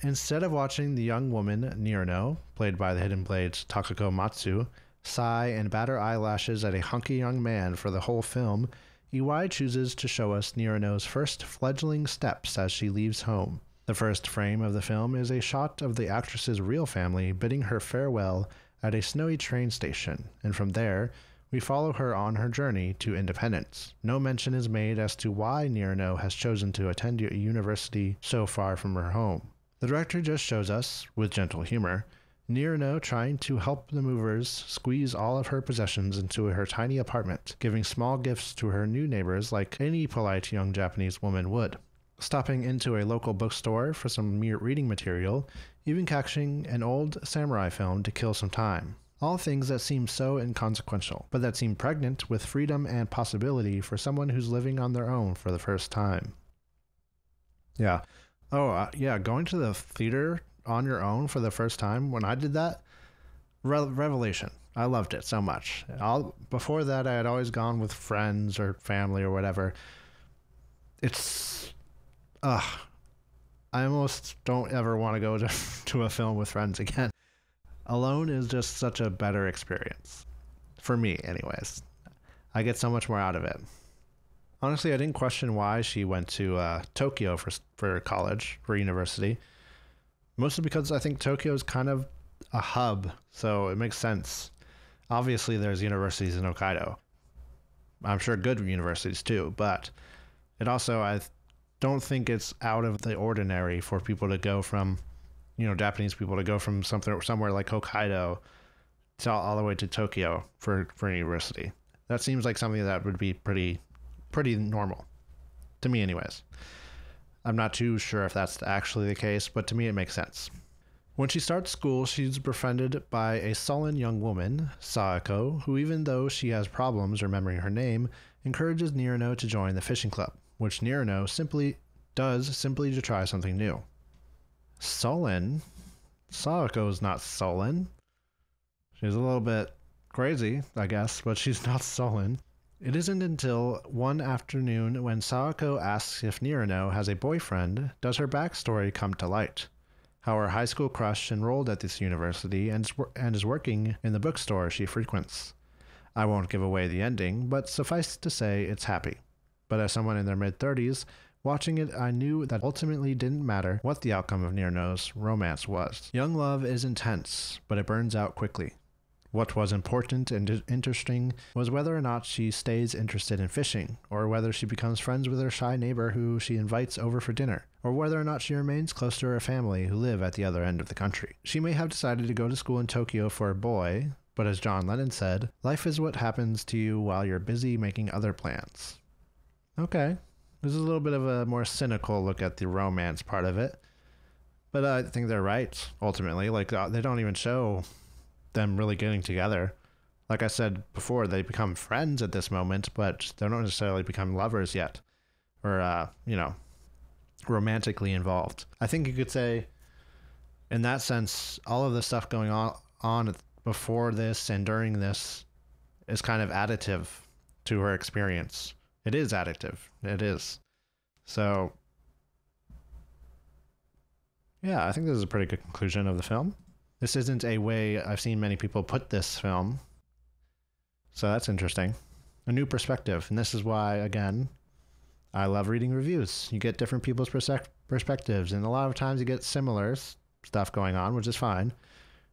Instead of watching the young woman, Nirino, played by the Hidden Blade's Takako Matsu, sigh and batter eyelashes at a hunky young man for the whole film, Iwai chooses to show us Nirino's first fledgling steps as she leaves home. The first frame of the film is a shot of the actress's real family bidding her farewell at a snowy train station, and from there, we follow her on her journey to independence. No mention is made as to why Nirino has chosen to attend a university so far from her home. The director just shows us, with gentle humor, Nirino trying to help the movers squeeze all of her possessions into her tiny apartment, giving small gifts to her new neighbors like any polite young Japanese woman would. Stopping into a local bookstore for some mere reading material, even catching an old samurai film to kill some time. All things that seem so inconsequential, but that seem pregnant with freedom and possibility for someone who's living on their own for the first time. Yeah. Yeah, going to the theater on your own for the first time, when I did that, revelation. I loved it so much. Before that, I had always gone with friends or family or whatever. I almost don't ever want to go to a film with friends again. Alone is just such a better experience. For me, anyways. I get so much more out of it. Honestly, I didn't question why she went to Tokyo for college, for university. Mostly because I think Tokyo is kind of a hub, so it makes sense. Obviously, there's universities in Hokkaido. I'm sure good universities too, but it also, I don't think it's out of the ordinary for people to go from, Japanese people to go from somewhere like Hokkaido to all the way to Tokyo for university. That seems like something that would be pretty normal to me, anyways. I'm not too sure if that's actually the case, but to me it makes sense. When she starts school, she's befriended by a sullen young woman, Saeko, who, even though she has problems remembering her name, encourages Nirino to join the fishing club, which Nirino simply to try something new. Sullen? Saeko's not sullen. She's a little bit crazy, I guess, but she's not sullen. It isn't until one afternoon when Saeko asks if Nirino has a boyfriend does her backstory come to light. How her high school crush enrolled at this university and is working in the bookstore she frequents. I won't give away the ending, but suffice to say it's happy. But as someone in their mid-30s, watching it, I knew that ultimately didn't matter what the outcome of Nirno's romance was. Young love is intense, but it burns out quickly. What was important and interesting was whether or not she stays interested in fishing, or whether she becomes friends with her shy neighbor who she invites over for dinner, or whether or not she remains close to her family who live at the other end of the country. She may have decided to go to school in Tokyo for a boy, but as John Lennon said, life is what happens to you while you're busy making other plans. Okay, this is a little bit of a more cynical look at the romance part of it, but I think they're right, ultimately. Like, they don't even show them really getting together. Like I said before, they become friends at this moment, but they don't necessarily become lovers yet, or romantically involved. I think you could say, in that sense, all of the stuff going on before this and during this is kind of additive to her experience. It is additive. It is. So, yeah, I think this is a pretty good conclusion of the film. This isn't a way I've seen many people put this film, so that's interesting. A new perspective, and this is why, again, I love reading reviews. You get different people's perspectives, and a lot of times you get similar stuff going on, which is fine,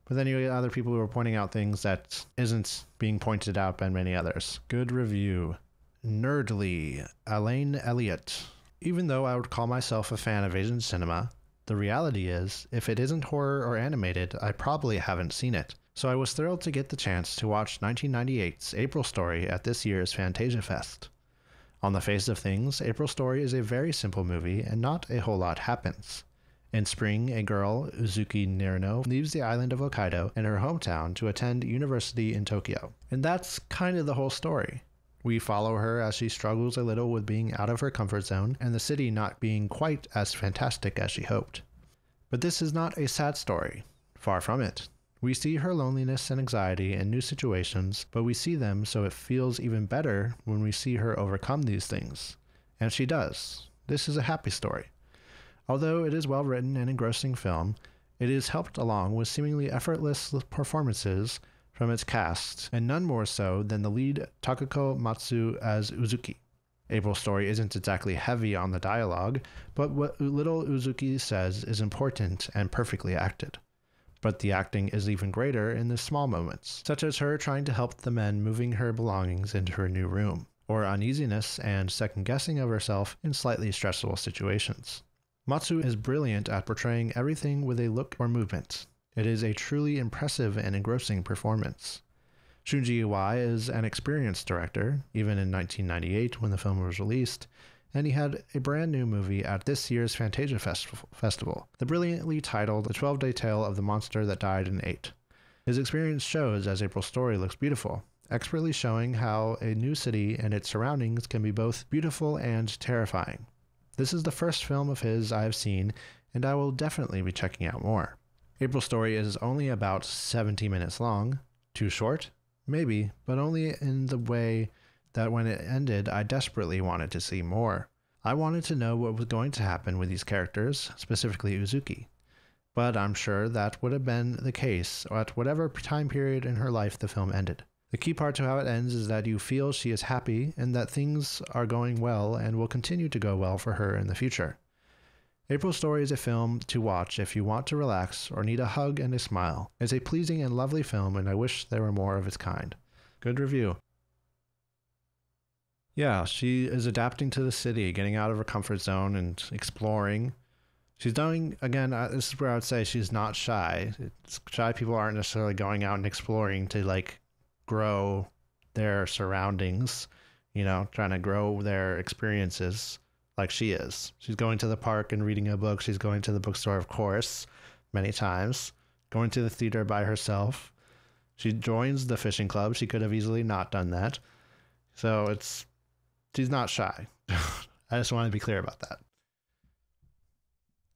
but then you get other people who are pointing out things that isn't being pointed out by many others. Good review. Nerdly, Elaine Elliott. Even though I would call myself a fan of Asian cinema, the reality is, if it isn't horror or animated, I probably haven't seen it. So I was thrilled to get the chance to watch 1998's April Story at this year's Fantasia Fest. On the face of things, April Story is a very simple movie and not a whole lot happens. In spring, a girl, Uzuki Nirno, leaves the island of Hokkaido and her hometown to attend university in Tokyo. And that's kind of the whole story. We follow her as she struggles a little with being out of her comfort zone and the city not being quite as fantastic as she hoped. But this is not a sad story. Far from it. We see her loneliness and anxiety in new situations, but we see them so it feels even better when we see her overcome these things. And she does. This is a happy story. Although it is well written and engrossing film, it is helped along with seemingly effortless performances from its cast, and none more so than the lead Takako Matsu as Uzuki. April Story isn't exactly heavy on the dialogue, but what little Uzuki says is important and perfectly acted. But the acting is even greater in the small moments, such as her trying to help the men moving her belongings into her new room, or uneasiness and second-guessing of herself in slightly stressful situations. Matsu is brilliant at portraying everything with a look or movement. It is a truly impressive and engrossing performance. Shunji Iwai is an experienced director, even in 1998 when the film was released, and he had a brand new movie at this year's Fantasia Festival, the brilliantly titled The 12-Day Tale of the Monster That Died and Ate. His experience shows as April Story looks beautiful, expertly showing how a new city and its surroundings can be both beautiful and terrifying. This is the first film of his I have seen, and I will definitely be checking out more. April Story is only about 70 minutes long. Too short? Maybe, but only in the way that when it ended, I desperately wanted to see more. I wanted to know what was going to happen with these characters, specifically Uzuki. But I'm sure that would have been the case at whatever time period in her life the film ended. The key part to how it ends is that you feel she is happy and that things are going well and will continue to go well for her in the future. April Story is a film to watch if you want to relax or need a hug and a smile. It's a pleasing and lovely film, and I wish there were more of its kind. Good review. Yeah, she is adapting to the city, getting out of her comfort zone and exploring. She's doing, again, this is where I would say she's not shy. Shy people aren't necessarily going out and exploring to, grow their surroundings, trying to grow their experiences. Like she is. She's going to the park and reading a book. She's going to the bookstore, of course, many times. Going to the theater by herself. She joins the fishing club. She could have easily not done that. So she's not shy. I just want to be clear about that.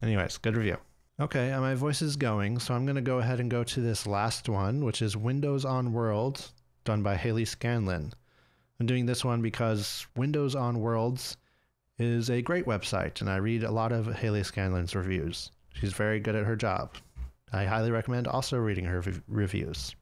Anyways, good review. Okay, my voice is going, so I'm going to go ahead and go to this last one, which is Windows on World, done by Haley Scanlon. I'm doing this one because Windows on Worlds is a great website, and I read a lot of Haley Scanlon's reviews. She's very good at her job. I highly recommend also reading her reviews.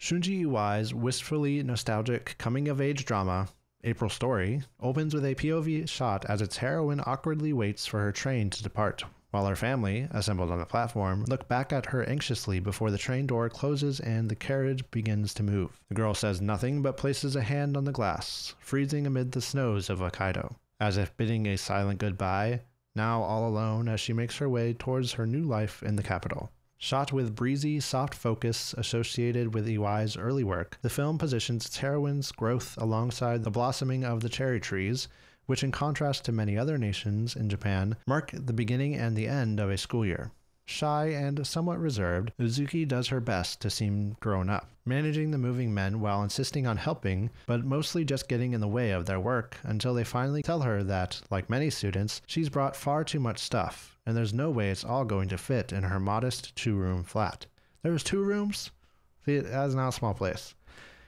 Shunji Iwai's wistfully nostalgic coming-of-age drama, April Story, opens with a POV shot as its heroine awkwardly waits for her train to depart, while her family, assembled on the platform, look back at her anxiously before the train door closes and the carriage begins to move. The girl says nothing but places a hand on the glass, freezing amid the snows of Hokkaido, as if bidding a silent goodbye, now all alone as she makes her way towards her new life in the capital. Shot with breezy, soft focus associated with Iwai's early work, the film positions its heroine's growth alongside the blossoming of the cherry trees, which in contrast to many other nations in Japan, mark the beginning and the end of a school year. Shy and somewhat reserved, Uzuki does her best to seem grown up, managing the moving men while insisting on helping, but mostly just getting in the way of their work until they finally tell her that, like many students, she's brought far too much stuff, and there's no way it's all going to fit in her modest 2-room flat. There's 2 rooms? See, that's not a small place.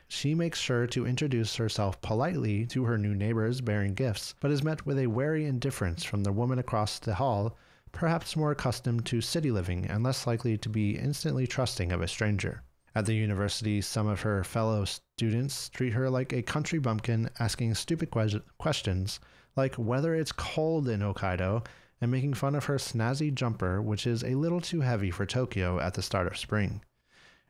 She makes sure to introduce herself politely to her new neighbors bearing gifts, but is met with a wary indifference from the woman across the hall, perhaps more accustomed to city living and less likely to be instantly trusting of a stranger. At the university, some of her fellow students treat her like a country bumpkin, asking stupid questions like whether it's cold in Hokkaido, and making fun of her snazzy jumper, which is a little too heavy for Tokyo at the start of spring.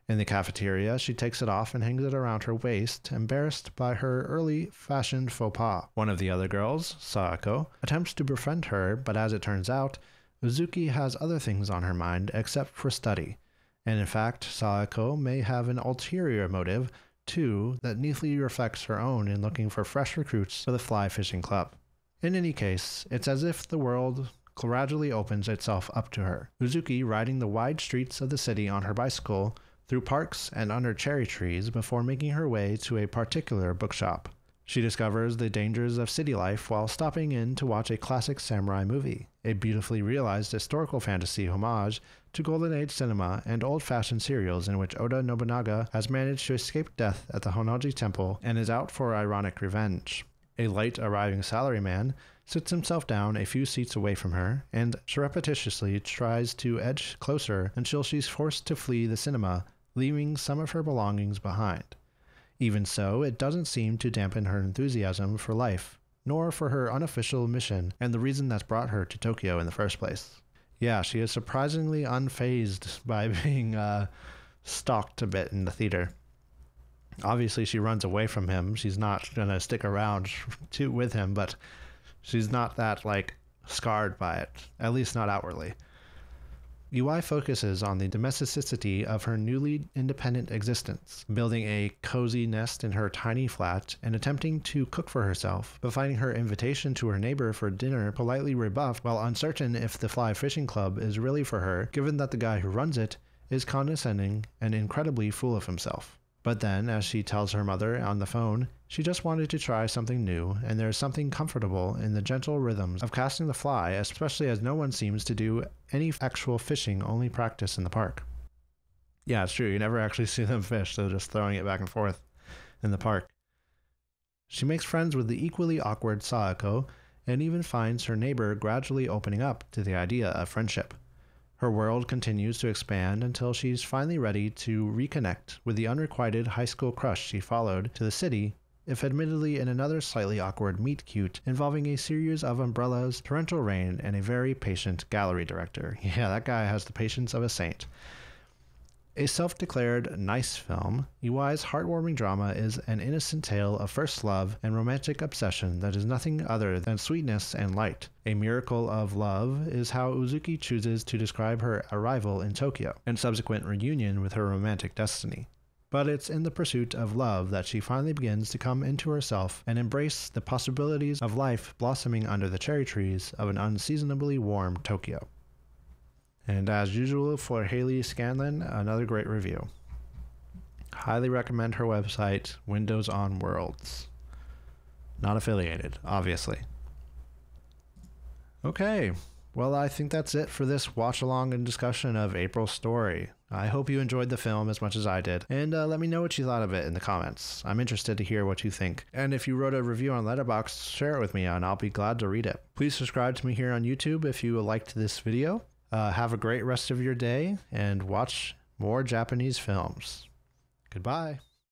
In the cafeteria, she takes it off and hangs it around her waist, embarrassed by her early fashioned faux pas. One of the other girls, Saeko, attempts to befriend her, but as it turns out, Uzuki has other things on her mind except for study, and in fact, Saeko may have an ulterior motive, too, that neatly reflects her own in looking for fresh recruits for the fly fishing club. In any case, it's as if the world gradually opens itself up to her. Uzuki riding the wide streets of the city on her bicycle, through parks and under cherry trees before making her way to a particular bookshop. She discovers the dangers of city life while stopping in to watch a classic samurai movie, a beautifully realized historical fantasy homage to Golden Age cinema and old-fashioned serials in which Oda Nobunaga has managed to escape death at the Honnoji Temple and is out for ironic revenge. A late-arriving salaryman sits himself down a few seats away from her and surreptitiously tries to edge closer until she's forced to flee the cinema, leaving some of her belongings behind. Even so, it doesn't seem to dampen her enthusiasm for life, nor for her unofficial mission and the reason that's brought her to Tokyo in the first place. Yeah, she is surprisingly unfazed by being stalked a bit in the theater. Obviously, she runs away from him. She's not going to stick around with him, but she's not that, scarred by it, at least not outwardly. Iwai focuses on the domesticity of her newly independent existence, building a cozy nest in her tiny flat and attempting to cook for herself, but finding her invitation to her neighbor for dinner politely rebuffed while uncertain if the fly fishing club is really for her, given that the guy who runs it is condescending and incredibly full of himself. But then, as she tells her mother on the phone, she just wanted to try something new, and there's something comfortable in the gentle rhythms of casting the fly, especially as no one seems to do any actual fishing, only practice in the park. Yeah, it's true, you never actually see them fish, they're just throwing it back and forth in the park. She makes friends with the equally awkward Saeko, and even finds her neighbor gradually opening up to the idea of friendship. Her world continues to expand until she's finally ready to reconnect with the unrequited high school crush she followed to the city, if admittedly in another slightly awkward meet-cute involving a series of umbrellas, torrential rain, and a very patient gallery director. Yeah, that guy has the patience of a saint. A self-declared nice film, Iwai's heartwarming drama is an innocent tale of first love and romantic obsession that is nothing other than sweetness and light. A miracle of love is how Uzuki chooses to describe her arrival in Tokyo and subsequent reunion with her romantic destiny. But it's in the pursuit of love that she finally begins to come into herself and embrace the possibilities of life blossoming under the cherry trees of an unseasonably warm Tokyo. And as usual for Haley Scanlon, another great review. Highly recommend her website, Windows on Worlds. Not affiliated, obviously. Okay, well, I think that's it for this watch-along and discussion of April Story. I hope you enjoyed the film as much as I did, and let me know what you thought of it in the comments. I'm interested to hear what you think. And if you wrote a review on Letterboxd, share it with me, and I'll be glad to read it. Please subscribe to me here on YouTube if you liked this video. Have a great rest of your day, and watch more Japanese films. Goodbye.